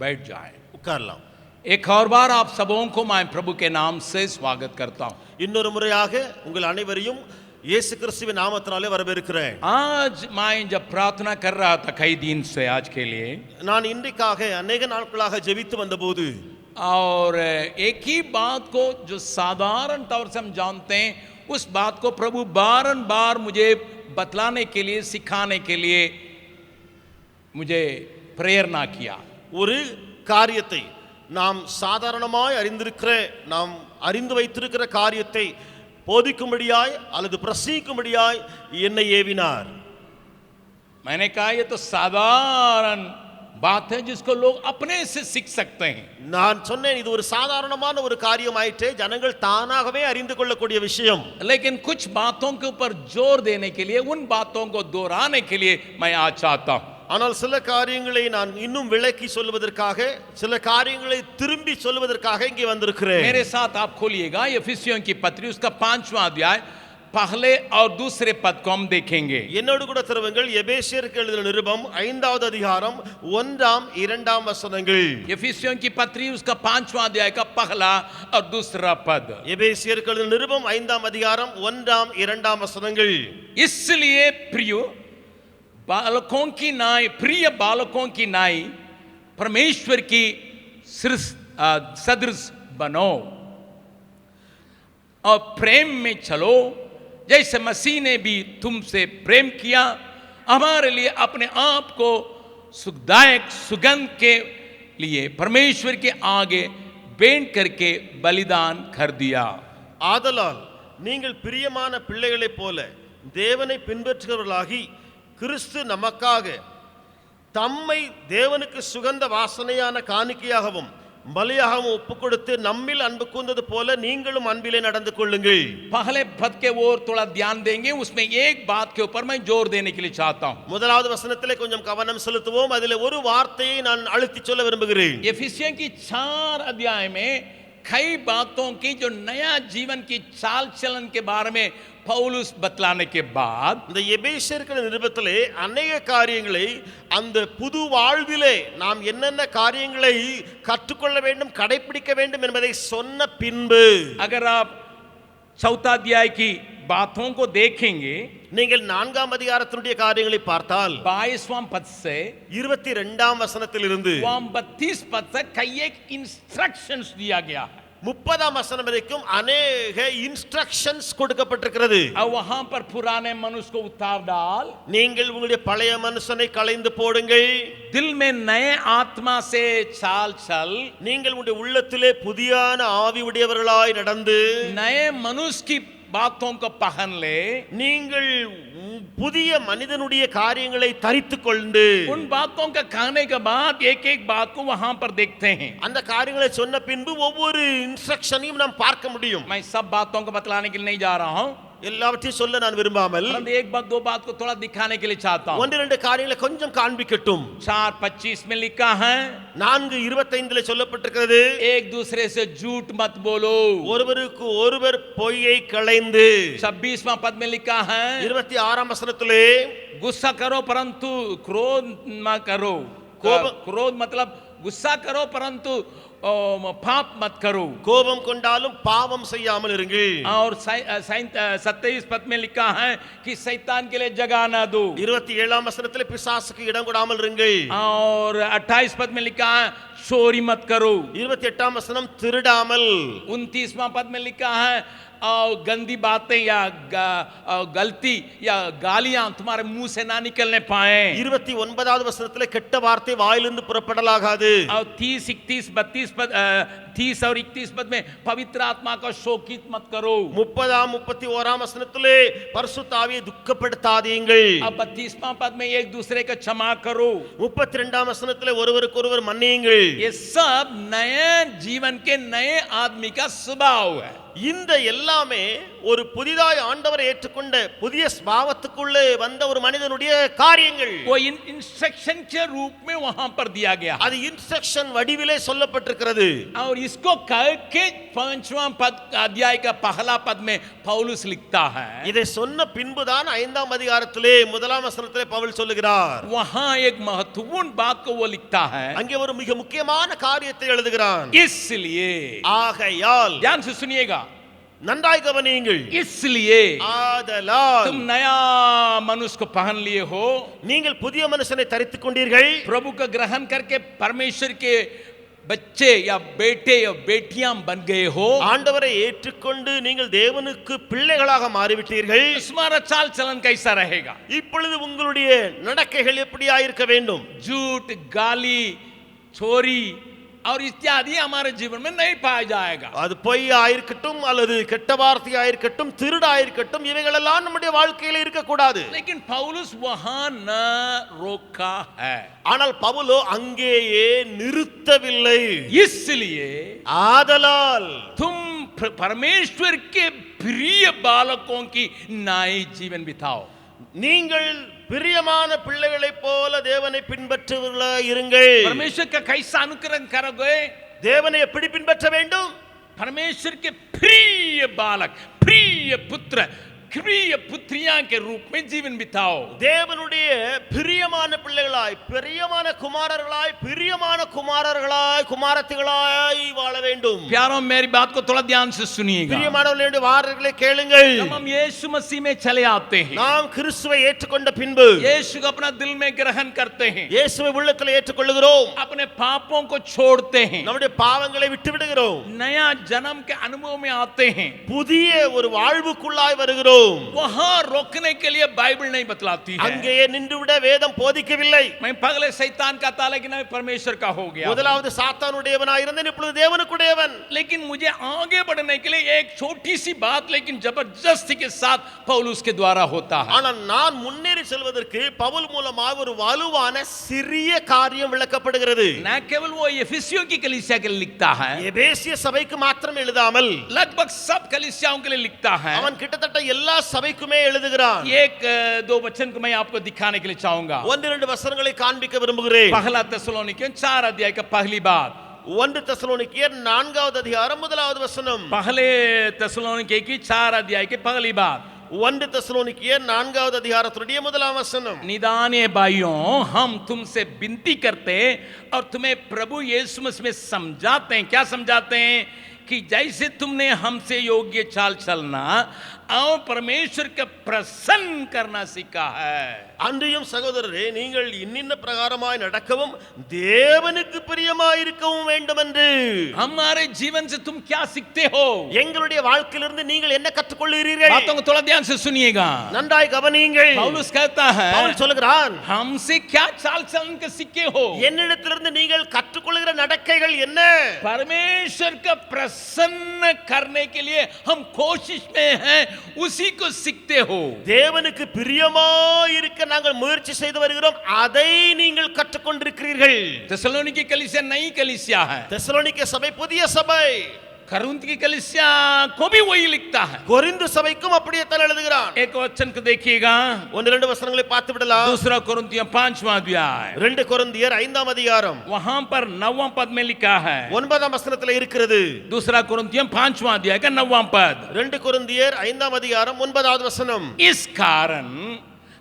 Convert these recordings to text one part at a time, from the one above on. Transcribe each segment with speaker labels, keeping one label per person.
Speaker 1: बैठ जाएं।
Speaker 2: உட்காரலாம்.
Speaker 1: एक और बार आप सबों को मैं प्रभु के नाम से स्वागत करता हूं।
Speaker 2: இன்னொரு முறையாக உங்கள் அனைவரையும் இயேசு கிறிஸ்துவின் நாமத்தினாலே வரவேற்கிறேன்.
Speaker 1: आज मैं जब प्रार्थना कर रहा था कई दिन से आज के लिए,
Speaker 2: நான் இன்றைக்காக अनेक நாட்களாக ஜெபித்து வந்தபோது
Speaker 1: और एक ही बात को जो साधारण तौर से हम जानते हैं, उस बात को प्रभु बारंबार मुझे बतलाने के लिए, सिखाने के लिए मुझे प्रेरणा किया।
Speaker 2: ஒரு காரியத்தை நாம் சாதாரணமாய் நாம் அறிந்து வைத்திருக்கிற காரியத்தை போதிக்கும்படியாய் அல்லது பிரசங்கிக்கும்படியாய் என்னை ஏவினார்.
Speaker 1: मैंने कहा ये तो साधारण बात है जिसको लोग अपने से सीख सकते हैं।
Speaker 2: நான் சொன்னேன் இது ஒரு சாதாரணமான ஒரு காரியம் ஆயிற்றே, ஜனங்கள் தானாகவே அறிந்து கொள்ளக்கூடிய விஷயம்.
Speaker 1: लेकिन कुछ बातों के ऊपर जोर देने के लिए, उन बातों को दोहराने के लिए मैं आज चाहता हूं।
Speaker 2: ஆனால் சில காரியங்களை நான் இன்னும் விளக்கி சொல்வதற்காக, சில காரியங்களை திரும்பி சொல்வதற்காக இங்கே வந்திருக்கிறேன்.
Speaker 1: मेरे साथ आप खोलिएगा एफिसियों की पत्री, उसका 5वां अध्याय पहले और दूसरे पद को हम देखेंगे।
Speaker 2: என்னோடு கூட திரும்புங்கள். எபேசியருக்கு எழுதின நிருபம் 5வது அதிகாரம் 1ஆம் 2ஆம் வசனங்கள்.
Speaker 1: एफिसियों की पत्री उसका 5वां अध्याय का पहला और दूसरा पद।
Speaker 2: எபேசியருக்கு எழுதின நிருபம் 5ஆம் அதிகாரம் 1ஆம் 2ஆம் वसनங்கள்.
Speaker 1: इसलिए प्रिय बालकों की नाई, प्रिय बालकों की नाई परमेश्वर की सदृश बनो और प्रेम में चलो, जैसे मसीह ने भी तुमसे प्रेम किया, हमारे लिए अपने आप को सुखदायक सुगंध के लिए परमेश्वर के आगे भेंट करके बलिदान कर दिया।
Speaker 2: ஆதலால் நீங்கள் பிரியமான பிள்ளைகளைப் போல தேவனை பின்பற்றுகிறவர்களாகி கிறிஸ்து நமக்காக தம்மை தேவனுக்கு சுகந்த வாசனையான காணிக்கையாகவும் பலியாகவும் ஒப்புக்கொடுத்து நம்மில் அன்பு கூர்ந்தது போல நீங்களும் அன்பிலே நடந்து கொள்ளுங்கள்.
Speaker 1: पहले पद के ओर थोड़ा ध्यान देंगे, उसमें एक बात के ऊपर मैं जोर देने के लिए चाहता हूं।
Speaker 2: முதலாவது வசனத்திலே கொஞ்சம் கவனம் செலுத்துவோம். அதிலே ஒரு வார்த்தையை நான் அழுத்தி சொல்ல விரும்புகிறேன்.
Speaker 1: एफिसियों की 4 अध्याय में कई बातों की जो नया जीवन की चाल चलन के बारे में पौलुस बतलाने के बाद,
Speaker 2: இந்த எபேசியர்கள் நிருபத்திலே अनेक காரியங்களை அந்த புது வாழ்விலே நாம் என்னென்ன காரியங்களை கற்றுக்கொள்ள வேண்டும், கடைபிடிக்க வேண்டும் என்பதை சொன்ன பின்பு,
Speaker 1: अगर आप 4 अध्याय की बातों को देखेंगे,
Speaker 2: நீங்கள் 4ஆம் அதிகாரத்தினுடைய காரியங்களை பார்த்தால்
Speaker 1: 22वां पद से
Speaker 2: 22ஆம் வசனத்திலிருந்து
Speaker 1: 32 पद तक कई एक इंस्ट्रक्शंस दिया गया है।
Speaker 2: 30ஆம் வசனம் வரைக்கும் अनेक இன்ஸ்ட்ரக்ஷன்ஸ் கொடுக்கப்பட்டிருக்கிறது.
Speaker 1: और वहां पर पुराने मनुष्य को उतार डाल,
Speaker 2: நீங்கள் உங்களுடைய பழைய மனுஷனை களைந்து போடுங்கள்,
Speaker 1: दिल में नए आत्मा से चाल चल,
Speaker 2: நீங்கள் உங்களுடைய உள்ளத்திலே புதியான ஆவி உடையவர்களாய் நடந்து
Speaker 1: नए मनुष्य की बातों को पहन ले,
Speaker 2: நீங்கள் புதிய மனிதனுடைய காரியங்களை தரித்துக் கொண்டு,
Speaker 1: उन बातों का कहने के बाद एक एक बात को वहां पर देखते हैं।
Speaker 2: அந்த காரியங்களை சொன்ன பின்பு ஒவ்வொரு இன்ஸ்ட்ரக்ஷனையும் நாம் பார்க்க முடியும்.
Speaker 1: मैं सब बातों को बतलाने के लिए नहीं जा रहा हूं,
Speaker 2: எல்லாவற்றையும் சொல்ல நான் விரும்பாமல்
Speaker 1: एक बात दो बात को थोड़ा दिखाने के लिए चाहता हूं।
Speaker 2: ஒன்று ரெண்டு காரியங்களை கொஞ்சம் காண்பிக்கட்டும்.
Speaker 1: 4:25 में लिखा है,
Speaker 2: 4:25 சொல்லப்பட்டிருக்கிறது,
Speaker 1: एक दूसरे से झूठ मत बोलो।
Speaker 2: ஒருவருக்கு ஒருவர் பொய்யை களைந்து.
Speaker 1: 26वां पद में लिखा है,
Speaker 2: 26ஆம் வசனத்திலே
Speaker 1: गुस्सा करो परंतु क्रोध मत करो। क्रोध मतलब गुस्सा करो परंतु पाप मत करो।
Speaker 2: கோபம் கொண்டாலும் பாவம் செய்யாமல் இருங்கள்.
Speaker 1: और 27 पद में लिखा है कि शैतान के लिए जगह ना दो।
Speaker 2: 27ஆம் வசனத்திலே பிசாசுக்கு இடம் கொடாமல் இருங்கள்.
Speaker 1: और 28 पद में लिखा है चोरी मत करो।
Speaker 2: 28ஆம் வசனம் திருடாமல்.
Speaker 1: 29वां पद में लिखा है और गंदी बातें या गलती या गालियां तुम्हारे मुंह से ना निकलने पाए।
Speaker 2: 29வது வசனத்திலே கெட்ட வார்த்தை வாயிலிருந்து புறப்படலாகாது.
Speaker 1: और 30, 31, 32 पद 30 और 31 पद में पवित्र आत्मा को शोकित मत करो।
Speaker 2: 30ஆம் 31ஆம் வசனத்திலே பரிசுத்த ஆவியை துக்கப்படுத்தாதீங்கள்.
Speaker 1: अब 32वां पद में एक दूसरे को क्षमा करो।
Speaker 2: 32ஆம் வசனத்திலே ஒருவருக்கொருவர் மன்னியுங்கள்.
Speaker 1: ये सब नए जीवन के नए आदमी का स्वभाव है।
Speaker 2: இந்த எல்லாமே ஒரு புதிதாய் ஆண்டவரை ஏற்றுக்கொண்ட புதிய ஸ்பாவத்துக்குள்ளே வந்த ஒரு மனிதனுடைய காரியங்கள்.
Speaker 1: वो इंस्ट्रक्शन के रूप में वहां पर दिया गया
Speaker 2: அது இன்ஸ்ட்ரக்ஷன் வடிவிலே சொல்லப்பட்டிருக்கிறது.
Speaker 1: और इसको कह के 5वां पद अध्याय का पहला पद में पौलुस लिखता है.
Speaker 2: இதை சொன்ன பின்புதான் 5ஆம் அதிகாரத்திலே முதலாம் வசனத்திலே பவுல் சொல்லுகிறார்.
Speaker 1: वहां एक महत्वपूर्ण बात को वो लिखता है.
Speaker 2: அங்கே ஒரு மிக முக்கியமான காரியத்தை எழுதுகிறான்.
Speaker 1: इसलिए,
Speaker 2: ஆகையால்,
Speaker 1: ध्यान से सुनिएगा,
Speaker 2: நன்றாய் கவனியுங்கள்.
Speaker 1: इसलिए
Speaker 2: ஆதலால்,
Speaker 1: तुम नया मनुष्य को पहन लिए हो,
Speaker 2: நீங்கள் புதிய மனுஷனை தரித்துக் கொண்டீர்கள்.
Speaker 1: प्रभु का ग्रहण करके परमेश्वर के बच्चे या बेटे या बेटियां बन गए हो.
Speaker 2: ஆண்டவரை ஏற்றுக்கொண்டு நீங்கள் தேவனுக்கு பிள்ளைகளாக மாறிவிட்டீர்கள்.
Speaker 1: तुम्हारा चाल चलन कैसा रहेगा?
Speaker 2: இப்பொழுது உங்களுடைய நடக்கைகள் எப்படியா இருக்க வேண்டும்?
Speaker 1: झूठ, गाली, चोरी और इत्यादि हमारे जीवन में नहीं पाया जाएगा.
Speaker 2: அது பொய்யா இருக்கட்டும் அல்லது கெட்ட வார்த்தையா இருக்கட்டும் திருடா இருக்கட்டும் இவைகள் எல்லாம் நம்முடைய வாழ்க்கையில இருக்க கூடாது.
Speaker 1: लेकिन पौलुस वहां न रोका है.
Speaker 2: ஆனால் பவுலோ அங்கேயே நிறுத்தவில்லை.
Speaker 1: इसलिए
Speaker 2: ஆதலால்,
Speaker 1: तुम परमेश्वर के प्रिय बालकों की नाई जीवन बिताओ.
Speaker 2: நீங்கள் பிரியமான பிள்ளைகளைப் போல தேவனை பின்பற்றுவர்களாய் இருங்கள்.
Speaker 1: परमेश्वर का कैसा अनुकरण करोगे?
Speaker 2: தேவனை எப்படி பின்பற்ற வேண்டும்?
Speaker 1: परमेश्वर के प्रिय बालक, प्रिय पुत्र, प्रिय पुत्रियां के रूप में जीवन बिताओ.
Speaker 2: தேவனுடைய பிரியமான பிள்ளைகளாய், பிரியமான குமாரர்களாய், பிரியமான குமாரர்களாய், குமாரத்திகளாய் வாழ வேண்டும்.
Speaker 1: प्यारों, मेरी बात को थोड़ा ध्यान से सुनिएगा.
Speaker 2: பிரியமானவர்களுடைய வார்த்தைகளை கேளுங்கள்.
Speaker 1: जब हम यीशु मसीह में चले आते हैं,
Speaker 2: நாம் கிறிஸ்துவை ஏற்றுக்கொண்ட பின்பு,
Speaker 1: यीशु को अपना दिल में ग्रहण करते हैं,
Speaker 2: இயேசுவை உள்ளத்தில் ஏற்றுக்கொள்ளுகிறோம்,
Speaker 1: अपने पापों को छोड़ते हैं,
Speaker 2: நம்முடைய பாவங்களை விட்டு விடுகிறோம்,
Speaker 1: नया जन्म के अनुभव में आते हैं,
Speaker 2: புதிய ஒரு வாழ்வுக்குள்ளாய் வருகிறோம்.
Speaker 1: वहां रोकने के लिए बाइबल नहीं बतलाती है.
Speaker 2: அங்கேயே நின்றுவிட வேதம் போதிக்கவில்லை.
Speaker 1: मैं पहले शैतान का था लेकिन मैं परमेश्वर का हो गया.
Speaker 2: முதலாவது சாத்தானுடையவனாய் இருந்தேன், இப்பொழுது தேவனுக்குடையவன்.
Speaker 1: लेकिन मुझे आगे बढ़ने के लिए एक छोटी सी बात लेकिन जबरदस्ती के साथ पौलुस के द्वारा होता है.
Speaker 2: ஆனால் நான் முன்னேறி செல்வதற்கு பவுல் மூலமாக ஒரு வலுவான சிறிய காரியம் விளக்கப்படுகிறது.
Speaker 1: न केवल वो एफिसियों की कलीसिया के लिए लिखता है,
Speaker 2: எபேசிய சபைக்கு மாத்திரம் எழுதாமல்
Speaker 1: लगभग सब कलीसियाओं के लिए लिखता है.
Speaker 2: அவன் கிட்டத்தட்ட எல்லா சபைக்குமே எழுதுகிறான்.
Speaker 1: एक दो वचन को मैं आपको दिखाने के लिए चाहूंगा.
Speaker 2: ஒன்று இரண்டு வசனங்களை காண்பிக்க விரும்புகிறேன்.
Speaker 1: पहला தெசலோனிக்கேயர் 4 अध्याय का पहली बात.
Speaker 2: 1 தெசலோனிக்கேயர் 4வது அதிகாரம் 1வது வசனம்.
Speaker 1: पहले தெசலோனிக்கேயர் की 4 अध्याय की पहली बात.
Speaker 2: 1 தெசலோனிக்கேயர் 4வது அதிகாரத்துடைய 1ஆம் வசனம்.
Speaker 1: निदाने भाइयों, हम तुमसे विनती करते और तुम्हें प्रभु यीशु मसीह में समझाते हैं. क्या समझाते हैं? कि जैसे तुमने हमसे योग्य चाल चलना और परमेश्वर का प्रसन्न करना सीखा है.
Speaker 2: அன்றியும் சகோதரரே, நீங்கள் இன்னின்ன பிரகாரமாய் நடக்கவும் தேவனுக்கு பிரியமாய் இருக்கவும் வேண்டும் என்று.
Speaker 1: हमारे जीवन से तुम क्या सीखते हो?
Speaker 2: எங்களுடைய வாழ்க்கையிலிருந்து நீங்கள் என்ன கற்றுக்கொள்கிறீர்கள்?
Speaker 1: बातों को थोड़ा ध्यान से सुनिएगा.
Speaker 2: நன்றாய் கவனியுங்கள்.
Speaker 1: पौलुस कहता है,
Speaker 2: பவுல் சொல்கிறான்,
Speaker 1: हमसे क्या चाल चलन के सीखे हो?
Speaker 2: என்னிடத்திலிருந்து நீங்கள் கற்றுக்கொள்கிற நடக்கைகள் என்ன?
Speaker 1: परमेश्वर का प्रसन्न करने के लिए हम कोशिश में हैं, उसी को सीखते हो.
Speaker 2: தேவனுக்கு பிரியமாய் இருக்க நாங்கள் முயற்சி செய்து வருகிறோம், அதை நீங்கள் கற்றுக்கொண்டிருக்கிறீர்கள்.
Speaker 1: தெசலோனிக்கே कलीसिया नई कलीसिया है.
Speaker 2: தெசலோனிக்கே சபை புதிய சபை.
Speaker 1: करुंत की कलीसिया को भी वही लिखता है.
Speaker 2: கொரிந்து சபைக்கும் அப்படியே தான் எழுதுகிறான்.
Speaker 1: एक वचन को देखिएगा.
Speaker 2: ஒன்று இரண்டு வசனங்களை பார்த்து விடலாம்.
Speaker 1: दूसरा कोरिन्थियों 5वां अध्याय.
Speaker 2: 2 கொரிந்தியர் 5ஆம் அதிகாரம்
Speaker 1: वहां पर 9वां पद में लिखा है.
Speaker 2: 9ஆம் வசனத்தில் இருக்கிறது.
Speaker 1: दूसरा कोरिन्थियों 5वां अध्याय का 9वां पद.
Speaker 2: 2 கொரிந்தியர் 5ஆம் அதிகாரம் 9வது வசனம்.
Speaker 1: इस कारण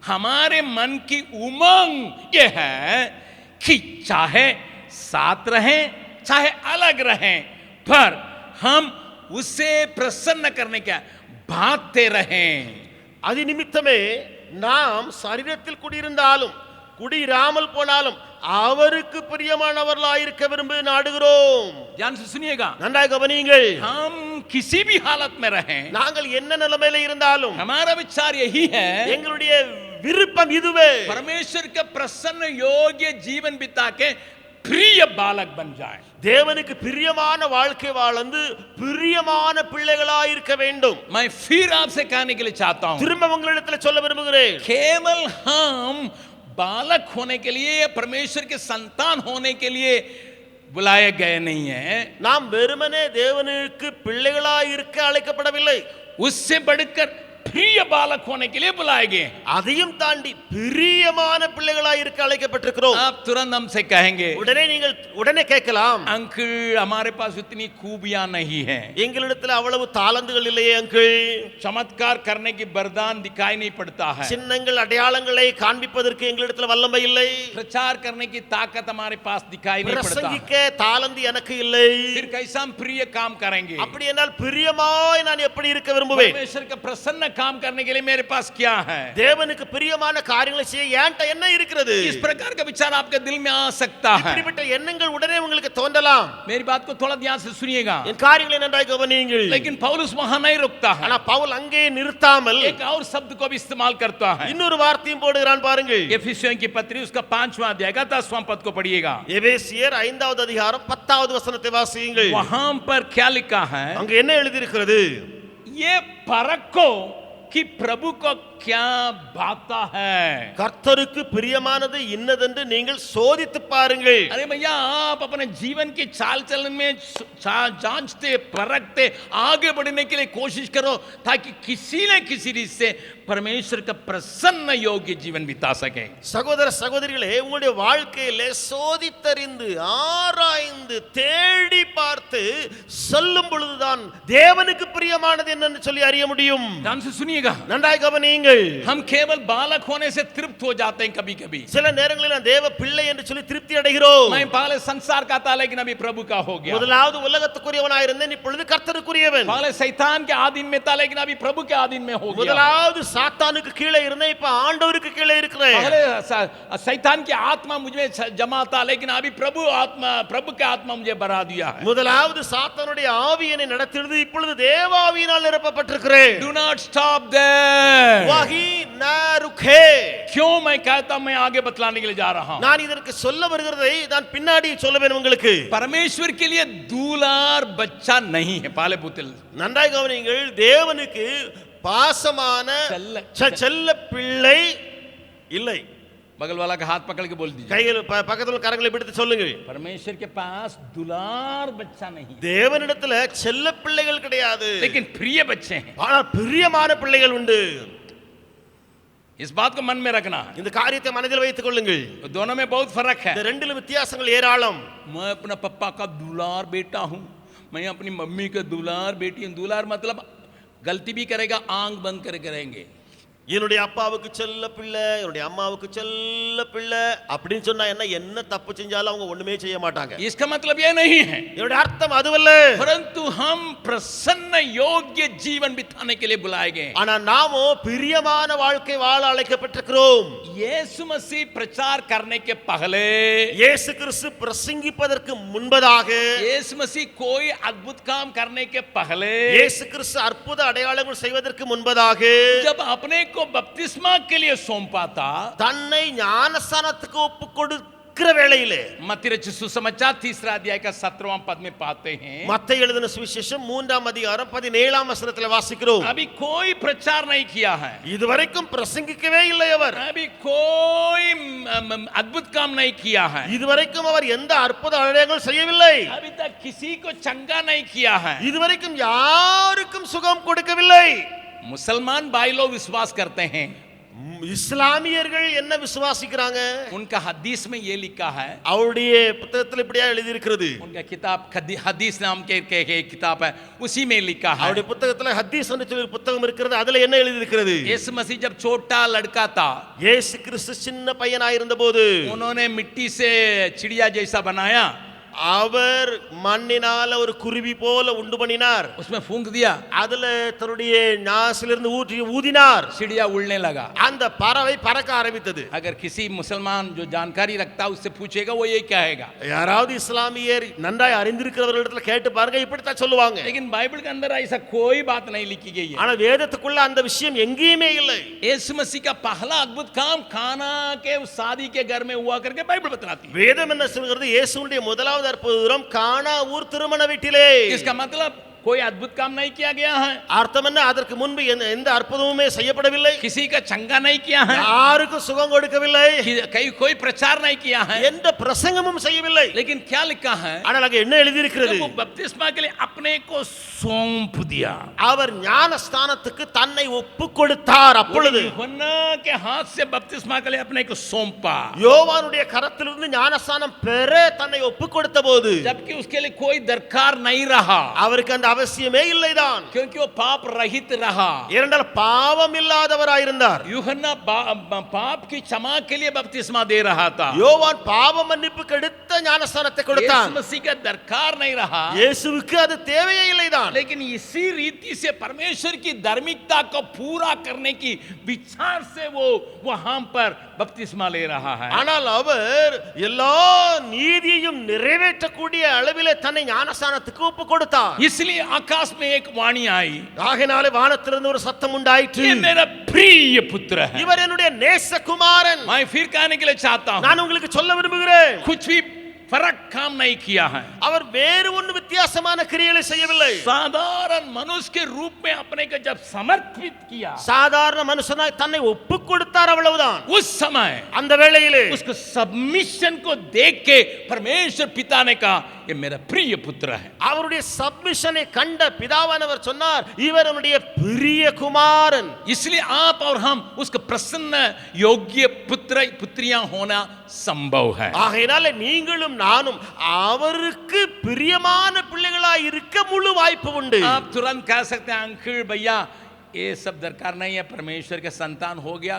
Speaker 1: हमारे मन की उमंग यह है कि चाहे साथ रहें चाहे अलग रहें, पर हम उसे प्रसन्न करने क्या भागते रहें.
Speaker 2: அது நிமித்தமே நாம் சரீரத்தில் குடியிருந்தாலும் குடியிராமல் போனாலும் அவருக்கு பிரியமானவர்களாய் இருக்க விரும்பி நாடுகிறோம்.
Speaker 1: ध्यान से सुनिएगा.
Speaker 2: நன்றாக கவனியுங்கள்.
Speaker 1: हम किसी भी हालत में रहें,
Speaker 2: நாங்கள் என்ன நிலைமையில இருந்தாலும்
Speaker 1: हमारा विचार यही है,
Speaker 2: எங்களுடைய விருப்பம் இதுவே,
Speaker 1: परमेश्वर का प्रसन्न योग्य जीवन बिता के प्रिय बालक बन जाए.
Speaker 2: தேவனுக்கு பிரியமான வாழ்க்கை வாழ்ந்து பிரியமான பிள்ளைகளாய் இருக்க வேண்டும்.
Speaker 1: मैं फिर आपसे कहने के लिए चाहता हूं,
Speaker 2: திரும்ப உங்களிடத்தில் சொல்ல விரும்புகிறேன்,
Speaker 1: केवल हम बालक होने के लिए, परमेश्वर के संतान होने के लिए बुलाए गए नहीं है,
Speaker 2: நாம் வெறுமனே தேவனுக்கு பிள்ளைகளாய் இருக்க அழைக்கப்படவில்லை,
Speaker 1: उससे बढ़कर प्रिय बालक होने के लिए बुलाए गए।
Speaker 2: அதையும் தாண்டி பிரியமான பிள்ளைகளாய் இருக்க அழைக்கப்பட்டிருக்கிறோம்.
Speaker 1: आप तुरंत हमसे कहेंगे,
Speaker 2: உடனே கேட்கலாம்,
Speaker 1: अंकल हमारे पास उतनी खूबियां नहीं है,
Speaker 2: எங்களிடத்தில் அவ்வளவு தாளந்துகள் இல்லையே அங்கிள்,
Speaker 1: चमत्कार करने की वरदान दिखाई नहीं पड़ता है,
Speaker 2: சின்னங்கள் அடையாளங்களை காண்பிப்பதற்கு எங்களிடத்தில் வல்லமை இல்லை,
Speaker 1: प्रचार करने की ताकत हमारे पास दिखाई नहीं पड़ता,
Speaker 2: பிரசங்கிக்க தாளந்து எனக்கு இல்லை,
Speaker 1: फिर कैसा हम प्रिय काम करेंगे?
Speaker 2: அப்படி என்றால் பிரியமாய் நான் எப்படி இருக்க விரும்புவேன்?
Speaker 1: परमेश्वर का प्रसन्न काम करने के लिए मेरे पास क्या है?
Speaker 2: தேவனுக்கு பிரியமான காரியங்களை செய்ய என்கிட்ட என்ன இருக்கிறது?
Speaker 1: इस प्रकार का विचार आपके दिल में आ सकता है।
Speaker 2: இப்படிப்பட்ட எண்ணங்கள் உடனே உங்களுக்கு தோன்றலாம்.
Speaker 1: मेरी बात को थोड़ा ध्यान से सुनिएगा।
Speaker 2: என் காரியங்களை நன்றாக கவனியுங்கள்.
Speaker 1: लेकिन पौलुस वहां नहीं रुकता है,
Speaker 2: ஆனா பவுல் அங்கே நிறுத்தாமல்
Speaker 1: एक और शब्द को भी इस्तेमाल करता है।
Speaker 2: இன்னொரு வார்த்தையும் போடுகிறான் பாருங்கள்.
Speaker 1: एफिसियों की पत्री उसका 5वां अध्याय का 10वां पद को पढ़िएगा।
Speaker 2: எபேசியர் 5வது அதிகாரம் 10வது வசனத்தை வாசியுங்கள்.
Speaker 1: वहां पर क्या लिखा है?
Speaker 2: அங்க என்ன எழுதி இருக்கிறது?
Speaker 1: ये परखो कि प्रभु को क्या भाता है।
Speaker 2: கர்த்தருக்கு பிரியமானது இன்னதென்று நீங்கள் சோதித்து பாருங்கள்.
Speaker 1: अरे भैया, आप अपने जीवन की चाल चलन में जांचते परखते आगे बढ़ने के लिए कोशिश करो, ताकि किसी न किसी रीत से परमेश्वर का प्रसन्न योग्य जीवन बिता सके।
Speaker 2: சகோதர சகோதரிகளே, உங்களுடைய வாழ்க்கையிலே சோதித்தறிந்து ஆராய்ந்து தேடி பார்த்து சொல்லும் பொழுதுதான் தேவனுக்கு பிரியமானது என்னன்னு சொல்லி அறிய முடியும்.
Speaker 1: ध्यान से सुनिएगा,
Speaker 2: நன்றாக கவனியுங்கள்.
Speaker 1: हम केवल बालक होने से तृप्त हो जाते हैं कभी कभी।
Speaker 2: சில நேரங்களில் நான் தேவ பிள்ளை என்று சொல்லி திருப்தி அடைகிறோம்.
Speaker 1: मैं पहले संसार का था, लेकिन अभी प्रभु का हो गया।
Speaker 2: முதலாவது உலகத்துக்குரியவனாய் இருந்தேன், இப்பொழுது கர்த்தருக்குரியவன்.
Speaker 1: पहले शैतान के आधीन में था, लेकिन अभी प्रभु के आधीन में हो गया।
Speaker 2: முதலாவது சாத்தானுக்கு கீழே இருந்தேன், இப்ப ஆண்டவருக்கு கீழே இருக்கிறேன்.
Speaker 1: पहले शैतान की आत्मा मुझे जमा था, लेकिन अभी प्रभु के आत्मा मुझे बढ़ा दिया है।
Speaker 2: முதலாவது சாத்தானுடைய ஆவி என்னை நடத்தியது, இப்பொழுது தேவாவியினால் நிரப்பப்பட்டிருக்கிறேன்.
Speaker 1: Do not stop there.
Speaker 2: वही न रुके.
Speaker 1: क्यों मैं कहता मैं आगे बतलाने के लिए जा रहा हूं?
Speaker 2: நான் இதற்கு சொல்ல வருகிறதை நான் பின்னாடி சொல்லுவேன் உங்களுக்கு.
Speaker 1: परमेश्वर के लिए दूलार बच्चा नहीं है, पाले पुत्र।
Speaker 2: நன்றாக கவனியுங்கள், தேவனுக்கு பாசமான செல்ல பிள்ளை இல்லை.
Speaker 1: बगल वाला का हाथ पकड़ के बोल दीजिए,
Speaker 2: கையில் பக்கத்துல கரங்களை பிடித்து சொல்லுங்க,
Speaker 1: परमेश्वर के पास दुलार बच्चा नहीं,
Speaker 2: தேவனிடத்துல செல்ல பிள்ளைகள் கிடையாது,
Speaker 1: लेकिन प्रिय बच्चे हैं।
Speaker 2: ஆனால் பிரியமான பிள்ளைகள் உண்டு.
Speaker 1: इस बात को मन में रखना,
Speaker 2: இந்த காரியத்தை மனதில் வைத்துக் கொள்ளுங்கள்.
Speaker 1: दोनों में बहुत फर्क है।
Speaker 2: இந்த ரெண்டிலும் வித்தியாசங்கள் ஏராளம்.
Speaker 1: मैं अपना पप्पा का दुलार बेटा हूं, मैं अपनी मम्मी का दुलार बेटी हूं। दुलार मतलब गलती भी करेगा आंख बंद कर करेंगे।
Speaker 2: என்னுடைய அப்பாவுக்கு செல்ல பிள்ளை, என்னுடைய அம்மாவுக்கு செல்ல பிள்ளை அப்படின்னு சொன்னா என்ன தப்பு செஞ்சாலும் அவங்க ஒண்ணுமே செய்ய மாட்டாங்க.
Speaker 1: इसका मतलब यह नहीं है,
Speaker 2: என்னுடைய அர்த்தம் அதுவல்ல.
Speaker 1: परंतु हम प्रसन्न योग्य जीवन बिताने के लिए बुलाए गए।
Speaker 2: ஆனா நாமோ பிரியமான வாழ்க்கை வாழ அழைக்கப்பட்டிருக்கிறோம்.
Speaker 1: यीशु मसीह प्रचार करने के पहले,
Speaker 2: இயேசு கிறிஸ்து பிரசங்கிப்பதற்கு முன்பதாக,
Speaker 1: यीशु मसीह कोई अद्भुत काम करने के पहले,
Speaker 2: இயேசு கிறிஸ்து அற்புத அடையாளங்கள் செய்வதற்கு முன்பதாக,
Speaker 1: जब अपने को बपतिस्मा के लिए सौंपा था,
Speaker 2: தன்னை ஞானஸ்நானத்துக்கு ஒப்பு கொடுக்கிற வேளையிலே,
Speaker 1: मत्ती रचित सुसमाचार 3 अध्याय का 17वां पद में पाते हैं।
Speaker 2: மத்தேயு எழுதின சுவிசேஷம் 3ஆம் அதிகாரம் 17ஆம் வசனத்தில் வாசிக்கிறோம்.
Speaker 1: अभी कोई प्रचार नहीं किया है,
Speaker 2: இதுவரைக்கும் பிரசங்கிக்கவே இல்லை அவர்.
Speaker 1: अभी कोई अद्भुत काम नहीं किया है,
Speaker 2: இதுவரைக்கும் அவர் எந்த அற்புத அடையாளங்கள் செய்யவில்லை.
Speaker 1: अभी तक किसी को चंगा नहीं किया है,
Speaker 2: இதுவரைக்கும் யாருக்கும் சுகம் கொடுக்கவில்லை.
Speaker 1: मुसलमान भाई लोग विश्वास करते हैं,
Speaker 2: இஸ்லாமியர்கள் என்ன விசுவாசிக்கிறாங்க?
Speaker 1: उनका हदीस में ये लिखा है,
Speaker 2: அவருடைய புத்தகத்தில் இப்படியா எழுதி இருக்கிறது.
Speaker 1: उनका किताब हदीस नाम के किताब है, उसी में लिखा है।
Speaker 2: அவருடைய புத்தகத்தில் ஹதீஸ் என்று சொல்லி புத்தகம் இருக்கிறது, அதுல என்ன எழுதி இருக்கிறது?
Speaker 1: यीशु मसीह जब छोटा लड़का था,
Speaker 2: இயேசு கிறிஸ்து சின்ன பையனாய் இருந்தபோது
Speaker 1: उन्होंने मिट्टी से चिड़िया जैसा बनाया,
Speaker 2: அவர் மண்ணினால ஒரு குருவி போல உண்டு பண்ணினார்,
Speaker 1: उसमें फूंक दिया,
Speaker 2: அதுல தன்னுடைய நாசிலிருந்து ஊதினார்,
Speaker 1: चिड़िया उड़ने लगा।
Speaker 2: அந்த பறவை பறக்க ஆரம்பித்தது.
Speaker 1: अगर किसी मुसलमान जो जानकारी रखता है उससे पूछेगा, वो ये कहेगा।
Speaker 2: யாராவது இஸ்லாமியர் நன்றாய் அறிந்திருக்கிறவர்களிடத்துல கேட்டு பாருங்க, இப்படித்தான் சொல்லுவாங்க.
Speaker 1: लेकिन बाइबल के अंदर ऐसा कोई बात नहीं लिखी गई है।
Speaker 2: ஆனா வேதத்துக்குள்ள அந்த விஷயம் எங்கேயுமே இல்லை.
Speaker 1: यीशु मसीह का पहला अद्भुत काम काना के शादी के घर में हुआ करके बाइबल बताती है।
Speaker 2: வேதம் என்ன சொல்கிறது? இயேசுவுடைய முதலாவது அற்புதம் கானா ஊர் திருமண வீட்டிலே.
Speaker 1: इसका मतलब कोई अद्भुत काम नहीं किया गया है,
Speaker 2: அர்த்தம் என்ன? அதற்கு முன்பு எந்த அற்புதமுமே செய்யப்படவில்லை,
Speaker 1: किसी का चंगा नहीं किया है,
Speaker 2: யாருக்கும் சுகம் கொடுக்கவில்லை,
Speaker 1: कोई प्रचार नहीं किया है,
Speaker 2: எந்த பிரசங்கமும் செய்யவில்லை.
Speaker 1: लेकिन क्या लिखा है?
Speaker 2: ஆனால் அங்கே என்ன எழுதி இருக்கிறது?
Speaker 1: वो बपतिस्मा के लिए अपने को सौंप दिया,
Speaker 2: அவர் ஞானஸ்தானத்துக்கு தன்னை ஒப்பு கொடுத்தார். அப்பொழுது
Speaker 1: यूहन्ना के हाथ से बपतिस्मा के लिए अपने को सौंपा,
Speaker 2: யோவானுடைய கரத்திலிருந்து ஞானஸ்தானம் பெற தன்னை ஒப்பு கொடுத்தபோது
Speaker 1: जबकि उसके लिए कोई दरकार नहीं रहा,
Speaker 2: அவருக்கு அந்த அவசியமே இல்லைதான்.
Speaker 1: क्योंकि वो पाप रहित रहा,
Speaker 2: ஏனென்றால் பாவம் இல்லாதவராயிருந்தார்.
Speaker 1: यूहन्ना पाप की क्षमा के लिए बपतिस्मा दे रहा था,
Speaker 2: யோவான் பாவ மன்னிப்புக்கு எடுத்த ஞானஸ்தானத்தை கொடுத்தான்.
Speaker 1: यीशु मसीह का दरकार नहीं रहा,
Speaker 2: இயேசுவுக்கு அது தேவையே இல்லைதான்.
Speaker 1: लेकिन इसी रीति से परमेश्वर की धार्मिकता को पूरा करने की विचार से वो वहां पर बपतिस्मा ले रहा है.
Speaker 2: ஆனால் அவர் எல்லா நீதியையும் நிறைவேற்றக்கூடிய அளவிலே தன்னை ஞானஸ்தானத்துக்கு ஒப்பு கொடுத்தார்.
Speaker 1: इसलिए आकाश में एक वाणी आई,
Speaker 2: ஆகையினாலே வானத்திலிருந்து ஒரு சத்தம் உண்டாயிற்று,
Speaker 1: ये मेरा प्रिय पुत्र है.
Speaker 2: இவர் என்னுடைய நேசகுமாரன்.
Speaker 1: मैं फिर कहने के लिए चाहता हूं,
Speaker 2: நான் உங்களுக்கு சொல்ல விரும்புகிறேன்,
Speaker 1: कुछ भी फर्क काम नहीं किया है,
Speaker 2: அவர் வேறு ஒன்று வித்தியாசமான கிரியைகளை செய்யவில்லை.
Speaker 1: साधारण मनुष्य के रूप में अपने को जब समर्पित किया,
Speaker 2: சாதாரண மனுஷனாய் தன்னை ஒப்பு கொடுத்தார், அவ்வளவுதான்.
Speaker 1: उस समय
Speaker 2: அந்த வேளையிலே
Speaker 1: उसको सबमिशन को देख के परमेश्वर पिता ने कहा, ये मेरा प्रिय पुत्र है.
Speaker 2: அவருடைய சப்மிஷனை கண்ட பிதாவானவர் சொன்னார், இவர் என்னுடைய பிரிய குமாரன்.
Speaker 1: इसलिए आप और हम उसके प्रसन्न योग्य पुत्र पुत्रियां होना संभव है.
Speaker 2: ஆகையினால நீங்களும் நானும் அவருக்கு பிரியமான பிள்ளைகளாய் இருக்க முழு வாய்ப்பு உண்டு.
Speaker 1: आप तुरंत कह सकते हैं, अंकल भैया ये सब दरकार नहीं है, परमेश्वर के संतान हो गया,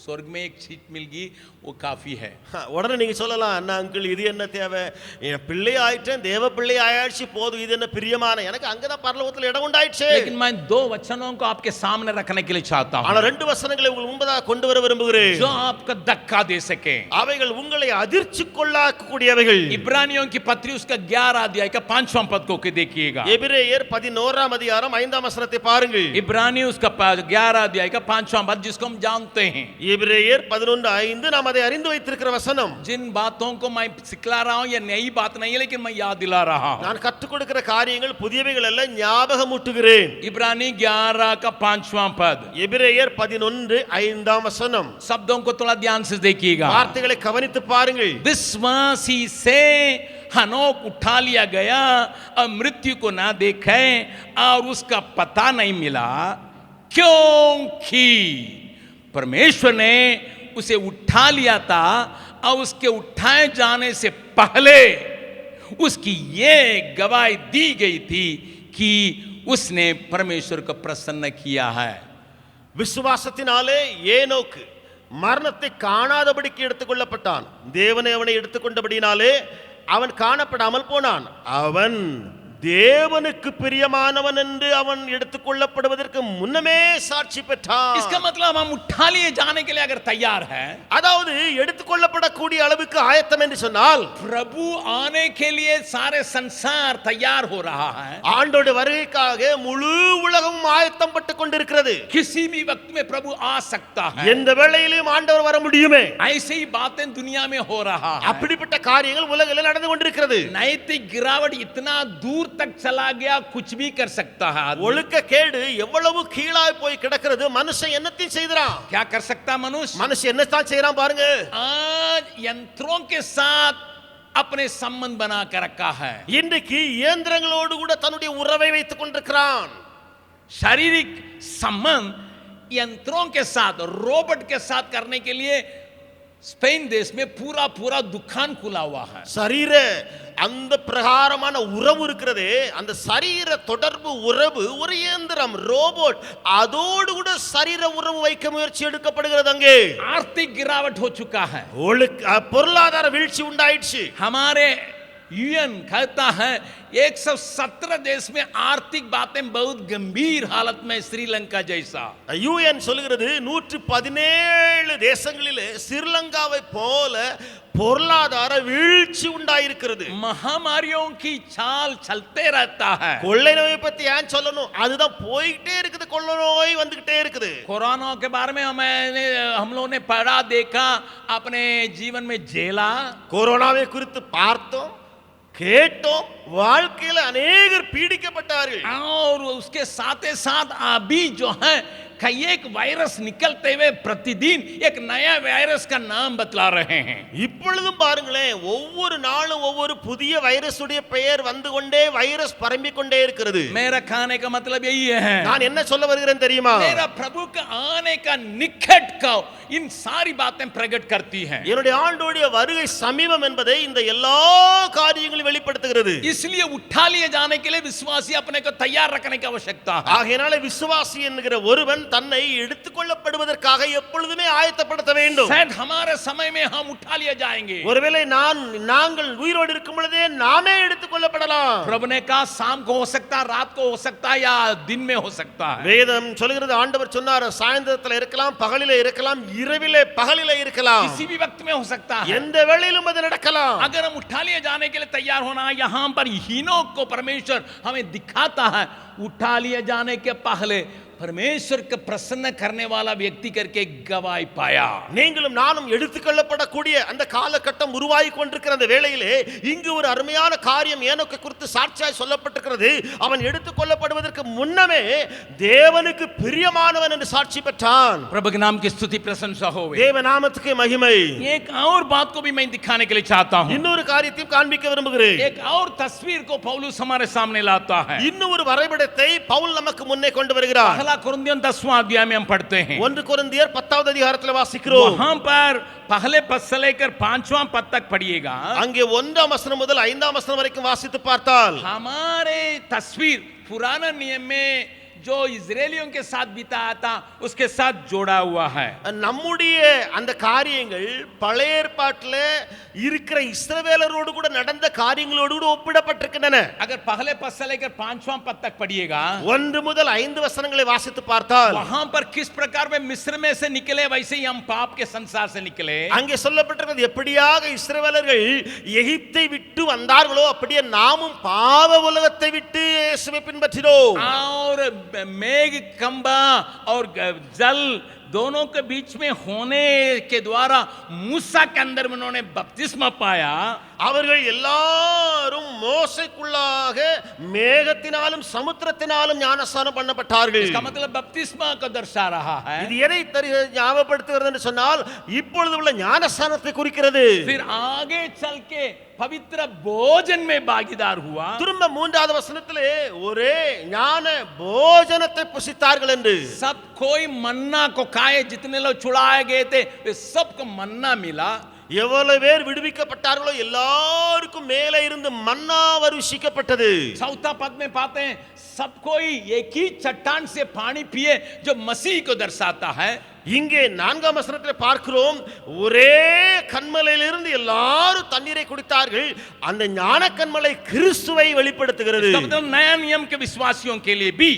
Speaker 1: स्वर्ग में एक सीट मिल गई, वो काफी है.
Speaker 2: உடனே நீங்க சொல்லலாம், அண்ணா அங்கிள் இது என்ன தேவை, என் பிள்ளை ஆயிட்டேன், தேவ பிள்ளை ஆயாச்சு, போதும், இது என்ன பிரியமான, எனக்கு அங்கதான் பரலோகத்தில் இடம் உண்டாயிடுச்சு.
Speaker 1: लेकिन मैं दो वचनों को आपके सामने रखने के लिए चाहता हूं,
Speaker 2: ஆனா ரெண்டு வசனங்களை உங்களுக்கு முன்பதாக கொண்டு வர விரும்புகிறேன்,
Speaker 1: जो आपका धक्का दे सके.
Speaker 2: அவைகள் உங்களை அதிர்ச்சி கொள்ளாக்கக்கூடியவைகள்.
Speaker 1: इब्रानियों की पत्री उसका 11 अध्याय का 5वां पद को देखिएगा.
Speaker 2: எபிரேயர் 11ஆம் அதிகாரம் 5ஆம் வசனத்தை பாருங்கள்.
Speaker 1: इब्रानी उसका 11 अध्याय का 5वां पद, जिसको हम जानते हैं.
Speaker 2: எபிரேயர் 11:5 நாம் அதை அறிந்து வைத்திருக்கிற வசனம்.
Speaker 1: जिन बातों को मैं सिखला रहा हूं ये नई बात नहीं है, लेकिन मैं याद दिला रहा हूं.
Speaker 2: நான் கற்றுக் கொடுக்கிற காரியங்கள் புதியவைகள் அல்ல, ஞாபகமூட்டுகிறேன்.
Speaker 1: इब्रानी 11 का 5वां पद,
Speaker 2: எபிரேயர் 11:5 வசனம்.
Speaker 1: शब्दों को थोड़ा ध्यान से देखिएगा.
Speaker 2: வார்த்தைகளை கவனித்து பாருங்கள்.
Speaker 1: विश्वासी से हनोक उठा लिया गया और मृत्यु को ना देखे और उसका पता नहीं मिला, क्योंकि परमेश्वर ने उसे उठा लिया था और उसके उठाए जाने से पहले उसकी ये गवाही दी गई थी कि उसने परमेश्वर को प्रसन्न किया है.
Speaker 2: விசுவாசத்தினாலே ஏனோக்கு மரணத்தை காணாதபடிக்கு எடுத்துக்கொள்ளப்பட்டான். தேவனை அவனை எடுத்துக்கொண்டபடினாலே அவன் காணப்படாமல் போனான். அவன் தேவனுக்கு பிரியமானவன் என்று அவன் எடுத்துக்கொள்ளப்படுவதற்கு முன்னமே சாட்சி பெற்றான்.
Speaker 1: इसका मतलब हम उठा लिए जाने के लिए अगर तैयार है,
Speaker 2: அதாவது எடுத்துக்கொள்ளப்படக்கூடிய அளவுக்கு ஆயத்தம் என்று சொன்னால்,
Speaker 1: प्रभु आने के लिए सारे संसार तैयार हो रहा है.
Speaker 2: ஆண்டோட வருகைக்காக முழு உலகமும் ஆயத்தம் பட்டுக் கொண்டிருக்கிறது.
Speaker 1: किसी भी वक्त में प्रभु आ सकता है.
Speaker 2: எந்த வேளையிலும் ஆண்டவர் வர முடியுமே.
Speaker 1: ऐसी ही बातें दुनिया में हो रहा है.
Speaker 2: அப்படிப்பட்ட காரியங்கள் உலகில் நடந்து கொண்டிருக்கிறது.
Speaker 1: नैतिक गिरावट इतना दूर तक चला गया, कुछ भी कर सकता है आदमी.
Speaker 2: ஒழுக்க கேடு எவ்வளவு கீழாய் போய் கிடக்கிறது. மனுஷன் என்னத்தையும் செய்றான்.
Speaker 1: क्या कर सकता मनुष्य?
Speaker 2: மனுஷன் என்னத்தான் செய்றான் பாருங்க.
Speaker 1: आज यंत्रों के साथ अपने संबंध बना कर रखा है.
Speaker 2: இன்றைக்கு இயந்திரங்களோடு கூட தன்னுடைய உறவை வைத்துக் கொண்டிருக்கிறான்.
Speaker 1: शारीरिक संबंध यंत्रों के साथ, रोबोट के साथ करने के लिए स्पेन देश में पूरा पूरा दुकान खुला हुआ है.
Speaker 2: சரீர அந்த பிரகாரமான உறவு இருக்கிறதே, அந்த சரீர தொடர்பு உறவு ஒரு இயந்திரம், ரோபோட், அதோடு கூட சரீர உறவு வைக்க முயற்சி எடுக்கப்படுகிறது. அங்கே
Speaker 1: आर्थिक गिरावट हो चुका है.
Speaker 2: பொருளாதார வீழ்ச்சி உண்டாயிடுச்சு.
Speaker 1: हमारे यूएन कहता है 117 देश में आर्थिक बातें बहुत गंभीर हालत में, श्रीलंका जैसा.
Speaker 2: यूएन சொல்கிறது 117 தேசங்களிலே ஸ்ரீலங்காவை போல பொருளாதார வீழ்ச்சி உண்டாயிருக்கிறது.
Speaker 1: महामारियों की चाल चलते रहता है.
Speaker 2: கொள்ளை நோயை பத்தி ஏன் சொல்லணும்? அதுதான் போயிட்டே இருக்குது. கொள்ளை நோய் வந்துகிட்டே இருக்குது.
Speaker 1: कोरोना के बारे में हम लोगों ने पढ़ा, देखा, अपने जीवन में झेला.
Speaker 2: கொரோனாவை குறித்து பார்த்தோம், கேட்டோம், வாழ்க்கையில அநேகர் பீடிக்கப்பட்டார்கள்.
Speaker 1: और उसके साथ ही साथ अभी जो है कई एक वायरस निकलते हुए प्रतिदिन एक नया वायरस का नाम बतला रहे हैं.
Speaker 2: இப்பொழுதும் பாருங்களேன், ஒவ்வொரு நாளும் ஒவ்வொரு புதிய வைரஸுடைய பெயர் வந்து கொண்டே வைரஸ் பரம்பிக் கொண்டே இருக்கிறது.
Speaker 1: मेरा कहने का मतलब यही है,
Speaker 2: நான் என்ன சொல்ல வருகிறேன் தெரியுமா?
Speaker 1: मेरा प्रभु का आने का निकट का इन सारी बातें प्रकट करती हैं.
Speaker 2: என்னுடைய ஆண்டவருடைய வருகை சமீபம் என்பதை இந்த எல்லா காரியங்களும் வெளிப்படுத்துகிறது.
Speaker 1: इसलिए उठा लिए जाने के लिए विश्वासी अपने को तैयार रखने की आवश्यकता है.
Speaker 2: ஆகையால விசுவாசி என்கிற ஒருவன் தன்னை எடுத்துக்கொள்ளப்படுவதற்காக எப்பொழுதுமே ஆயத்தப்படுத்த வேண்டும்.
Speaker 1: शायद हमारे समय में हम उठा लिए जाएंगे.
Speaker 2: ஒருவேளை நாங்கள் உயிரோடு இருக்கும் பொழுதே நாமே எடுத்துக்கொள்ளப்படலாம்.
Speaker 1: प्रभु ने कहा शाम को हो सकता है, रात को हो सकता है, या दिन में हो सकता है.
Speaker 2: வேதம் சொல்கிறது, ஆண்டவர் சொன்னார், சாயந்தரத்தில் இருக்கலாம், பகலிலே இருக்கலாம், இரவிலே பகலிலே இருக்கலாம்,
Speaker 1: किसी भी वक्त में हो सकता है.
Speaker 2: எந்த வேளையிலும் அது நடக்கலாம்.
Speaker 1: अगर हम उठा लिए जाने के लिए तैयार होना, यहाँ पर हीनोक को परमेश्वर हमें दिखाता है. उठा लिए जाने के पहले परमेश्वर को प्रसन्न करने वाला व्यक्ति करके गवाही पाया.
Speaker 2: நீங்களும் நானும் எடுத்துக்கொள்ளப்படக்கூடிய அந்த காலகட்டம் உருவாகி கொண்டிருக்கிற அந்த வேளையிலே இங்கு ஒரு அருமையான காரியம் ஏனோக்கை குறித்து சாட்சியாய் சொல்லப்பட்டிருக்கிறது. அவன் எடுத்துக்கொள்ளப்படுவதற்கு முன்னமே தேவனுக்கு பிரியமானவன் என்று சாட்சி பெற்றான்.
Speaker 1: प्रभु के नाम की स्तुति प्रशंसा हो.
Speaker 2: தேவ நாமத்துக்கு மகிமை.
Speaker 1: एक और बात को भी मैं दिखाने के लिए चाहता हूँ.
Speaker 2: இன்னொரு காரியத்தையும் காண்பிக்க விரும்புகிறேன்.
Speaker 1: एक और तस्वीर को पौलुस हमारे सामने लाता है.
Speaker 2: இன்னொரு வரைபடத்தை பவுல் நமக்கு முன்னே கொண்டு வருகிறார்.
Speaker 1: पहला कुरिन्थियों 10वां अध्याय में हम पढ़ते हैं.
Speaker 2: 1 கொரிந்தியர் 10வது அதிகாரத்தில் வாசிக்கிறோம்.
Speaker 1: वहां पर पहले पद से लेकर 5वां पद तक पढ़िएगा.
Speaker 2: அங்கே 1ஆம் வசனம் முதல் 5ஆம் வசனம் வரைக்கும் வாசித்து பார்த்தால்
Speaker 1: हमारे तस्वीर पुराना नियम में जो इजरायलियों के साथ बिताया था उसके साथ जोड़ा हुआ है.
Speaker 2: நம்முடைய அந்த காரியங்கள் பழைய ஏற்பாட்டில் இருக்கிற இஸ்ரவேலரோடு கூட நடந்த காரியங்களோடு கூட ஒப்பிடப்பட்டிருக்கின்றன.
Speaker 1: अगर पहले पद से लेकर 5वां पद तक पढ़िएगा,
Speaker 2: 1 முதல் 5 வசனங்களை வாசித்து பார்த்தால்
Speaker 1: वहां पर किस प्रकार में मिस्र में से निकले वैसे ही हम पाप के संसार से निकले.
Speaker 2: அங்கே சொல்லப்பட்டிருக்கிறது, எப்படியாக இஸ்ரவேலர்கள் எகிப்தை விட்டு வந்தார்களோ அப்படியே நாமும் பாவ உலகத்தை விட்டு இயேசுவை பின்பற்றினோம்.
Speaker 1: और मेघ कंबा और जल दोनों के बीच में होने के द्वारा मूसा के अंदर में उन्होंने बपतिस्मा पाया.
Speaker 2: அவர்கள் எல்லாரும் மோசைக்குள்ளாக மேகத்தினாலும் சமுத்திரத்தினாலும் ஞானஸ்நானம் பண்ணப்பட்டார்கள்.
Speaker 1: इसका मतलब बपतिस्मा को दर्शा रहा है.
Speaker 2: இது எதை ஞாபகப்படுத்துகிறது என்று சொன்னால் இப்பொழுது உள்ள ஞானஸ்நானத்தை குறிக்கிறது.
Speaker 1: फिर आगे चल के पवित्र भोजन में भागीदार हुआ.
Speaker 2: திரும்ப 3வது வசனத்திலே ஒரே ஞான போஜனத்தை புசித்தார்கள் என்று.
Speaker 1: सब कोई मन्ना को खाए, जितने लोग छुड़ाए गए थे वे सबको मन्ना मिला.
Speaker 2: எவ்வளவு பேர் விடுவிக்கப்பட்டார்களோ எல்லாருக்கும் மேலே இருந்து மன்னா வருஷிக்கப்பட்டது.
Speaker 1: चौथा पद में पाते हैं सब कोई एक ही चट्टान से पानी पिए जो मसीह को दर्शाता है.
Speaker 2: இங்கே 4ஆம் வசனத்தில் பார்க்கிறோம், ஒரே கன்மலையிலிருந்து எல்லாரும் தண்ணீரை குடித்தார்கள். அந்த ஞான கன்மலை கிறிஸ்துவை வெளிப்படுத்துகிறது.
Speaker 1: मतलब नया नियम के विश्वासियों के लिए भी,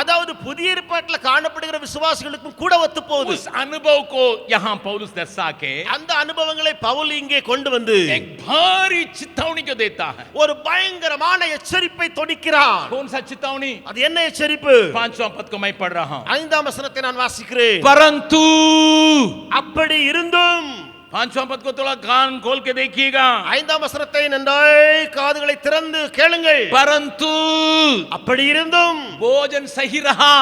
Speaker 2: அதாவது புதிய ஏற்பாட்டில் காணப்படுகிற விசுவாசிகளுக்கும் கூட ஒத்து போகுது.
Speaker 1: उस अनुभव को यहाँ पौलुस दर्शा के
Speaker 2: அந்த அனுபவங்களை பவுல் இங்கே கொண்டு வந்து
Speaker 1: एक भारी चेतावनी को देता है.
Speaker 2: ஒரு பயங்கரமான எச்சரிப்பை தொடுக்கிறார்.
Speaker 1: कौन सा चेतावनी?
Speaker 2: அது என்ன எச்சரிப்பு?
Speaker 1: 5वां पद को मैं पढ़ रहा हूं.
Speaker 2: 5ஆம் வசனத்தை நான் வாசிக்கிறேன்.
Speaker 1: परंतु,
Speaker 2: அப்படி இருந்தும்,
Speaker 1: 5वां पद को थोड़ा कान खोल के देखिएगा.
Speaker 2: 5ஆம் வசனத்தை நன்றாய் காதுகளை திறந்து கேளுங்கள்.
Speaker 1: परंतु
Speaker 2: அப்படி இருந்தும்
Speaker 1: भोजन सही रहा.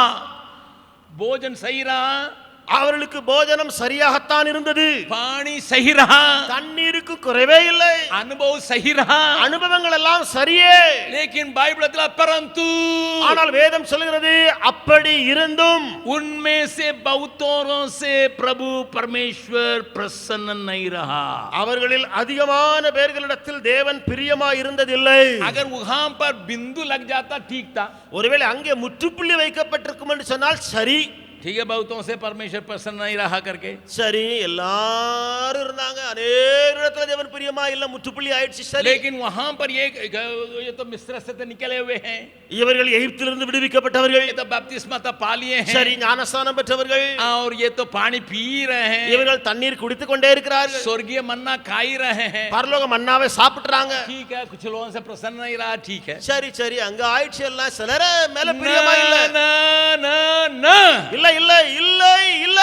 Speaker 1: भोजन सही रहा.
Speaker 2: அவர்களுக்கு போஜனம் சரியாகத்தான் இருந்தது.
Speaker 1: पानी सही रहा.
Speaker 2: தண்ணீருக்கு குறைவே இல்லை.
Speaker 1: अनुभव सही रहा.
Speaker 2: அனுபவங்கள் எல்லாம் சரியே.
Speaker 1: लेकिन बाइबल कहता परंतु,
Speaker 2: ஆனால் வேதம் சொல்கிறது அப்படி இருந்தும்
Speaker 1: उनमें से बहुतों से प्रभु परमेश्वर प्रसन्न नहीं रहा.
Speaker 2: அவர்களில் அதிகமான பேர்களிடத்தில் தேவன் பிரியமாய் இருந்ததில்லை.
Speaker 1: अगर वहां पर बिंदु लग जाता ठीक था.
Speaker 2: ஒருவேளை அங்கே முற்றுப்புள்ளி வைக்கப்பட்டிருக்கும் என்று சொன்னால் சரி.
Speaker 1: ठीक है, बहुतों से परमेश्वर प्रसन्न नहीं रहा करके
Speaker 2: சரி, எல்லாரும் இருந்தாங்க, अनेक இடத்துல தேவன் பிரியமா இல்ல, முற்றுப்புள்ளி ஆயிடுச்சு. சரி,
Speaker 1: लेकिन वहां पर ये तो मिस्र से तो निकले हुए हैं,
Speaker 2: இவர்கள் எகிப்திலிருந்து விடுவிக்கப்பட்டவர்கள்,
Speaker 1: ये तो बपतिस्मा तो पा लिए हैं,
Speaker 2: சரி, ஞானஸ்நானம் பெற்றவர்கள்,
Speaker 1: और ये तो पानी पी रहे हैं,
Speaker 2: இவர்கள் தண்ணீர் குடித்துக் கொண்டே இருக்கிறார்கள்,
Speaker 1: स्वर्गीय मन्ना खा ही रहे हैं.
Speaker 2: பரலோக மன்னாவை சாப்பிடுறாங்க.
Speaker 1: ठीक है, कुछ लोगों से प्रसन्न नहीं रहा. ठीक है,
Speaker 2: சரி சரி, அங்க ஆயிடுச்சு. எல்லாம் சிலர மேல பிரியமா இல்ல.
Speaker 1: ना ना ना,
Speaker 2: இல்ல இல்ல இல்ல இல்ல.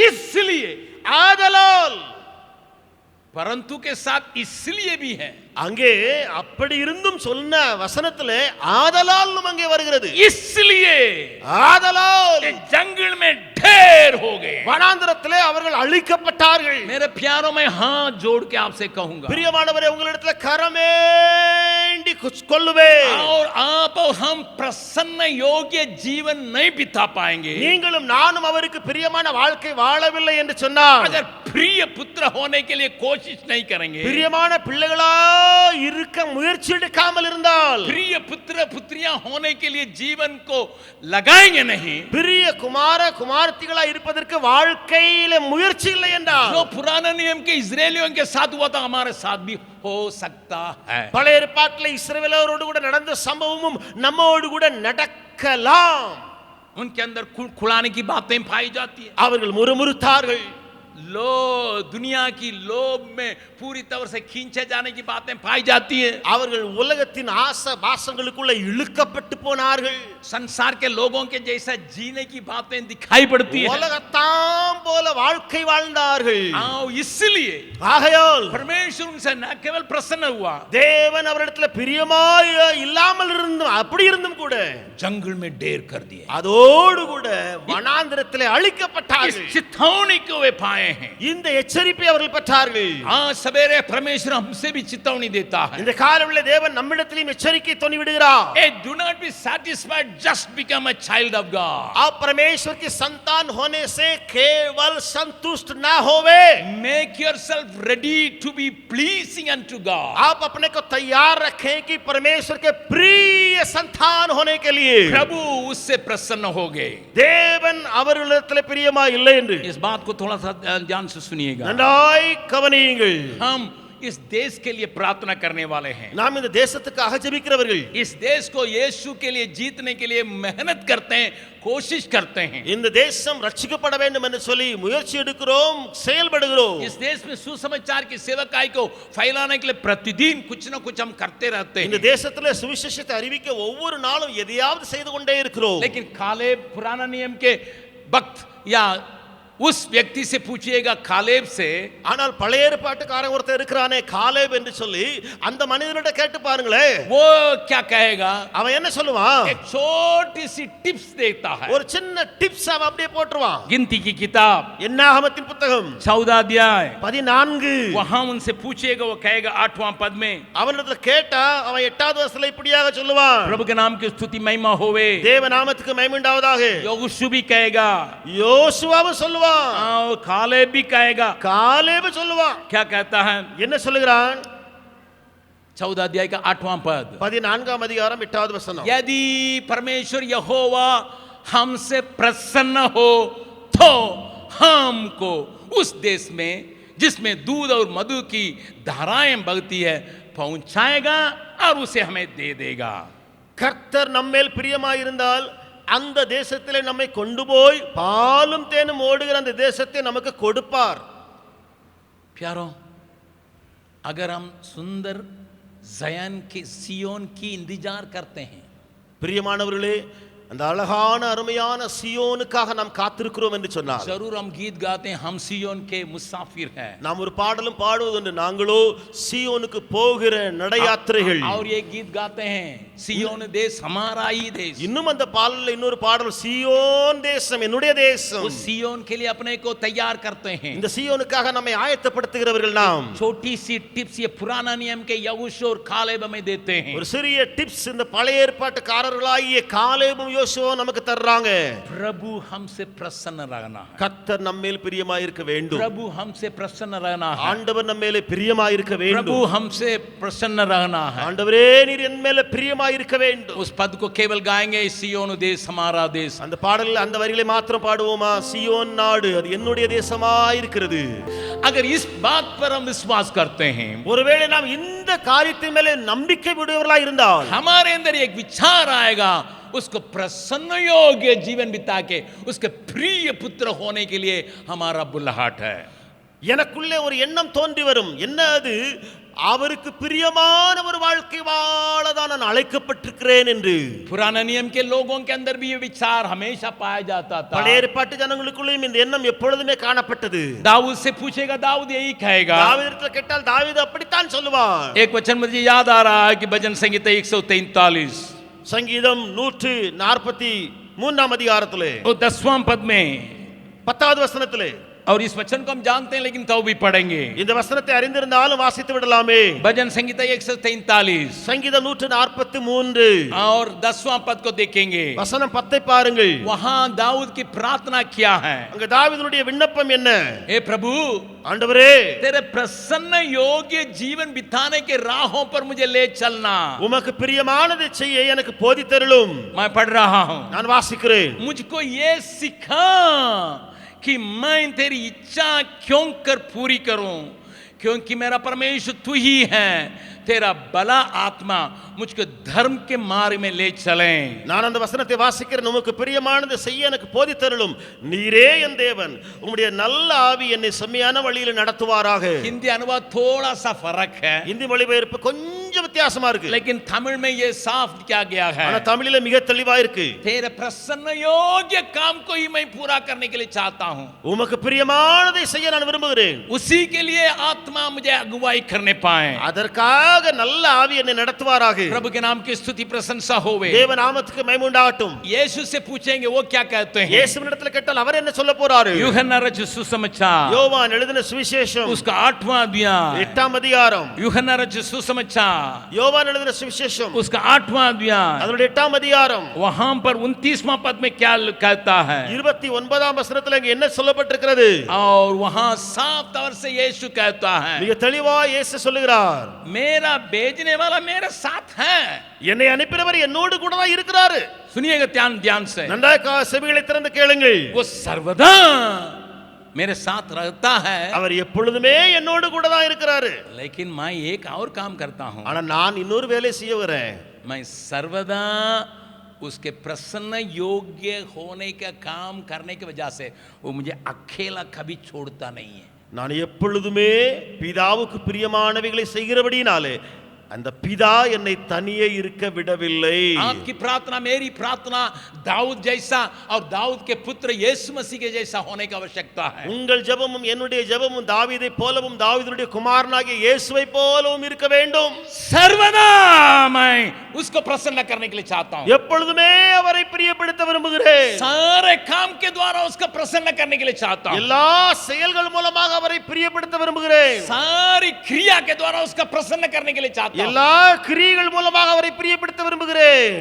Speaker 1: इसलिए
Speaker 2: ஆதலால்
Speaker 1: परंतु के साथ इसलिए भी है,
Speaker 2: அங்கே அப்படி இருந்தும் சொன்ன வசனத்திலே ஆதலாலும் அங்கே வருகிறது.
Speaker 1: इसलिए
Speaker 2: ஆதலால்
Speaker 1: ये जंगल में ढेर हो गए.
Speaker 2: வனாந்தரத்திலே அவர்கள் அழிக்கப்பட்டார்கள்.
Speaker 1: मेरे प्यारों में हाथ जोड़ के आपसे कहूंगा,
Speaker 2: பிரியமானவரே, உங்களிடத்தில் கரமேண்டி கொள்ளுவேன்.
Speaker 1: और आप और हम प्रसन्न योग्य जीवन नहीं बिता पाएंगे
Speaker 2: நீங்களும் நானும் அவருக்கு பிரியமான வாழ்க்கை வாழவில்லை என்று சொன்னார்.
Speaker 1: अगर प्रिय पुत्र होने के लिए कोशिश नहीं करेंगे,
Speaker 2: பிரியமான பிள்ளைகளா இருக்க முயற்சி எடுக்காமல் இருந்தால்,
Speaker 1: प्रिय पुत्र पुत्रियां होने के लिए जीवन को लगाएंगे नहीं,
Speaker 2: பிரிய குமார குமார்த்திகளா இருப்பதற்கு வாழ்க்கையில முயற்சி இல்லை என்றால்,
Speaker 1: जो पुराने नियम के इजरायलियों के साथ हुआ था हमारे साथ भी हो सकता है.
Speaker 2: பழைய ஏற்பாட்டில் இஸ்ரவேலரோடு கூட நடந்த சம்பவமும் நம்மோடு கூட நடக்கலாம்.
Speaker 1: उनके अंदर खुलाने की बातें पाई जाती है.
Speaker 2: அவர்கள் முறுமுறுத்தார்கள்.
Speaker 1: दुनिया की लोभ में पूरी तरह से खींचे जाने की बातें पाई जाती है.
Speaker 2: அவர்கள் உலகத்தின் ஆசை பாசங்களுக்குள்ள இழுக்கப்பட்டு போனார்கள்.
Speaker 1: संसार के लोगों के जैसा जीने की बातें दिखाई पड़ती है.
Speaker 2: உலகத்தாம் போல வாழ்க்கை வாழ்ந்தார்கள்.
Speaker 1: इसलिए
Speaker 2: ஆகையால்
Speaker 1: परमेश्वर उनसे न केवल प्रसन्न हुआ,
Speaker 2: தேவன் அவரிடத்தில் பிரியமாய் இல்லாமல் இருந்தும் அப்படி இருந்தும் கூட
Speaker 1: जंगल में ढेर कर दिए.
Speaker 2: அதோடு கூட வனாந்திரத்திலே அழிக்கப்பட்டார்கள்.
Speaker 1: चेतावनी को वे पाए हैं.
Speaker 2: இந்த எச்சரிப்பை அவர்கள் பெற்றார்கள்.
Speaker 1: आज सवेरे परमेश्वर हमसे भी चेतावनी देता है.
Speaker 2: இந்த காலவெளியிலே தேவன் நம்மிடத்திலும் எச்சரிக்கை தொனி விடுகிறார்.
Speaker 1: Do not be satisfied, just become a child of God.
Speaker 2: आप परमेश्वर की संतान होने से केवल संतुष्ट ना होवे.
Speaker 1: Make yourself ready to be pleasing unto God.
Speaker 2: आप अपने को तैयार रखें कि परमेश्वर के प्रिय संतान होने के लिए
Speaker 1: प्रभु उससे प्रसन्न हो गए.
Speaker 2: தேவன் அவர்களிடத்தில் பிரியமா இல்லை என்று
Speaker 1: इस बात को थोड़ा सा ध्यान से सुनिएगा.
Speaker 2: நன்றாய் கவனியுங்கள்.
Speaker 1: हम इस देश के लिए प्रार्थना करने वाले हैं.
Speaker 2: நாம் இந்த தேசத்துக்காக ஜெபிக்கிறவர்கள்.
Speaker 1: इस देश को यीशु के लिए जीतने के लिए मेहनत करते हैं, कोशिश करते हैं.
Speaker 2: இந்த தேசம் ரட்சிக்கப்பட வேண்டும் என்று சொல்லி முயற்சி எடுக்கிறோம், செயல்படுகிறோம்.
Speaker 1: इस देश में सुसमाचार की सेवकाई को फैलाने के लिए प्रतिदिन कुछ न कुछ हम करते रहते
Speaker 2: இந்த
Speaker 1: हैं.
Speaker 2: தேசத்திலே சுவிசேஷத்தை அறிவிக்க ஒவ்வொரு நாளும் எதையாவது செய்து கொண்டே இருக்கிறோம்.
Speaker 1: लेकिन कालेब पुराना नियम के वक्त या उस व्यक्ति से पूछिएगा कालेब से,
Speaker 2: ஆனால் பழைய ஏற்பாட்டுக்காரன் ஒருத்தர் இருக்கிறானே காலேப் என்று சொல்லி அந்த மனிதனிடம் கேட்டு பாருங்களே,
Speaker 1: वो क्या कहेगा?
Speaker 2: அவன் என்ன சொல்லுவான்?
Speaker 1: एक छोटी सी टिप्स देता है.
Speaker 2: ஒரு சின்ன டிப்ஸ் அவன் அப்படியே போட்டுருவான்.
Speaker 1: गिनती की किताब
Speaker 2: என்னாகமத்தின் புத்தகம்
Speaker 1: 14 अध्याय,
Speaker 2: 14.
Speaker 1: वहां उनसे पूछिएगा, वो कहेगा 8वां पद में,
Speaker 2: அவனிடத்துல கேட்டா அவன் 8வது வசனத்துல இப்படியாக சொல்லுவான்,
Speaker 1: प्रभु के नाम की स्तुति महिमा होवे.
Speaker 2: தேவ நாமத்துக்கு மகிமை உண்டாவதாக.
Speaker 1: யோசுவா भी कहेगा,
Speaker 2: யோசுவாவும் சொல்லுவான்,
Speaker 1: और कालेब भी कहेगा.
Speaker 2: காலேப் சொல்லுவான்.
Speaker 1: क्या कहता है?
Speaker 2: என்ன சொல்லுகிறான்?
Speaker 1: 14 अध्याय का 8वां पद,
Speaker 2: 14ஆம் அதிகாரம் 8வது வசனம்.
Speaker 1: यदि परमेश्वर यहोवा हमसे प्रसन्न हो तो हमको उस देश में जिसमें दूध और मधु की धाराएं बहती है पहुंचाएगा और उसे हमें दे देगा.
Speaker 2: கர்த்தர் நம்மேல் பிரியமாயிருந்தால் அந்த தேசத்திலே நம்மை கொண்டு போய் பாலும் தேனும் ஓடுகிற அந்த தேசத்தை நமக்கு கொடுப்பார்.
Speaker 1: प्यारो, अगर हम सुंदर ज़यान के सियोन की इंतजार करते हैं,
Speaker 2: பிரியமானவர்களே, அந்த அழகான அருமையான சியோனுக்காக நாம் காத்திருக்கிறோம் என்று சொன்னார்.
Speaker 1: जरूर हम गीत गाते हैं, हम सियोन के मुसाफिर हैं.
Speaker 2: நாம் ஒரு பாடலும் பாடுவதுண்டு, நாங்களோ சியோனுக்கு போகிற நடையாத்திரைகள்.
Speaker 1: और ये गीत गाते हैं, सियोन देश हमारा ही देश.
Speaker 2: இன்னும் அந்த பாடல்ல இன்னொரு பாடல், சியோன் தேசம் என்னுடைய தேசம்.
Speaker 1: उस सियोन के लिए अपने को तैयार करते हैं.
Speaker 2: இந்த சியோனுக்காக நம்மை ஆயத்தப்படுத்துகிறவர்கள் நாம்.
Speaker 1: छोटी सी टिप्स ये पुराना नियम के यहोशू और कालेब हमें देते हैं.
Speaker 2: ஒரு சிறிய டிப்ஸ் இந்த பழைய ஏற்பாட்டுக்காரர்களாகிய காலேபும் யோசுவாவும் நமக்கு தர்றாங்க.
Speaker 1: प्रभु हमसे प्रसन्न रहना है.
Speaker 2: கர்த்தர் நம்மேல் பிரியமாயிருக்க வேண்டும்.
Speaker 1: प्रभु हमसे प्रसन्न रहना है.
Speaker 2: ஆண்டவர் நம்மேலே பிரியமாயிருக்க
Speaker 1: प्रभु
Speaker 2: வேண்டும்.
Speaker 1: हमसे प्रसन्न रहना है.
Speaker 2: ஆண்டவரே நீர் என் மேல பிரியமாயிருக்க வேண்டும்.
Speaker 1: उस पद को केवल गाएंगे, सियोन देश हमारा देश.
Speaker 2: அந்த பாடல்ல அந்த வரிகளை மாத்திரம் பாடுவோமா? சியோன் நாடு அது என்னுடைய தேசமாயிருக்கிறது.
Speaker 1: अगर इस बात पर हम विश्वास करते हैं,
Speaker 2: ஒருவேளை நாம் இந்த காரியத்தின் மேலே நம்பிக்கை விடுவர்களாய் இருந்தால்
Speaker 1: हमारे अंदर एक विचार आएगा, उसको प्रसन्न योग्य जीवन बिता के उसके प्रिय पुत्र होने के लिए हमारा बुलाहट है.
Speaker 2: எனக்குள்ளே ஒரு எண்ணம் தோன்றி வரும். என்ன அது? அவருக்கு பிரியமான ஒரு வாழ்க்கை வாழதான் நான் அழைக்கப்பட்டிருக்கிறேன் என்று.
Speaker 1: पुराने नियम के लोगों के अंदर भी ये विचार हमेशा पाया जाता था.
Speaker 2: பழைய ஏற்பாட்டு ஜனங்களுக்குள்ளேயும் இந்த எண்ணம் எப்பொழுதுமே காணப்பட்டது.
Speaker 1: दाऊद से पूछेगा, दाऊद यही कहेगा.
Speaker 2: தாவீதிடத்தில் கேட்டால் தாவீது அப்படித்தான் சொல்லுவான்.
Speaker 1: एक वचन मुझे याद आ रहा है कि भजन संगीत 143
Speaker 2: சங்கீதம் 143 அதிகாரத்திலே
Speaker 1: और 10वां पद में,
Speaker 2: 10வது வசனத்திலே,
Speaker 1: और इस वचन को हम जानते हैं लेकिन तो भी पढ़ेंगे.
Speaker 2: இந்த வசனத்தை அறிந்திருந்தாலும் வாசித்து விடலாமே.
Speaker 1: भजन संगीत 143
Speaker 2: சங்கீதம் 143
Speaker 1: और 10वां पद को देखेंगे.
Speaker 2: வசனம் 10 பாருங்கள்.
Speaker 1: वहां दाऊद की प्रार्थना क्या है?
Speaker 2: அங்க தாவீதுடைய விண்ணப்பம் என்ன?
Speaker 1: हे प्रभु,
Speaker 2: ஆண்டவரே,
Speaker 1: तेरे प्रसन्न योग्य जीवन बिताने के राहों पर मुझे ले चलना.
Speaker 2: உமக்கு பிரியமானதை செய்ய எனக்கு போதித்தருளும்.
Speaker 1: मैं पढ़ रहा हूं.
Speaker 2: நான் வாசிக்கிறேன்.
Speaker 1: मुझको ये सिखा कि मैं तेरी इच्छा क्यों कर पूरी करूं, क्योंकि मेरा परमेश्वर तू ही है. तेरा भला आत्मा मुझको धर्म के मार्ग में ले चले.
Speaker 2: நான் அந்த வசனத்தை வாசிக்கிறேன். உமக்கு பிரியமானதை செய்ய எனக்கு போதித்தருளும். நீரே என் தேவன், உம்முடைய நல்ல ஆவி என்னை செம்மையான வழியில் நடத்துவாராக.
Speaker 1: हिंदी अनुवाद थोड़ा सा फर्क है,
Speaker 2: இந்தி மொழிபெயர்ப்பு கொஞ்சம் வித்தியாசமா இருக்கு.
Speaker 1: लेकिन तमिल में ये साफ किया गया है.
Speaker 2: ஆனா தமிழில மிக தெளிவா இருக்கு.
Speaker 1: तेरे प्रसन्न योग्य काम को ही मैं पूरा करने के लिए चाहता हूं.
Speaker 2: உமக்கு பிரியமானதை செய்ய நான் விரும்புகிறேன்.
Speaker 1: उसी के लिए आत्मा मुझे अगुवाई करने पाए.
Speaker 2: அதற்காக நல்ல ஆவி என்னை நடத்துவாராக.
Speaker 1: प्रभु के नाम की स्तुति प्रशंसा होवे.
Speaker 2: தேவ நாமத்துக்கு மகிமை உண்டாகட்டும்.
Speaker 1: यीशु से पूछेंगे वो क्या कहते हैं.
Speaker 2: இயேசுவினிடத்தில் கேட்டால் அவர் என்ன சொல்ல போறாரு?
Speaker 1: यूहन्ना रचित सुसमाचार,
Speaker 2: யோவான் எழுதின சுவிசேஷம்
Speaker 1: उसका 8वां अध्याय.
Speaker 2: 8ஆம் அதிகாரம்.
Speaker 1: यूहन्ना रचित सुसमाचार,
Speaker 2: யோவான் எழுதின சுவிசேஷம்
Speaker 1: उसका 8वां अध्याय.
Speaker 2: அதனுடைய 8ஆம் அதிகாரம்
Speaker 1: वहां पर 29वां पद में क्या कहता है?
Speaker 2: 29ஆம் வசனத்துல இங்க என்ன சொல்லப்பட்டிருக்கிறது?
Speaker 1: और वहां साफ तौर से यीशु कहता है,
Speaker 2: மிக தெளிவா இயேசு சொல்லுகிறார்,
Speaker 1: मेरा भेजने वाला मेरे साथ है.
Speaker 2: என்னை அனுப்பினவர் என்னோடு கூட தான் இருக்கிறாரு.
Speaker 1: सुनिएगा ध्यान ध्यान से.
Speaker 2: நன்றாக செவிகளை திறந்து கேளுங்கள்.
Speaker 1: वो सर्वदा मेरे साथ रहता है,
Speaker 2: அவர் எப்பொழுதுமே என்னோடு கூட தான் இருக்கிறாரு.
Speaker 1: लेकिन मैं एक और काम करता हूं.
Speaker 2: ஆனா நான் இன்னொரு வேலை செய்ய வரேன்.
Speaker 1: मैं सर्वदा उसके प्रसन्न योग्य होने का काम करने की वजह से वो मुझे अकेला कभी छोड़ता नहीं है.
Speaker 2: நான் எப்பொழுதுமே பிதாவுக்கு பிரியமானவைகளை செய்கிறபடினாலே அந்த பிதா என்னை தனியே இருக்க விடவில்லை.
Speaker 1: आपकी प्रार्थना, मेरी प्रार्थना दाऊद जैसा और दाऊद के पुत्र यीशु मसीह के जैसा होने की आवश्यकता है.
Speaker 2: உங்கள் ஜெபமும் என்னுடைய ஜெபமும் தாவீதை போலவும் தாவீதுடைய குமாரனாகிய இயேசுவை போலவும் இருக்க வேண்டும்.
Speaker 1: सर्वदा मैं उसको प्रसन्न करने के लिए चाहता हूं.
Speaker 2: எப்பொழுதுமே அவரை பிரியப்படுத்த விரும்புகிறேன்.
Speaker 1: सारे काम के द्वारा उसको प्रसन्न करने के लिए चाहता हूं.
Speaker 2: எல்லா செயல்கள் மூலமாக அவரை பிரியப்படுத்த விரும்புகிறேன்.
Speaker 1: सारी क्रिया के द्वारा उसका प्रसन्न करने के लिए चाहता हूं.
Speaker 2: எல்லா கிரியைகள் மூலமாக அவரை பிரியப்படுத்த விரும்புகிறேன்.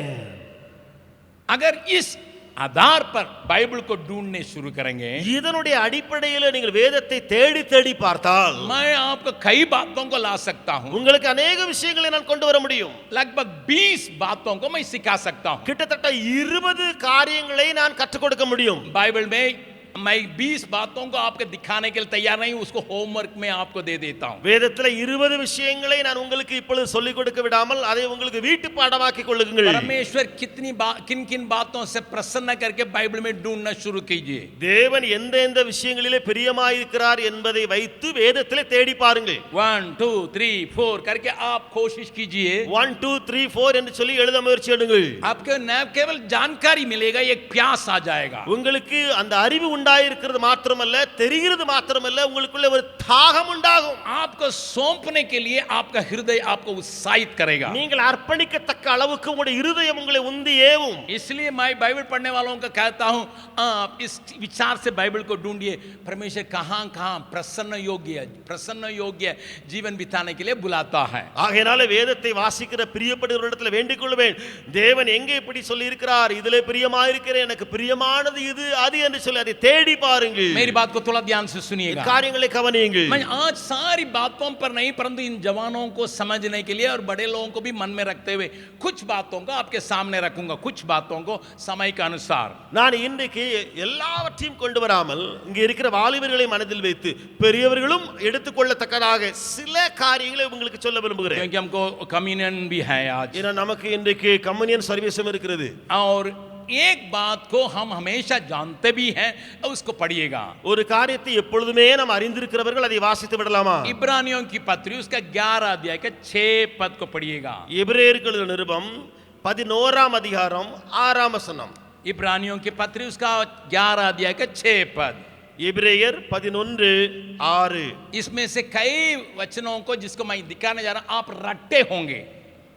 Speaker 1: अगर इस आधार पर बाइबल को ढूंढने शुरू करेंगे,
Speaker 2: இதனுடைய அடிப்படையில் நீங்கள் வேதத்தை தேடி தேடி பார்த்தால்
Speaker 1: मैं आपको कई बातों को ला सकता हूं.
Speaker 2: உங்களுக்கு अनेक விஷயங்களை நான் கொண்டு வர முடியும்.
Speaker 1: लगभग 20 बातों को मैं सिखा सकता हूं.
Speaker 2: கிட்டத்தட்ட 20 காரியங்களை நான் கற்றுக் கொடுக்க முடியும்.
Speaker 1: बाइबल में मैं 20 बातों को आपको दिखाने के लिए तैयार नहीं हूं, उसको होमवर्क में आपको दे देता हूं.
Speaker 2: வேதத்துல 20 விஷயங்களை நான் உங்களுக்கு இப்பொழுது சொல்லிக் கொடுக்க விடாமல் அதை உங்களுக்கு வீட்டு பாடமாக்கிக் கொள்ளுங்கள்.
Speaker 1: परमेश्वर किन किन बातों से प्रसन्न करके बाइबल में ढूंढना शुरू कीजिए.
Speaker 2: தேவன் எந்த எந்த விஷயங்களிலே பிரியமாயிருக்கிறார் என்பதை வைத்து வேதத்திலே தேடி பாருங்கள்.
Speaker 1: 1 2 3 4 करके आप कोशिश कीजिए.
Speaker 2: 1 2 3 4 என்று சொல்லி எழுத முயற்சி எடுங்கள்.
Speaker 1: आपको न केवल जानकारी मिलेगा, एक प्यास आ जाएगा.
Speaker 2: உங்களுக்கு அந்த அறிவு உண்டாயிருக்கிறது மாத்திரமல்ல, தெரிகிறது மாத்திரமல்ல, உங்களுக்குள்ள ஒரு தாகம் உண்டாகும்.
Speaker 1: आपको सौंपने के लिए आपका हृदय आपको उत्साहित करेगा.
Speaker 2: நீங்கள் அர்ப்பணிக்கத்தக்க அளவுக்கு உங்களுடைய இருதயம் உங்களை உந்தி ஏவும்.
Speaker 1: इसलिए मैं बाइबल पढ़ने वालों को कहता हूं, आप इस विचार से बाइबल को ढूंढिए. परमेश्वर कहां कहां प्रसन्न योग्य जीवन बिताने के लिए बुलाता है.
Speaker 2: ஆகையால வேதத்தை வாசிக்கிற பிரியப்படுகிறவரிடத்தில் வேண்டிக் கொள்வேன், தேவன் எங்கே இப்படி சொல்லி இருக்கிறார், இதிலே பிரியமாயிருக்கிறேன், எனக்கு பிரியமானது இது அது என்று சொல்லி அதை தேடி பாருங்கள்.
Speaker 1: मेरी बात को थोड़ा ध्यान से सुनिएगा.
Speaker 2: காரியங்களை கவனியுங்கள்.
Speaker 1: मैं आज सारी बातों पर नहीं, परंतु इन जवानों को समझने के लिए और बड़े लोगों को भी मन में रखते हुए कुछ बातों को आपके सामने रखूंगा, कुछ बातों को समय के अनुसार.
Speaker 2: நான் இன்றைக்கு எல்லாவற்றையும் கொண்டு வராமல் இங்க இருக்கிற வாலிபர்களை மனதில் வைத்து பெரியவர்களும் எடுத்துக்கொள்ளத்தக்கதாக சில காரியங்களை உங்களுக்கு சொல்ல விரும்புகிறேன்.
Speaker 1: क्योंकि हमको कम्युनियन भी है आज,
Speaker 2: ஏன்னா நமக்கு இன்றைக்கு கம்யூனியன் சர்வீஸும் இருக்கிறது.
Speaker 1: और एक बात को हम हमेशा जानते भी हैं, उसको पढ़िएगा।
Speaker 2: ஒரு காரியத்தை எப்பொழுதுமே நாம் அறிந்திருக்கிறவர்கள் அதை வாசித்து விடலாமா?
Speaker 1: इब्रानियों की पत्री उसका 11 अध्याय का 6 पद को पढ़िएगा।
Speaker 2: எபிரேயருக்கு எழுதின நிருபம் 11ஆம் அதிகாரம் 6ஆம் வசனம்।
Speaker 1: इब्रानियों की पत्री उसका 11 अध्याय का 6 पद।
Speaker 2: எபிரேயர் 11:6।
Speaker 1: इसमें से कई वचनों को जिसको मैं दिखाने जा रहा हूं, आप रट्टे होंगे।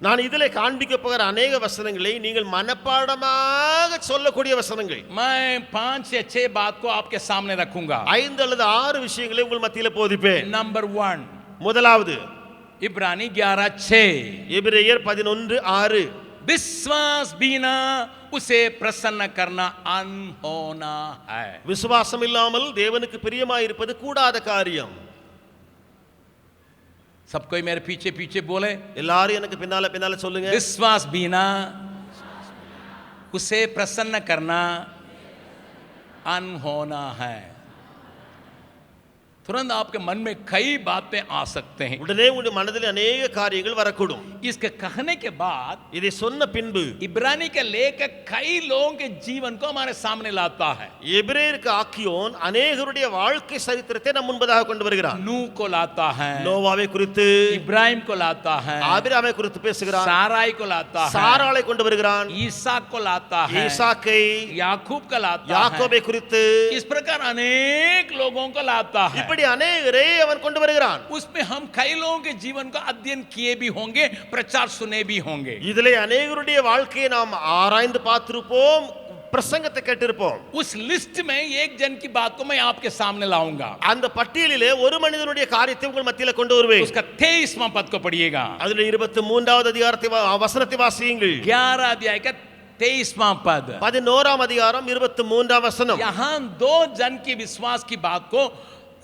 Speaker 2: நான் இதிலே காண்பிக்க போகிற अनेक வசனங்களை நீங்கள் மனப்பாடமாக சொல்லக்கூடிய வசனங்கள்।
Speaker 1: मैं 5 या 6 बात को आपके सामने रखूंगा।
Speaker 2: 5 அல்லது 6 விஷயங்களை உங்கள் மத்தியில போதிப்பேன்।
Speaker 1: नंबर 1,
Speaker 2: முதலாவது
Speaker 1: इब्रानी 11:6,
Speaker 2: எபிரேயர் 11:6।
Speaker 1: विश्वास बिना उसे प्रसन्न करना अनहोना है।
Speaker 2: விசுவாசம் இல்லாமல் தேவனுக்கு பிரியமாய் இருப்பது கூடாத காரியம்।
Speaker 1: सब कोई मेरे पीछे पीछे बोले,
Speaker 2: எல்லாரும் எனக்கு பின்னால பின்னால சொல்லுங்க।
Speaker 1: विश्वास बिना उसे प्रसन्न करना अनहोना है। तुरंत आपके मन में कई बातें आ सकते हैं।
Speaker 2: உடனே உங்களுடைய மனதில் अनेक காரியங்கள் வரக்கூடும்।
Speaker 1: इसके कहने के बाद
Speaker 2: இதை சொன்ன பின்பு
Speaker 1: इब्रानी के लेखक कई लोगों के जीवन को हमारे सामने लाता है।
Speaker 2: எபிரேயருக்கு ஆக்கியோன் अनेகருடைய வாழ்க்கை சரித்திரத்தை நம் முன்பதாக கொண்டு வருகிறார்।
Speaker 1: नूह को लाता है,
Speaker 2: நோவாவை குறித்து,
Speaker 1: इब्राहिम को लाता है,
Speaker 2: ஆபிரகாமை குறித்து பேசுகிறார்,
Speaker 1: साराई को लाता है,
Speaker 2: சாராளை கொண்டு வருகிறான்,
Speaker 1: ईसाक को लाता है,
Speaker 2: ஈசாக்கை,
Speaker 1: याकूब को लाता है,
Speaker 2: யாக்கோபை குறித்து,
Speaker 1: इस प्रकार अनेक लोगों को लाता है।
Speaker 2: இப்படி अनेகரை அவன் கொண்டு வருகிறான்।
Speaker 1: उसमें हम कई लोगों के जीवन का अध्ययन किए भी होंगे, प्रचार सुने भी होंगे।
Speaker 2: இதிலே अनेகருடைய வாழ்க்கையை நாம் ஆராய்ந்து பார்த்திருப்போம், பிரசங்கத்தை கேட்டிருப்போம்।
Speaker 1: उस लिस्ट में एक जन की बात को मैं आपके सामने लाऊंगा।
Speaker 2: அந்த பட்டியலிலே ஒரு மனிதனுடைய காரியத்தை உங்கள் மத்தியில கொண்டு வருவேன்।
Speaker 1: उसका 23वां पद को पढ़िएगा।
Speaker 2: அதிலே 23வது அதிகாரத்தை வசனத்தை வாசியுங்கள்।
Speaker 1: 11 अध्याय का 23वां पद।
Speaker 2: 11ஆம் அதிகாரம் 23ஆம் வசனம்।
Speaker 1: यहाँ 2 जन की विश्वास की बात को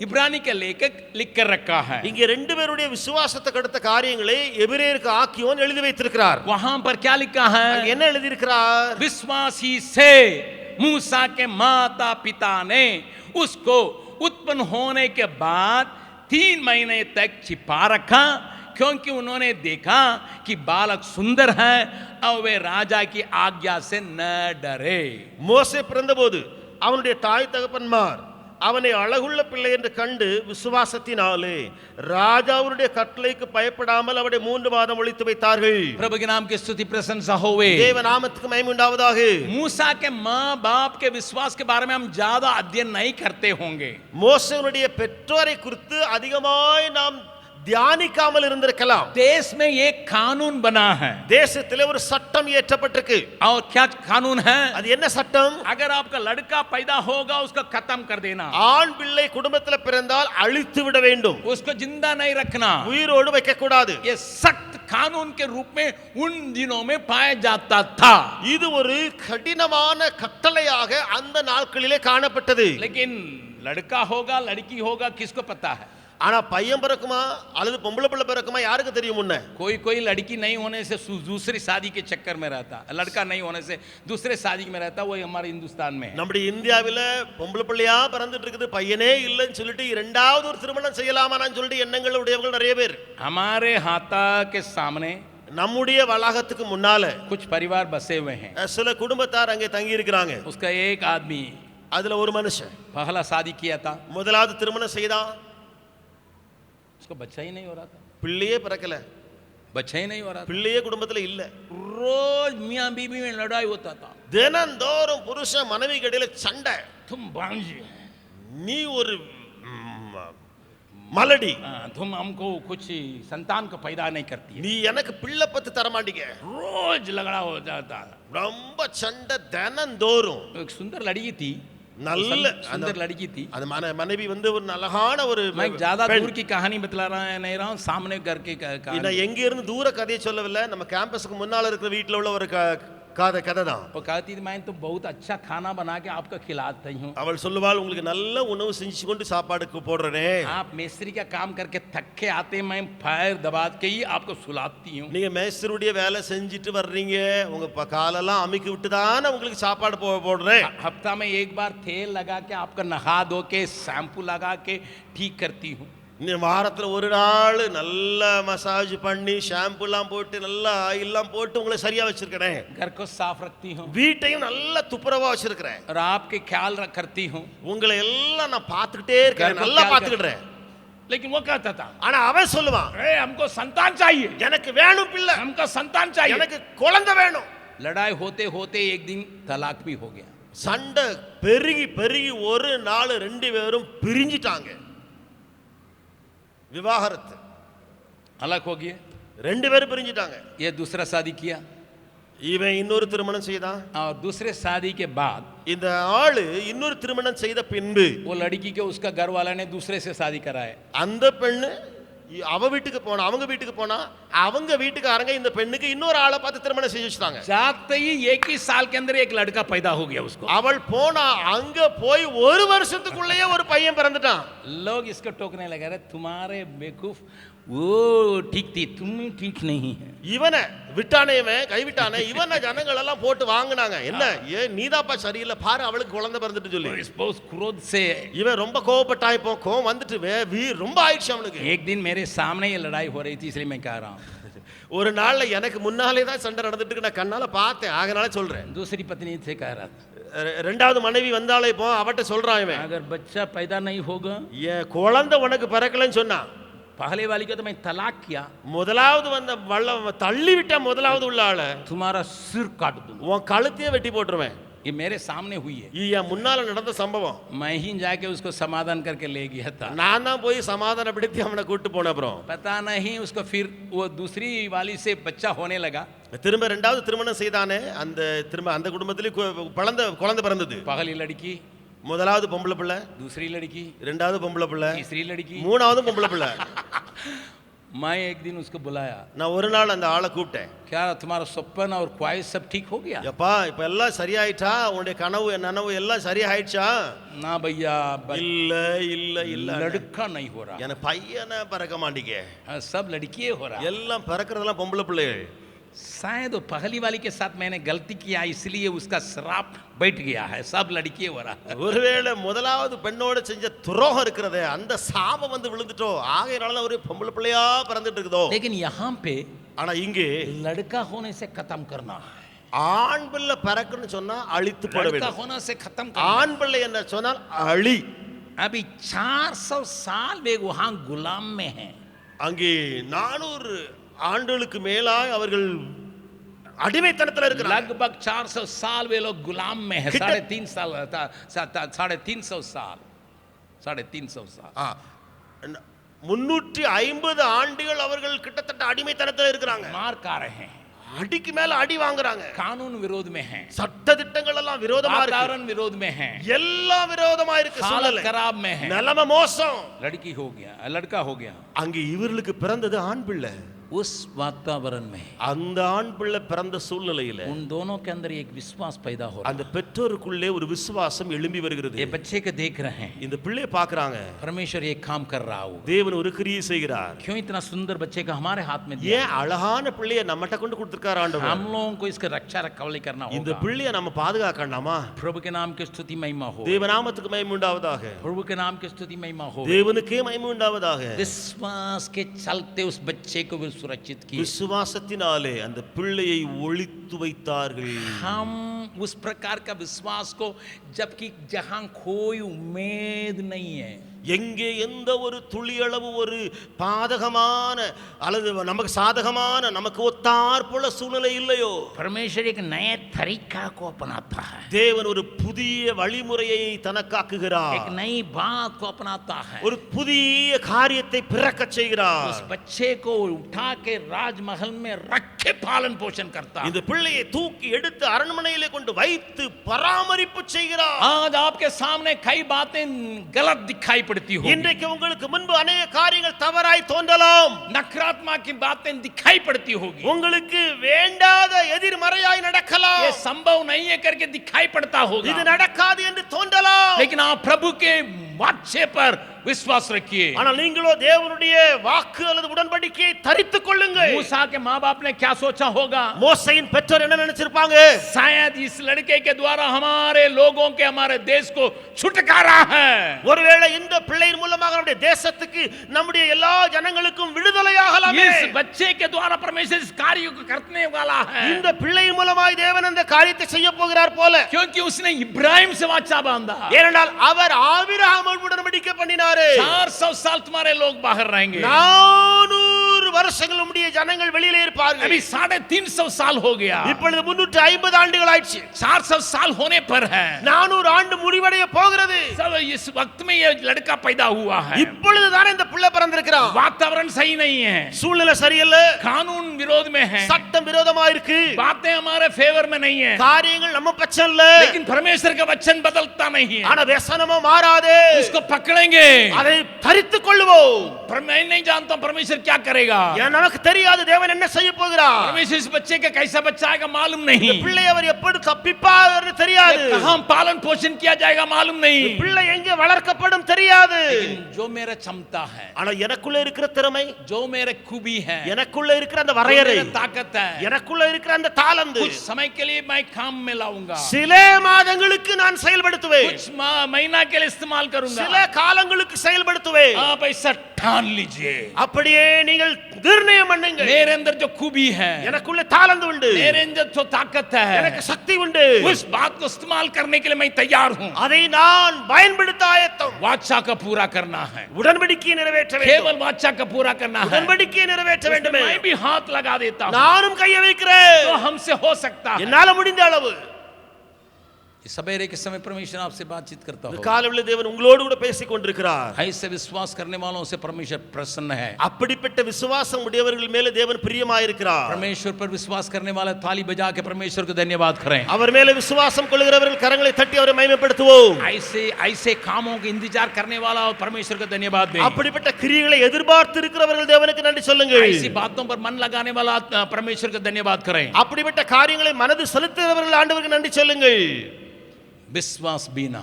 Speaker 1: इब्रानी के लेखक लिख कर रखा है।
Speaker 2: இங்கே ரெண்டு பேருடைய விசுவாசத்துக்கு அடுத்த காரியங்களை எபிரேயருக்கு ஆக்கியோன் எழுதி வைத்திருக்கிறார்।
Speaker 1: वहां पर क्या लिखा है?
Speaker 2: என்ன எழுதி இருக்கிறார்?
Speaker 1: विश्वासी से मूसा के माता पिता ने उसको उत्पन्न होने के बाद 3 महीने तक छिपा रखा, क्योंकि उन्होंने देखा कि बालक सुंदर है और वे राजा की आज्ञा से न डरे।
Speaker 2: மோசே பிறந்தபோது அவனுடைய தாய் தகப்பன்மார் அவனை அழகுள்ள பிள்ளை என்று கண்டு விசுவாசத்தினாலே ராஜாவுடைய கட்டளைக்கு பயப்படாமல் அவனை 3 மாதம் ஒளித்து வைத்தார்கள்।
Speaker 1: प्रभु के नाम की स्तुति प्रशंसा होवे।
Speaker 2: தேவ நாமத்துக்கு மகிமை உண்டாவதாக।
Speaker 1: मूसा के माँ बाप के विश्वास के बारे में हम ज्यादा अध्ययन नहीं करते होंगे।
Speaker 2: மோசேனுடைய பெற்றோரை குறித்து அதிகமாய் நாம் தியானிக்காமல் இருந்திருக்கலாம்।
Speaker 1: देश में एक कानून बना है।
Speaker 2: தேசத்திலே ஒரு சட்டம் இயற்றப்பட்டிருக்கு।
Speaker 1: और क्या कानून है?
Speaker 2: அது என்ன சட்டம்?
Speaker 1: अगर आपका लड़का पैदा होगा उसको खत्म कर देना,
Speaker 2: ஆண் பிள்ளை குடும்பத்தில் பிறந்தால் அழித்து விட வேண்டும்,
Speaker 1: उसको जिंदा नहीं रखना।
Speaker 2: உயிரோடு வைக்க கூடாது।
Speaker 1: ये सख्त कानून के रूप में उन दिनों में पाया जाता था।
Speaker 2: இது ஒரு கடினமான கட்டளையாக அந்த நாட்களிலே காணப்பட்டது।
Speaker 1: लेकिन लड़का होगा लड़की होगा किसको पता है?
Speaker 2: ஆனா பையன் பிறக்குமா அல்லது பொம்பளை பிள்ளை பிறக்குமா யாருக்கு தெரியும்? முன்ன
Speaker 1: कोई लड़की नहीं होने से दूसरी शादी के चक्कर में रहता, लड़का नहीं होने से दूसरे शादी में रहता। वो हमारे हिंदुस्तान में
Speaker 2: நம்முடைய இந்தியாவில் பொம்பளை பிள்ளையா பிறந்துட்டு இருக்குது, பையனே இல்லைன்னு சொல்லிட்டு இரண்டாவது ஒரு திருமணம் செய்யலாமான்னு சொல்லிட்டு எண்ணங்கள் உடையவர்கள் நிறைய பேர்।
Speaker 1: हमारे हाथा के सामने
Speaker 2: நம்முடைய வளாகத்துக்கு முன்னால
Speaker 1: कुछ परिवार बसे हुए हैं।
Speaker 2: சில குடும்பத்தார் அங்கே தங்கி இருக்கிறாங்க।
Speaker 1: उसका एक आदमी
Speaker 2: அதுல ஒரு மனுஷன்
Speaker 1: पहला शादी किया था,
Speaker 2: முதலாவது திருமணம் செய்தான்,
Speaker 1: उसको बच्चा ही नहीं हो रहा था,
Speaker 2: பிள்ளையே பிறக்கல,
Speaker 1: बच्चा ही नहीं हो रहा था।
Speaker 2: பிள்ளையே குடும்பத்துல இல்ல।
Speaker 1: रोज मियाँ बीबी में लड़ाई होता था।
Speaker 2: தினந்தோறும் புருஷன் மனைவி இடையில சண்டை।
Speaker 1: तुम बांझ,
Speaker 2: நீ ஒரு மலடி,
Speaker 1: तुम हमको कुछ संतान को पैदा नहीं करती है।
Speaker 2: நீ எனக்கு பிள்ளை பத்து தர மாட்டீங்க।
Speaker 1: रोज झगड़ा हो जाता।
Speaker 2: ரொம்ப சண்டை தினந்தோறும்।
Speaker 1: एक सुंदर लड़की थी,
Speaker 2: நல்ல
Speaker 1: सुंदर लड़की थी।
Speaker 2: அந்த மனைவி வந்து ஒரு அழகான ஒரு
Speaker 1: मैं ज्यादा दूर की कहानी बतला रहा नहीं रहा हूँ, सामने घर की कहानी।
Speaker 2: நான் எங்க இருந்து தூர கதையை சொல்லவில்லை, நம்ம கேம்பஸ்க்கு முன்னால இருக்கிற வீட்ல உள்ள ஒரு கதை தான்।
Speaker 1: वो कहती थी मैं तो बहुत अच्छा खाना बना के आपको खिलाती हूँ,
Speaker 2: அவள் சொல்லுவாள், உங்களுக்கு நல்ல உணவு செஞ்சு கொண்டு சாப்பாடுக்கு போடுறேனே,
Speaker 1: आप मिस्त्री का काम करके थक के आते मैं पैर दबा के ही आपको सुलाती हूँ।
Speaker 2: நீங்க மேஸ்திரியுடைய வேலை செஞ்சுட்டு வர்றீங்க, உங்க காலெல்லாம் அமுக்கி விட்டு தானே உங்களுக்கு சாப்பாடு போடுறேன்।
Speaker 1: हफ्ता में एक बार तेल लगा के आपका नहा धो के शैम्पू लगा के ठीक करती हूँ।
Speaker 2: இந்த வாரத்துல ஒரு நாள் நல்ல மசாஜ் பண்ணி ஷாம்புலாம் போட்டு நல்லா ஆயில்லாம் போட்டு உங்களை சரியா வச்சிருக்கிறேன்.
Speaker 1: घर को साफ रखती हूँ
Speaker 2: வீட்டையும் நல்லா துப்புரவா வச்சிருக்கிறேன்.
Speaker 1: और आपके ख्याल करती हूँ,
Speaker 2: உங்களை எல்லாம் நான் பார்த்துக்கிட்டே இருக்கேன், நல்லா பார்த்துக்கிடுறேன்.
Speaker 1: लेकिन वो कहता था
Speaker 2: ஆனா அவன் சொல்லுவான்,
Speaker 1: हमको संतान चाहिए,
Speaker 2: எனக்கு வேணும் பிள்ளை,
Speaker 1: हमको संतान चाहिए.
Speaker 2: எனக்கு குழந்தை வேணும்.
Speaker 1: लड़ाई होते होते एक दिन तलाक भी हो गया.
Speaker 2: சண்டை பெருகி பெருகி ஒரு நாள் ரெண்டு பேரும் பிரிஞ்சிட்டாங்க. விவாகரத்து,
Speaker 1: अलग हो गया.
Speaker 2: ரெண்டு பேரும் பிரிஞ்சிட்டாங்க.
Speaker 1: ये दूसरा शादी किया
Speaker 2: இவன் இன்னொரு திருமணம் செய்தான்.
Speaker 1: और दूसरे शादी के बाद
Speaker 2: இந்த ஆளு இன்னொரு திருமணம் செய்த பின்பு
Speaker 1: वो लड़की के उसका घर वाला ने दूसरे से शादी कराया.
Speaker 2: அந்த பெண்ணு அவ வீட்டுக்கு போனா, அவங்க வீட்டுக்கு போனா, அவங்க வீட்டுக்காரங்க இந்த பெண்ணுக்கு இன்னொரு ஆளை பார்த்து திருமணம் செஞ்சு வச்சுட்டாங்க.
Speaker 1: जाते ही एक ही साल के अंदर एक लड़का पैदा हो गया उसको.
Speaker 2: அவள் போனா அங்க போய் ஒரு வருஷத்துக்குள்ளேயே ஒரு பையன் பிறந்துட்டான்.
Speaker 1: लोग इसको टोकने लगे, अरे तुम्हारे बेवकूफ, वो ठीक थी, तुम ठीक नहीं है.
Speaker 2: இவனை விட்டானே, இவன் கைவிட்டானே, இவனை ஜனங்கள் எல்லாம் போட்டு வாங்குனாங்க. என்ன ஏ நீதாப்பா சரியில்லை பாரு, அவளுக்கு குழந்தை பிறந்துட்டு சொல்லி.
Speaker 1: बहुत क्रोध से
Speaker 2: இவன் ரொம்ப கோவப்பட்டான். இப்போ கோவம் வந்துட்டு ரொம்ப ஆயிடுச்சு அவனுக்கு.
Speaker 1: एक दिन मेरे सामने ये लड़ाई हो रही थी, इसलिए मैं कह रहा हूँ.
Speaker 2: ஒரு நாள்ல எனக்கு முன்னாலே தான் சண்டை நடந்துட்டு இருக்கு, நான் கண்ணால பார்த்தேன், ஆகனால சொல்றேன்.
Speaker 1: दूसरी पत्नी से कह रहा था,
Speaker 2: ரெண்டாவது மனைவி வந்தாலே இப்போ அவட்ட சொல்றான் இவன்,
Speaker 1: अगर बच्चा पैदा नहीं होगा,
Speaker 2: என் குழந்தை உனக்கு பிறக்கலன்னு சொன்னான்.
Speaker 1: पहले वाली को तो मैं तलाक किया,
Speaker 2: முதலாவது வந்த வள்ள தள்ளி விட்ட முதலாவது உள்ள ஆள
Speaker 1: तुम्हारा सिर काट दूंगा.
Speaker 2: உன் கழுத்தையே வெட்டி போட்டுருவேன்.
Speaker 1: ये मेरे सामने हुई है.
Speaker 2: இது என் முன்னால நடந்த சம்பவம்.
Speaker 1: मैं ही जाके उसको समाधान करके ले गया था.
Speaker 2: நான் தான் போய் சமாதானப்படுத்தி அவனை கூட்டு போனேன். அப்புறம்
Speaker 1: पता नहीं उसको फिर वो दूसरी वाली से बच्चा होने लगा.
Speaker 2: திரும்ப ரெண்டாவது திருமணம் செய்தானே, அந்த திரும்ப அந்த குடும்பத்திலே குழந்தை பிறந்தது.
Speaker 1: पहली लड़की,
Speaker 2: முதலாவது பொம்பளை பிள்ளை,
Speaker 1: दूसरी लड़की,
Speaker 2: ரெண்டாவது பொம்பளை பிள்ளை,
Speaker 1: तीसरी लड़की,
Speaker 2: மூணாவது பொம்பளை பிள்ளை.
Speaker 1: मैं एक दिन उसको बुलाया,
Speaker 2: நான் ஒரு நாள் அந்த ஆளை கூப்பிட்டேன்.
Speaker 1: क्या तुम्हारा सपन और ख्वाहिश सब ठीक हो गया?
Speaker 2: எப்பா இப்ப எல்லாம் சரியாயிட்டா, உன்னுடைய கனவு நனவு எல்லாம் சரியாயிடுச்சா?
Speaker 1: ना भैया,
Speaker 2: இல்ல இல்ல இல்ல,
Speaker 1: लड़का नहीं हो रहा,
Speaker 2: எனக்கு பையனை பிறக்க மாட்டீங்க,
Speaker 1: सब लड़कियां हो रहा.
Speaker 2: எல்லாம் பிறக்கிறதெல்லாம் பொம்பளை பிள்ளைகள்.
Speaker 1: शायद वो पहली वाली के साथ मैंने गलती किया, इसलिए उसका श्राप बैठ गया है, सब लड़कियां हो रहा.
Speaker 2: ஒருவேளை முதலாவது பெண்ணோட செஞ்ச துரோகம் இருக்கிறதே, அந்த சாபம் வந்து விழுந்துட்டோ, ஆகையினால ஒரு பொம்பளை பிள்ளையா பிறந்துட்டு இருக்குதோ.
Speaker 1: लेकिन यहाँ पे
Speaker 2: ஆனா இங்கே
Speaker 1: लड़का होने से खत्म करना है,
Speaker 2: ஆண் பிள்ளை பிறக்குன்னு சொன்னா அழித்து போட
Speaker 1: लड़का
Speaker 2: வேண்டும்.
Speaker 1: होने से खत्म करना.
Speaker 2: ஆண் பிள்ளை என்ன சொன்னால் அழி.
Speaker 1: अभी 400 साल वे वहां गुलाम में हैं.
Speaker 2: அங்கே 400 ஆண்டுகளுக்கு மேலாய் அவர்கள் அடிமைத்தனத்தில் இருக்கிறாங்க.
Speaker 1: लगभग 400 साल वे लोग गुलाम में हैं. 350 साल, 350 साल, 350 साल.
Speaker 2: 350 ஆண்டுகள் அவர்கள் கிட்டத்தட்ட அடிமைத்தனத்தில் இருக்கிறாங்க.
Speaker 1: मार खा रहे हैं,
Speaker 2: அடிக்கு மேல அடி வாங்குறாங்க.
Speaker 1: कानून विरोध में हैं,
Speaker 2: சட்ட திட்டங்கள் எல்லாம் விரோதமா இருக்கு,
Speaker 1: वातावरण विरोध में हैं,
Speaker 2: எல்லாம் விரோதமா இருக்கு,
Speaker 1: हालत
Speaker 2: சூழ்நிலை
Speaker 1: खराब में है,
Speaker 2: நிலைமை மோசம்.
Speaker 1: लड़की हो गया, लड़का हो गया.
Speaker 2: அங்கே இவர்களுக்கு பிறந்தது ஆண் பிள்ளை.
Speaker 1: उस वातावरण में
Speaker 2: அந்த ஆண் பிள்ளை பிறந்த சூழ்நிலையில
Speaker 1: उन दोनों के अंदर एक विश्वास पैदा हो रहा
Speaker 2: அந்த பெற்றோருக்குள்ளே ஒரு விசுவாசம் எழும்பி வருகிறது.
Speaker 1: है. ये बच्चे को देख रहे हैं,
Speaker 2: இந்த பிள்ளையை பார்க்கறாங்க,
Speaker 1: परमेश्वर ये काम कर रहा हो,
Speaker 2: தேவன் ஒரு கிரியை செய்கிறார்.
Speaker 1: क्यों इतना सुंदर बच्चे को हमारे हाथ में दिया?
Speaker 2: ஏன் அழகான பிள்ளையை நம்மட்ட கொண்டு கொடுத்திருக்கார் ஆண்டவர்.
Speaker 1: हम लोगों को इसका रक्षा रखवाली करना
Speaker 2: இந்த
Speaker 1: होगा.
Speaker 2: பிள்ளையை நம்ம பாதுகாக்கணுமா?
Speaker 1: प्रभु के नाम की स्तुति महिमा हो,
Speaker 2: தேவநாமத்துக்கு மகிமை உண்டாவதாக,
Speaker 1: प्रभु के नाम की स्तुति महिमा हो.
Speaker 2: தேவனுக்கே மகிமை உண்டாவதாக.
Speaker 1: विश्वास के चलते उस बच्चे को भी सुरक्षित किए.
Speaker 2: விசுவாசத்தினாலே அந்த பிள்ளையை ஒளித்து வைத்தார்கள்.
Speaker 1: हम उस प्रकार का विश्वास को, जबकि जहां कोई उम्मीद नहीं है,
Speaker 2: எங்கே எந்த ஒரு துளியளவு ஒரு பாதகமான அல்லது நமக்கு சாதகமான நமக்கு ஒத்தாற்போல சூழ்நிலை இல்லையோ,
Speaker 1: परमेश्वर एक नए तरीका को अपनाता है,
Speaker 2: தேவன் ஒரு புதிய வழிமுறையை தனக்காக்குகிறார்,
Speaker 1: एक नई बात को अपनाता है.
Speaker 2: ஒரு புதிய காரியத்தை பிறக்கச் செய்கிறார்.
Speaker 1: उस बच्चे को उठा के राजमहल में रख के पालन पोषण करता है.
Speaker 2: இந்த பிள்ளையை தூக்கி எடுத்து அரண்மனையிலே கொண்டு வைத்து பராமரிப்பு செய்கிறார்.
Speaker 1: आज आपके सामने कई बातें गलत दिखाई पड़ती हो,
Speaker 2: இன்றைக்கு உங்களுக்கு முன்பு अनेक காரியங்கள் தவறாய் தோன்றலாம்,
Speaker 1: नकारात्मक की बातें दिखाई पड़ती होगी,
Speaker 2: உங்களுக்கு வேண்டாத எதிர்மறையாய் நடக்கலாம்,
Speaker 1: ये संभव नहीं है करके दिखाई पड़ता
Speaker 2: இது
Speaker 1: होगा.
Speaker 2: நடக்காது என்று தோன்றலாம்.
Speaker 1: लेकिन आप प्रभु के वाचे पर विश्वास रखिए।
Speaker 2: ஆனால் நீங்களோ தேவனுடைய வாக்கு அல்லது உடன்படிக்கையை தரித்துக் கொள்ளுங்கள்.
Speaker 1: मूसा के माँ बाप ने क्या सोचा होगा?
Speaker 2: மோசேயின் பெற்றோர் என்ன நினைச்சிருப்பாங்க?
Speaker 1: शायद इस लड़के के द्वारा हमारे लोगों के, हमारे देश को छुटकारा है।
Speaker 2: ஒருவேளை இந்த பிள்ளையின் மூலமாக நம்முடைய தேசத்துக்கு, நம்முடைய எல்லா ஜனங்களுக்கும் விடுதலையாகலாமே.
Speaker 1: इस बच्चे के द्वारा परमेश्वर इस कार्य को करने वाला है,
Speaker 2: இந்த பிள்ளையின் மூலமாய் தேவன் அந்த காரியத்தை செய்ய போகிறார் போல.
Speaker 1: क्योंकि उसने इब्राहिम से वाचा बांधा।
Speaker 2: ஏனென்றால் அவர் ஆபிரகாமோடு உடன்படிக்கை பண்ணினாரே.
Speaker 1: 400 साल तुम्हारे लोग बाहर रहेंगे,
Speaker 2: 400 வருஷங்கள் உம்முடைய ஜனங்கள் வெளியிலே இருப்பார்கள்.
Speaker 1: अभी 350 साल हो गया,
Speaker 2: இப்பொழுது 350 ஆண்டுகள் ஆயிடுச்சு.
Speaker 1: 400 साल होने पर है,
Speaker 2: 400 ஆண்டு முடிவடைய போகிறது.
Speaker 1: सब इस वक्त में ये लड़का पैदा हुआ है।
Speaker 2: இப்பொழுது தான் இந்த பிள்ளை பிறந்திருக்கிறான்.
Speaker 1: वातावरण सही नहीं है,
Speaker 2: சூழ்நிலை சரியில்ல,
Speaker 1: कानून विरोध में है,
Speaker 2: சட்டம் விரோதமா இருக்கு,
Speaker 1: बातें हमारे फेवर में नहीं है,
Speaker 2: காரியங்கள் நம்ம பட்சம் இல்ல.
Speaker 1: लेकिन परमेश्वर का वचन बदलता नहीं है।
Speaker 2: ஆனா வசனமோ மாறாதே.
Speaker 1: उसको पकड़ेंगे,
Speaker 2: அதை தரித்துக் கொள்வோம்.
Speaker 1: पर मैं नहीं जानता हूं परमेश्वर क्या करेगा।
Speaker 2: ஏன் நமக்கு தெரியாது தேவன் என்ன செய்ய போகிறார்.
Speaker 1: परमेश्वर इस बच्चे का कैसा बच्चा आएगा मालूम नहीं,
Speaker 2: பிள்ளை அவர் எப்படி தப்பிப்பார்னு தெரியாது.
Speaker 1: कहां पालन पोषण किया जाएगा मालूम नहीं,
Speaker 2: பிள்ளை எங்கே வளர்க்கப்படும் தெரியாது.
Speaker 1: लेकिन जो मेरा क्षमता है,
Speaker 2: ஆனா எனக்குள்ள இருக்கிற திறமை,
Speaker 1: जो मेरे खूबी है,
Speaker 2: எனக்குள்ள இருக்கிற அந்த
Speaker 1: जो
Speaker 2: வரையறை,
Speaker 1: मेरा ताकत है,
Speaker 2: எனக்குள்ள இருக்கிற அந்த தாளந்து
Speaker 1: कुछ समय के लिए मैं काम में लाऊंगा,
Speaker 2: சில மாதங்களுக்கு நான் செயல்படுத்துவேன்,
Speaker 1: कुछ महीना के लिए इस्तेमाल करूंगा।
Speaker 2: சில காலங்களுக்கு செயல்படுத்துவேன்.
Speaker 1: आप ऐसा ठान लीजिए,
Speaker 2: அப்படியே நீங்கள் நிர்ணயம் பண்ணுங்க.
Speaker 1: मेरे अंदर जो खूबी है,
Speaker 2: எனக்குள்ள தாளந்து உண்டு,
Speaker 1: मेरे अंदर जो ताकत
Speaker 2: எனக்கு
Speaker 1: है,
Speaker 2: சக்தி உண்டு,
Speaker 1: उस बात को इस्तेमाल करने के लिए मैं तैयार हूं।
Speaker 2: அதை நான் பயன்படுத்த ஆயத்தம்.
Speaker 1: वाचा का पूरा करना है,
Speaker 2: உடன்படிக்கையை நிறைவேற்ற வேண்டும்.
Speaker 1: केवल वाचा का पूरा करना है।
Speaker 2: உடன்படிக்கையை நிறைவேற்ற வேண்டும்.
Speaker 1: मैं भी हाथ लगा देता हूं,
Speaker 2: நானும் கையை வைக்கிறேன்.
Speaker 1: तो हमसे हो सकता है।
Speaker 2: என்னால முடிந்த அளவு
Speaker 1: इस सवेरे के समय परमेश्वर आपसे बातचीत करता
Speaker 2: இந்த
Speaker 1: हो,
Speaker 2: காலையில் தேவன் உங்களோடு கூட பேசிக் கொண்டிருக்கிறார்.
Speaker 1: ऐसे विश्वास करने वालों से परमेश्वर प्रसन्न है।
Speaker 2: அப்படிப்பட்ட விசுவாசம் உடையவர்கள் மேலே தேவன் பிரியமாயிருக்கிறார்.
Speaker 1: परमेश्वर पर विश्वास करने वाले ताली बजा के परमेश्वर को धन्यवाद करें।
Speaker 2: அவர் மேலே விசுவாசம் கொள்கிறவர்கள் கரங்களை தட்டி அவரை மகிமைப்படுத்துவோம்.
Speaker 1: ऐसे ऐसे कामों के इंतजार करने वाला और परमेश्वर को धन्यवाद दें।
Speaker 2: அப்படிப்பட்ட கிரியைகளை எதிர்பார்த்து இருக்கிறவர்கள் தேவனுக்கு நன்றி சொல்லுங்கள்.
Speaker 1: ऐसी बातों पर मन लगाने वाला परमेश्वर को धन्यवाद करें।
Speaker 2: அப்படிப்பட்ட காரியங்களை மனது செலுத்துகிறவர்கள் ஆண்டவருக்கு நன்றி சொல்லுங்கள்.
Speaker 1: विश्वास बिना,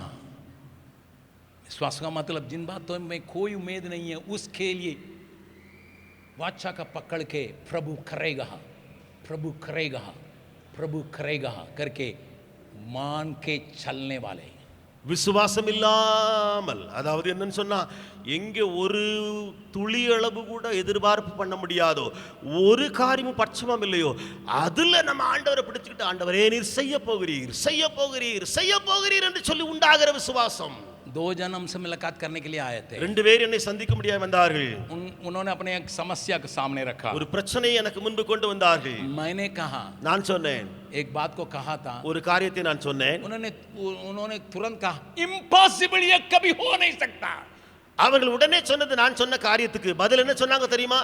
Speaker 1: विश्वास का मतलब जिन बातों में कोई उम्मीद नहीं है उसके लिए वाचा का पकड़ के प्रभु करेगा, प्रभु करेगा, प्रभु करेगा करके मान के चलने वाले।
Speaker 2: விசுவாசம் இல்லாமல், அதாவது என்னன்னு சொன்னா, எங்கே ஒரு துளி அளவு கூட எதிர்பார்ப்பு பண்ண முடியாதோ, ஒரு காரியமும் பட்சமும் இல்லையோ, அதுல நம்ம ஆண்டவரை பிடிச்சுக்கிட்டு, ஆண்டவரே நீர் செய்ய போகிறீர், செய்ய போகிறீர், செய்ய போகிறீர் என்று சொல்லி உண்டாகிற விசுவாசம்.
Speaker 1: 2 जन्म से मुलाकात करने के लिए आए थे,
Speaker 2: 2 பேர் என்னை சந்திக்க முடியாம வந்தார்கள்.
Speaker 1: उन्होंने अपने एक समस्या के सामने रखा,
Speaker 2: ஒரு பிரச்சனையை எனக்கு முன்பு கொண்டு வந்தார்கள்.
Speaker 1: मैंने कहा,
Speaker 2: நான் சொன்னேன்,
Speaker 1: एक बात को कहा था,
Speaker 2: ஒரு காரியத்தை நான் சொன்னேன்.
Speaker 1: उन्होंने तुरंत कहा इम्पॉसिबल, ये कभी हो नहीं सकता।
Speaker 2: அவர்கள் உடனே சொன்னது, நான் சொன்ன காரியத்துக்கு பதில் என்ன சொன்னாங்க தெரியுமா?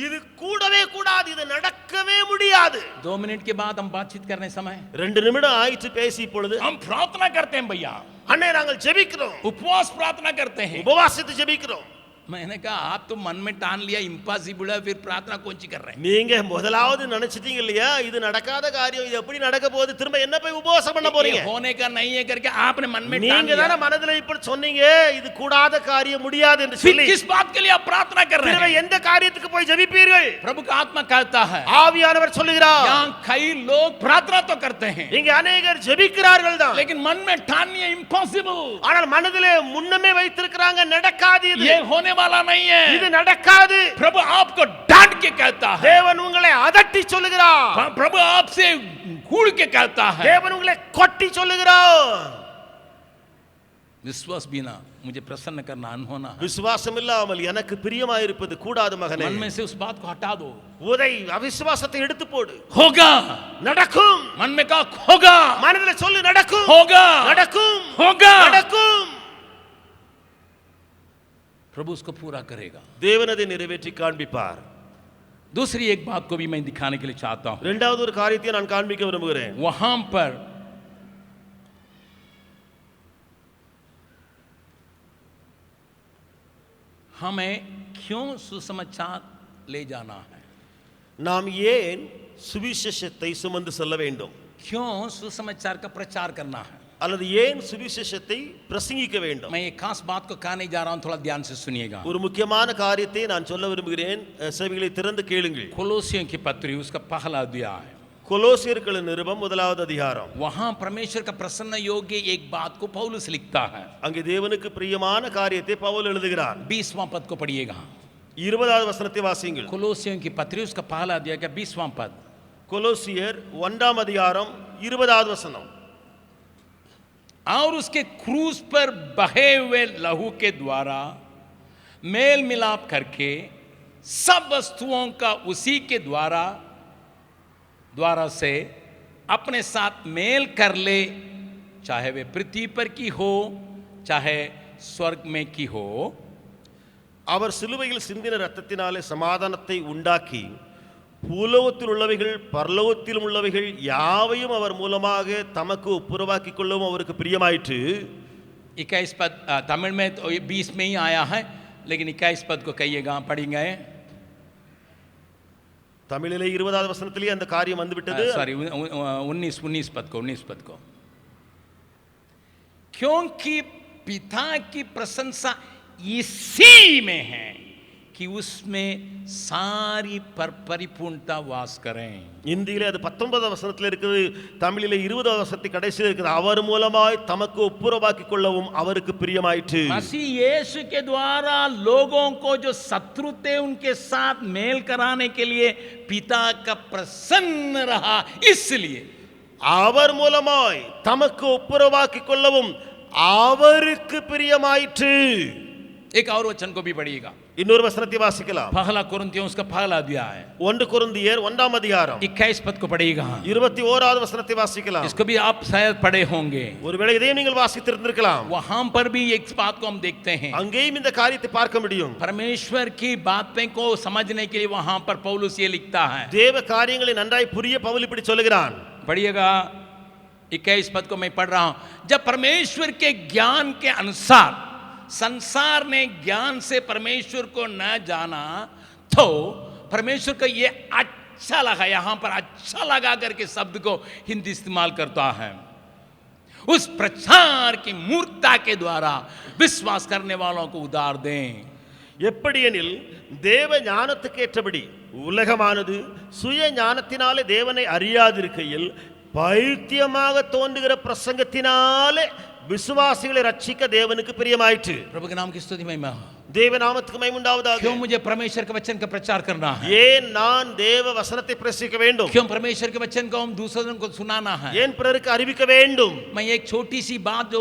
Speaker 2: இது கூடவே கூடாது, இது நடக்கவே முடியாது.
Speaker 1: 2 मिनट के बाद हम बातचीत करने समय
Speaker 2: 2 நிமிடம் ஆயிற்று பேசி, இப்பொழுது
Speaker 1: हम प्रार्थना करते हैं भैया,
Speaker 2: அண்ணே நாங்கள் ஜெபிக்கிறோம்,
Speaker 1: उपवास प्रार्थना करते हैं।
Speaker 2: உபவாசித்து ஜெபிக்கிறோம்.
Speaker 1: मैंने कहा आप तो मन में ठान लिया इम्पॉसिबल है, फिर प्रार्थना कौन सी कर रहे हैं?
Speaker 2: நீங்க முதலாவது நினைச்சிட்டீங்க இல்லையா, இது நடக்காத காரியம், இது எப்படி நடக்க போகுது, திரும்ப என்ன போய் உபவாசம் பண்ண போறீங்க?
Speaker 1: ये होने का नहीं है करके आपने मन में ठान
Speaker 2: நீங்க தான
Speaker 1: लिया।
Speaker 2: மனதில் இப்படி சொன்னீங்க, இது கூடாத காரியம், முடியாது என்று
Speaker 1: फिर
Speaker 2: சொல்லி,
Speaker 1: किस बात के लिए आप प्रार्थना कर रहे
Speaker 2: திரும்ப
Speaker 1: हैं?
Speaker 2: எந்த காரியத்துக்கு போய் ஜெபிப்பீர்கள்?
Speaker 1: प्रभु का आत्मा कहता है,
Speaker 2: ஆவியானவர் சொல்லுகிறார்,
Speaker 1: यहाँ कई लोग प्रार्थना तो करते हैं
Speaker 2: இங்க अनेகர் ஜெபிக்கிறார்கள் தான்,
Speaker 1: लेकिन मन में ठान लिया इम्पॉसिबल,
Speaker 2: ஆனால் மனதிலே முன்னமே வைத்திருக்கிறாங்க, நடக்காது,
Speaker 1: ये होने वाला नहीं है।
Speaker 2: இது நடக்காது.
Speaker 1: प्रभु आपको डांट के कहता है,
Speaker 2: தேவன் உங்களை அதட்டி சொல்லுகிறார்,
Speaker 1: प्रभु आपसे घूर के कहता है।
Speaker 2: தேவன் உங்களை கொட்டி சொல்லுகிறார்.
Speaker 1: विश्वास बिना मुझे प्रसन्न करना अनहोना है।
Speaker 2: விசுவாசம் இல்லாமல் எனக்கு பிரியமாயிருப்பது கூடாது மகனே.
Speaker 1: मन में से उस बात को हटा दो,
Speaker 2: உதை அவிசுவாசத்தை எடுத்து போடு.
Speaker 1: होगा,
Speaker 2: நடக்கும்.
Speaker 1: मन में कहा होगा,
Speaker 2: மனதில் சொல்லு, நடக்கும்,
Speaker 1: होगा,
Speaker 2: நடக்கும்,
Speaker 1: होगा,
Speaker 2: நடக்கும்.
Speaker 1: प्रभु उसको पूरा करेगा।
Speaker 2: தேவன் அதை நிறைவேற்றி காண்பிப்பார்.
Speaker 1: दूसरी एक बात को भी मैं दिखाने के लिए चाहता हूं,
Speaker 2: இரண்டாவது ஒரு காரியத்தை நான் காண்பிக்க விரும்புகிறேன்.
Speaker 1: वहां पर हमें क्यों सुसमाचार ले जाना है,
Speaker 2: நாம் ஏன் சுவிசேஷத்தை சுமந்து செல்ல வேண்டும்?
Speaker 1: क्यों सुसमाचार का प्रचार करना है?
Speaker 2: அல்லது ஏன் சுவிசேஷத்தை பிரசங்கிக்க வேண்டும்?
Speaker 1: मैं एक खास बात को कहने जा रहा हूं, थोड़ा ध्यान से सुनिएगा।
Speaker 2: ஒரு முக்கியமான காரியத்தை நான் சொல்ல விரும்புகிறேன், செவிகளை திறந்து கேளுங்கள்.
Speaker 1: कोलोसियों की पत्री उसका पहला अध्याय,
Speaker 2: கொலோசியர்களின் நிருபம் முதலாவது அதிகாரம்.
Speaker 1: वहां परमेश्वर का प्रसन्न योग्य एक बात को पौलुस लिखता है।
Speaker 2: அங்கே தேவனுக்கு பிரியமான காரியத்தை பவுல் எழுதுகிறார்.
Speaker 1: 20वां पद को पढ़िएगा।
Speaker 2: 20வது வசனத்தை வாசியுங்கள்.
Speaker 1: कोलोसियों की पत्री उसका पहला अध्याय का 20वां पद।
Speaker 2: கொலோசியர் 1ஆம் அதிகாரம் 20வது वचन।
Speaker 1: और उसके क्रूस पर बहे हुए लहू के द्वारा मेल मिलाप करके सब वस्तुओं का उसी के द्वारा से अपने साथ मेल कर ले, चाहे वे पृथ्वी पर की हो चाहे स्वर्ग में की हो।
Speaker 2: அவர் சிலுவையில் சிந்தின இரத்தத்தினாலே சமாதானத்தை உண்டாக்கி பூலோகத்தில் உள்ளவைகள் பரலோகத்திலும் உள்ளவைகள் யாவையும் அவர் மூலமாக தமக்கு ஒப்புரவாக்கிக் கொள்ளவும் அவருக்கு பிரியமாயிற்று।
Speaker 1: 21 पद तमिल में तो 20 में ही आया है, लेकिन 21 पद को कहिएगा, पढ़ेंगे।
Speaker 2: தமிழிலே 20வது வசனத்திலே அந்த காரியம் வந்து விட்டது।
Speaker 1: सॉरी 19 पद को क्योंकि पिता की प्रशंसा इसी में है कि उसमें सारी परिपूर्णता वास करें।
Speaker 2: இந்தியிலே அது 19வது வசனத்தில் இருக்குது, தமிழிலே 20வது வசனத்தை கடைசியில் இருக்குது, அவர் மூலமாய் தமக்கு ஒப்புரவாக்கிக் கொள்ளவும் அவருக்கு பிரியமாயிற்று।
Speaker 1: मसीह यीशु के द्वारा लोगों को जो शत्रु थे उनके साथ मेल कराने के लिए पिता का प्रसन्न रहा, इसलिए
Speaker 2: அவர் மூலமாய் தமக்கு ஒப்புரவாக்கிக் கொள்ளவும் அவருக்கு பிரியமாயிற்று।
Speaker 1: एक और वचन को भी पढ़िएगा,
Speaker 2: இன்னொரு வசனத்தை வாசிக்கலாம்।
Speaker 1: पहला कोरिन्थियों उसका पहला अध्याय
Speaker 2: 1 கொரிந்தியர் 1ஆம் அதிகாரம்
Speaker 1: 21 पद को पढ़िएगा।
Speaker 2: 21வது வசனத்தை வாசிக்கலாம்।
Speaker 1: इसको भी आप शायद पढ़े होंगे,
Speaker 2: ஒருவேளை இதையும் நீங்கள் வாசித்திருந்திருக்கலாம்।
Speaker 1: वहां पर भी एक बात को हम देखते हैं,
Speaker 2: அங்கேயும் இந்த காரியத்தை பார்க்க முடியும்।
Speaker 1: परमेश्वर की बातें को समझने के लिए वहां पर पौलुस ये लिखता है।
Speaker 2: தேவ காரியங்களை நன்றாய் புரிய பவுல் இப்படி சொல்லுகிறான்।
Speaker 1: पढ़िएगा 21 पद को मैं पढ़ रहा हूं। जब परमेश्वर के ज्ञान के अनुसार संसार ने ज्ञान से परमेश्वर को न जाना, तो परमेश्वर को ये अच्छा लगा, यहां पर अच्छा लगा करके शब्द को हिंदी इस्तेमाल करता है, उस प्रचार की मूर्खता के द्वारा विश्वास करने वालों को उधार दें।
Speaker 2: எப்படியெனில் தேவ ஞானத்துக்கு ஏற்றபடி உலகமானது சுய ஞானத்தினாலே தேவனை அறியாதிருக்கையில் பைத்தியமாக தோன்றுகிற பிரசங்கத்தினாலே விசுவாசிகளை ரட்சிக்க தேவனுக்கு பிரியமாயிற்று।
Speaker 1: प्रभु के नाम की स्तुति महिमा हो।
Speaker 2: தேவ நாமத்துக்கு மகிமை உண்டாவதாக।
Speaker 1: क्यों मुझे परमेश्वर के वचन का प्रचार करना है?
Speaker 2: ஏன் நான் தேவ வசனத்தை பிரசங்கிக்க வேண்டும்?
Speaker 1: क्यों परमेश्वर के वचन को हम दूसरों को सुनाना है?
Speaker 2: ஏன் பிறருக்கு அறிவிக்க வேண்டும்?
Speaker 1: मैं एक छोटी सी बात जो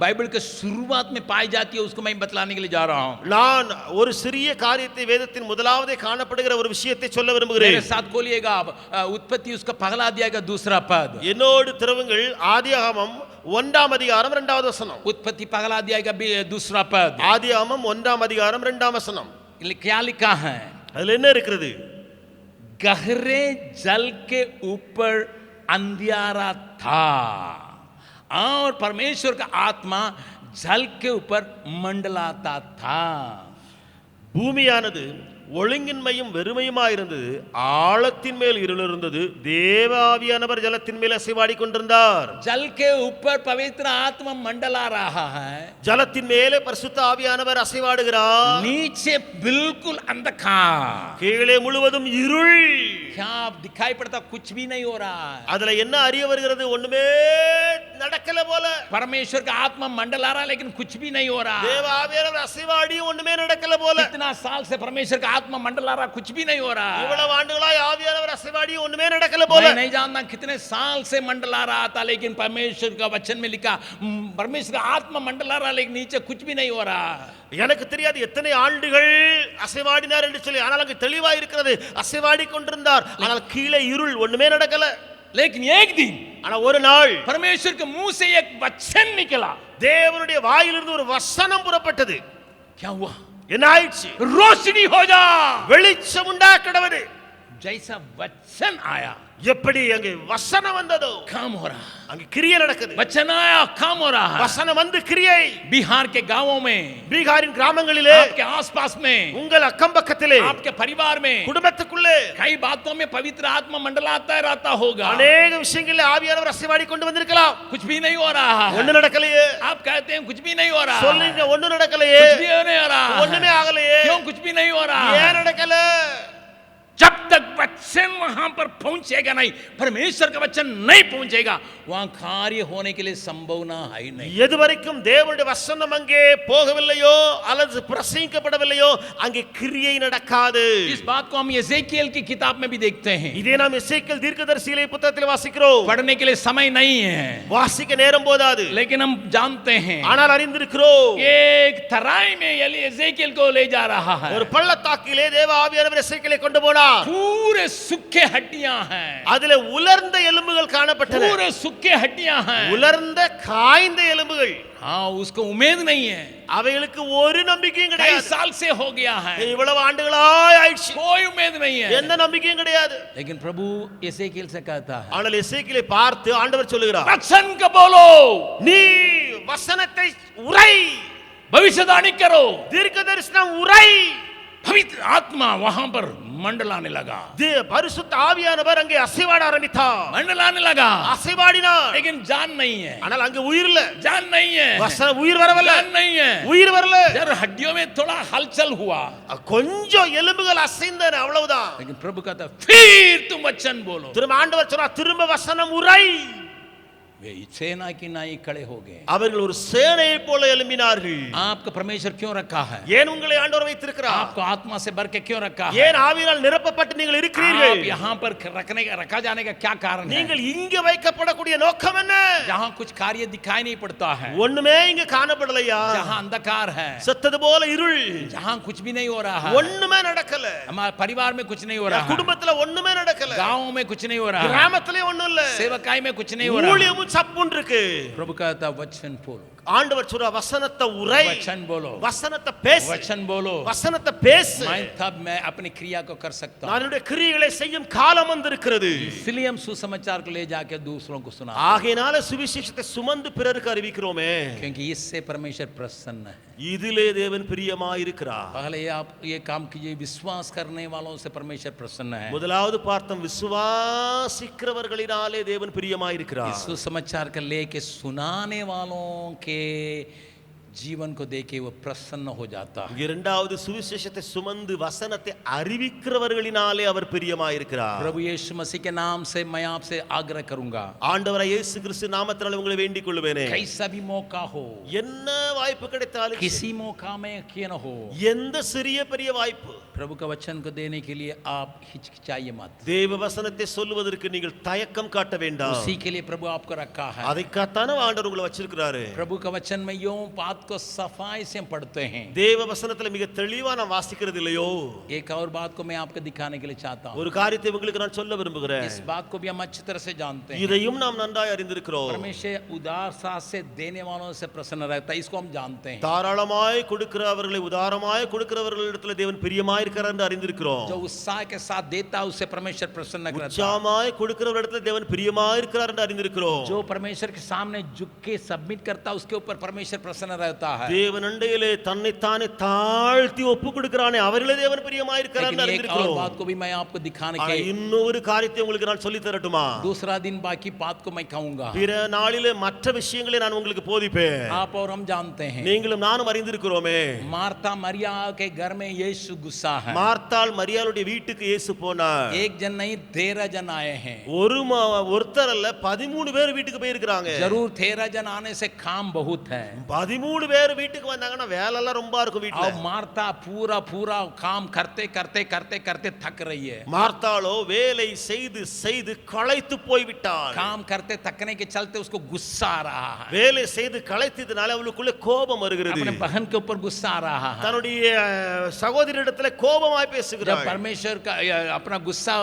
Speaker 1: बाइबल के शुरुआत में पाई जाती है उसको मैं बतलाने के लिए जा रहा हूं।
Speaker 2: நான் ஒரு சிறிய காரியத்தை வேதத்தின் முதலாவதே காணப்படுகிற ஒரு விஷயத்தை சொல்ல விரும்புகிறேன்।
Speaker 1: मेरे साथ खोलिएगा आप उत्पत्ति उसका पहला अध्याय का दूसरा पद।
Speaker 2: என்னோடு திறவுங்கள் ஆதியாகமம் 1ஆம் அதிகாரம் 2வது வசனம்।
Speaker 1: उत्पत्ति पहला अध्याय का दूसरा पद।
Speaker 2: ஆதியாகமம் 1ஆம் அதிகாரம் 2ஆம் வசனம்।
Speaker 1: क्या लिखा है?
Speaker 2: அதுல என்ன இருக்குது?
Speaker 1: गहरे जल के ऊपर अंधियारा था और परमेश्वर का आत्मा जल के ऊपर मंडलाता था।
Speaker 2: பூமியானது ஒழுங்கின்மையும் வெறுமையுமாய் இருந்தது, ஆழத்தின் மேல் இருள் இருந்தது, தேவ ஆவியானவர் ஜலத்தின் மேல் அசைவாடி கொண்டிருந்தார்।
Speaker 1: जल के ऊपर पवित्र आत्मा मंडला रहा है,
Speaker 2: ஜலத்தின் மேலே பரிசுத்த ஆவியானவர் அசைவாடுகிறார்।
Speaker 1: नीचे बिल्कुल अंधकार,
Speaker 2: கீழே முழுவதும் இருள்।
Speaker 1: क्या दिखाई पड़ता? कुछ भी नहीं हो रहा है।
Speaker 2: அதுல என்ன அறிய வருகிறது? ஒண்ணுமே நடக்கல போல।
Speaker 1: परमेश्वर का आत्मा मंडला रहा लेकिन कुछ भी नहीं हो रहा।
Speaker 2: தேவ ஆவியானவர் அசைவாடி ஒண்ணுமே நடக்கல போல।
Speaker 1: कितना साल से परमेश्वर का आत्मा मंडला रहा, कुछ भी नहीं हो रहा।
Speaker 2: இவ்வளவு ஆண்டுகளாய் ஆவியானவர் அசைவாடி ஒண்ணுமே நடக்கல போல।
Speaker 1: मैं नहीं जानता कितने साल से मंडला रहा था, लेकिन परमेश्वर का वचन में लिखा परमेश्वर का आत्मा मंडला रहा लेकिन नीचे कुछ भी नहीं हो रहा।
Speaker 2: எனக்கு தெரியாது எத்தனை ஆண்டுகள் அசைவாடினார் என்று சொல்லி, ஆனால் அங்கு தெளிவா இருக்கிறது, அசைவாடி கொண்டிருந்தார், ஆனால் கீழே இருள், ஒண்ணுமே நடக்கல।
Speaker 1: लेकिन एक दिन
Speaker 2: ஆனா ஒரு நாள்
Speaker 1: परमेश्वर के मुंह से एक वचन निकला।
Speaker 2: தேவனுடைய வாயிலிருந்து ஒரு வசனம் புறப்பட்டது।
Speaker 1: क्या हुआ?
Speaker 2: என்ன ஆயிடுச்சு?
Speaker 1: रोशनी हो जा,
Speaker 2: வெளிச்சம் உண்டாக்கடவது।
Speaker 1: जैसा वचन आया
Speaker 2: எப்படி அங்கே வசனம் வந்ததோ
Speaker 1: काम हो रहा,
Speaker 2: அங்கே கிரியை நடக்குது.
Speaker 1: वचन आया काम हो रहा है।
Speaker 2: வசனம் வந்து கிரியை.
Speaker 1: बिहार के गांवों में,
Speaker 2: பீகாரின் கிராமங்களிலே,
Speaker 1: आपके आसपास में,
Speaker 2: உங்கள் அக்கம் பக்கத்திலே,
Speaker 1: आपके परिवार में
Speaker 2: குடும்பத்துக்குள்ளே
Speaker 1: कई बातों में पवित्र आत्मा मंडलाता रहता होगा।
Speaker 2: அநேக விஷயங்களிலே ஆவியானவர் அசைவாடி கொண்டு வந்திருக்கலாம்.
Speaker 1: कुछ भी नहीं हो रहा है,
Speaker 2: ஒண்ணு நடக்கலையே.
Speaker 1: आप कहते हैं कुछ भी नहीं हो रहा,
Speaker 2: சொல்லுங்க ஒண்ணு நடக்கலையே.
Speaker 1: कुछ भी नहीं हो रहा,
Speaker 2: ஒண்ணுமே ஆகலையே.
Speaker 1: क्यों कुछ भी नहीं हो रहा?
Speaker 2: ஏன் நடக்கல?
Speaker 1: जब तक वचन वहां पर पहुंचेगा नहीं, परमेश्वर का वचन नहीं पहुंचेगा, वहां कार्य होने के लिए संभावना है ही नहीं।
Speaker 2: எதுவரைக்கும் தேவனுடைய வசனம் அங்கே போகவில்லையோ அல்லது பிரசங்கிக்கப்படவில்லையோ அங்கே கிரியை நடக்காது.
Speaker 1: इस बात को हम एजेकिएल की किताब में भी देखते हैं।
Speaker 2: இதே நாம் எசேக்கியேல் தீர்க்கதரிசியிலே புத்தகத்தில் வாசிக்கிறோம்.
Speaker 1: पढ़ने के लिए समय नहीं है,
Speaker 2: வாசிக்க நேரம் போதாது.
Speaker 1: लेकिन हम जानते हैं
Speaker 2: ஆனால் அறிந்திருக்கிறோம்.
Speaker 1: एक तराई में एजेकिएल को ले जा रहा है।
Speaker 2: ஒரு பள்ளத்தாக்கிலே தேவ ஆவியானவர் எசேக்கியேலை கொண்டு போனார்.
Speaker 1: पूरे सूखे हड्डियां हैं,
Speaker 2: அதிலே உலர்ந்த எலும்புகள் காணப்பட்டன.
Speaker 1: पूरे सूखे हड्डियां हैं।
Speaker 2: உலர்ந்த காய்ந்த எலும்புகள்.
Speaker 1: हाँ, उसको उम्मीद नहीं है,
Speaker 2: அவைகளுக்கு ஒரு நம்பிக்கையும்
Speaker 1: कई
Speaker 2: கிடையாது.
Speaker 1: साल से हो गया है,
Speaker 2: இவ்வளவு ஆண்டுகளாய் ஆயிடுச்சு.
Speaker 1: कोई उम्मीद नहीं है,
Speaker 2: எந்த நம்பிக்கையும் கிடையாது.
Speaker 1: लेकिन प्रभु एसेकिएल से कहता है,
Speaker 2: ஆனால் எசேக்கியேலை பார்த்து ஆண்டவர் சொல்லுகிறார்,
Speaker 1: वचन को बोलो,
Speaker 2: நீ வசனத்தை உரை,
Speaker 1: भविष्यवाणी करो।
Speaker 2: தீர்க்க தரிசனம் உரை.
Speaker 1: पवित्र आत्मा वहां पर मंडलाने लगा,
Speaker 2: பரிசுத்த ஆவியானவர் அங்கே அசைவாட ஆரம்பித்தார்.
Speaker 1: मंडलाने लगा,
Speaker 2: அசைவாடினார்.
Speaker 1: लेकिन जान नहीं है,
Speaker 2: ஆனால் அங்கே உயிர் இல்ல.
Speaker 1: जान नहीं है,
Speaker 2: வசனம் உயிர் வரவில்லை.
Speaker 1: जान नहीं है।
Speaker 2: உயிர் வரல.
Speaker 1: जब हड्डियों में थोड़ा हलचल हुआ,
Speaker 2: கொஞ்சம் எலும்புகள் அசைந்தன, அவ்வளவுதான்.
Speaker 1: लेकिन प्रभु कहता फिर तुम वचन बोलो।
Speaker 2: திரும்ப ஆண்டவர் சொன்னார், திரும்ப வசனம் உரை.
Speaker 1: वे सेना की नाई खड़े हो गए।
Speaker 2: அவர்கள் ஒரு சேனையை போல எழும்பினார்கள்.
Speaker 1: आपको परमेश्वर क्यों रखा है?
Speaker 2: ஏன் உங்களை ஆண்டவர் வைத்திருக்கிறார்?
Speaker 1: आपको आत्मा से भर के क्यों रखा है?
Speaker 2: ஏன் ஆவியால் நிரப்பப்பட்டு நீங்கள் இருக்கிறீர்கள்?
Speaker 1: आप यहाँ पर रखा जाने का क्या कारण है?
Speaker 2: நீங்கள் இங்க வைக்கப்படக்கூடிய நோக்கம் என்ன?
Speaker 1: जहाँ कुछ कार्य दिखाई नहीं पड़ता है,
Speaker 2: ஒண்ணுமே இங்க காணப்படலையா?
Speaker 1: जहाँ अंधकार है,
Speaker 2: செத்தது போல இருள்,
Speaker 1: जहाँ कुछ भी नहीं हो रहा है,
Speaker 2: ஒண்ணுமே நடக்கல.
Speaker 1: हमारे परिवार में कुछ नहीं हो रहा है,
Speaker 2: குடும்பத்துல ஒண்ணுமே நடக்கல.
Speaker 1: गाँव में कुछ नहीं हो रहा है,
Speaker 2: கிராமத்திலே ஒண்ணும் இல்ல.
Speaker 1: सेवकाई में कुछ नहीं हो रहा है।
Speaker 2: ஊழியமும் சப்புன்னு இருக்கு.
Speaker 1: प्रभु कहता वचन बोलो,
Speaker 2: ஆண்டவர் சொல்ற வசனத்தை உரை,
Speaker 1: वचन बोलो,
Speaker 2: வசனத்தை பேசு,
Speaker 1: वचन बोलो।
Speaker 2: வசனத்தை பேசு.
Speaker 1: मैं अपनी क्रिया को कर सकता हूँ,
Speaker 2: நான் என்னுடைய கிரியைகளை செய்யும் காலம் வந்திருக்கிறது.
Speaker 1: इसलिए हम सुसमाचार को ले जाके दूसरों को सुना,
Speaker 2: ஆகையினால சுவிசேஷத்தை சுமந்து பிறருக்கு அறிவிக்கிறோமே.
Speaker 1: क्योंकि इससे परमेश्वर प्रसन्न है।
Speaker 2: இதிலே தேவன் பிரியமாயிருக்கிறார்.
Speaker 1: पहले आप ये काम कीजिए, विश्वास करने वालों से परमेश्वर प्रसन्न है।
Speaker 2: முதலாவது பார்த்தோம், விசுவாசிக்கிறவர்களினாலே தேவன் பிரியமாயிருக்கிறார்.
Speaker 1: सुसमाचार का लेके सुनाने वालों के जीवन को देखे वो प्रसन्न हो जाता है।
Speaker 2: இரண்டாவது சுவிசேஷத்தை சுமந்து வசனத்தை அறிவிக்கிறவர்களினாலே அவர் பிரியமாயிருக்கிறார்.
Speaker 1: प्रभु यीशु मसीह के नाम से मैं आपसे आग्रह करूंगा,
Speaker 2: ஆண்டவராகிய இயேசு கிறிஸ்து நாமத்தினாலே உங்களை வேண்டிக் கொள்வேனே,
Speaker 1: कैसा भी मौका हो,
Speaker 2: என்ன வாய்ப்பு கிடைத்தாலும்,
Speaker 1: किसी मौका में क्यों न हो,
Speaker 2: எந்த சிறிய பெரிய வாய்ப்பு,
Speaker 1: प्रभु का वचन को देने के लिए आप हिचकिचाइए मत।
Speaker 2: தேவ வசனத்தை சொல்வதற்கு நீங்கள் தயக்கம் காட்ட வேண்டாம்.
Speaker 1: उसी के लिए प्रभु आपको रखा है।
Speaker 2: அதைக்காத்தான ஆண்டவர் உங்களை வச்சிருக்கிறாரு.
Speaker 1: प्रभु का वचन में यूं बात को सफाई से पढ़ते हैं,
Speaker 2: தேவ வசனத்துல மிக தெளிவா நான் வாசிக்கிறது இல்லையோ.
Speaker 1: एक और बात को मैं आपको दिखाने के लिए चाहता हूँ,
Speaker 2: ஒரு காரியத்தை உங்களுக்கு நான் சொல்ல விரும்புகிறேன்.
Speaker 1: इस बात को भी हम अच्छी तरह से जानते हैं,
Speaker 2: இதையும் நாம் நன்றாய் அறிந்திருக்கிறோம்.
Speaker 1: परमेश्वर उदार साथ से देने वालों से प्रसन्न रहता है, इसको हम जानते हैं।
Speaker 2: தாராளமாய் கொடுக்கிறவர்களை, உதாரமாய் கொடுக்கிறவர்களிடத்துல தேவன் பிரியமாய் இருக்கிறார் என்று அறிந்திருக்கிறோம்.
Speaker 1: जो उत्साह के साथ देता है उससे परमेश्वर प्रसन्न करता है।
Speaker 2: உற்சாகமாய் கொடுக்கிறவரிடத்துல தேவன் பிரியமாய் இருக்கிறார் என்று அறிந்திருக்கிறோம்.
Speaker 1: जो परमेश्वर के सामने झुक के सबमिट करता है उसके ऊपर परमेश्वर प्रसन्न रहता है।
Speaker 2: தேவன் அண்டையிலே தன்னைத்தானே தாழ்த்தி ஒப்பு கொடுக்கிறானே அவர்களே தேவன் பிரியமாய் இருக்கிறார் என்று
Speaker 1: लेकिन एक और
Speaker 2: அறிந்திருக்கிறோம்.
Speaker 1: बात को भी मैं आपको दिखाने
Speaker 2: ஆனா
Speaker 1: के
Speaker 2: இன்னொரு காரியத்தை உங்களுக்கு நான் சொல்லி தரட்டுமா?
Speaker 1: दूसरा दिन बाकी बात को मैं कहूंगा,
Speaker 2: பிற நாளிலே மற்ற விஷயங்களை நான் உங்களுக்கு போதிப்பேன்.
Speaker 1: आप और हम जानते हैं,
Speaker 2: நீங்களும் நானும் அறிந்திருக்கிறோமே.
Speaker 1: मार्था मरिया के घर में यीशु गुस्सा है।
Speaker 2: மார்த்தாள் மரியாளுடைய வீட்டுக்கு இயேசு போனார்.
Speaker 1: एक जन नहीं 13 जन आए हैं,
Speaker 2: ஒருத்தர் அல்ல 13 பேர் வீட்டுக்கு போய் இருக்காங்க.
Speaker 1: जरूर 13 जन आने से काम बहुत है,
Speaker 2: 13 பேர் வீட்டுக்கு வந்தாங்கன்னா வேலை எல்லாம் ரொம்ப இருக்கும் வீட்ல.
Speaker 1: और मार्था पूरा पूरा काम करते करते करते करते थक रही है।
Speaker 2: மார்த்தாளோ வேலை செய்து செய்து களைத்து போய் விட்டாள்.
Speaker 1: काम करते थकने के चलते उसको गुस्सा आ रहा है,
Speaker 2: வேலை செய்து களைத்ததனால அவளுக்குள்ள கோபம் வருகிறது.
Speaker 1: अपने बहन के ऊपर गुस्सा आ रहा है।
Speaker 2: தன்னுடைய சகோதரியிடத்துல கோபமாய்
Speaker 1: जब
Speaker 2: பேசுகிறாள்.
Speaker 1: परमेश्वर का अपना गुस्सा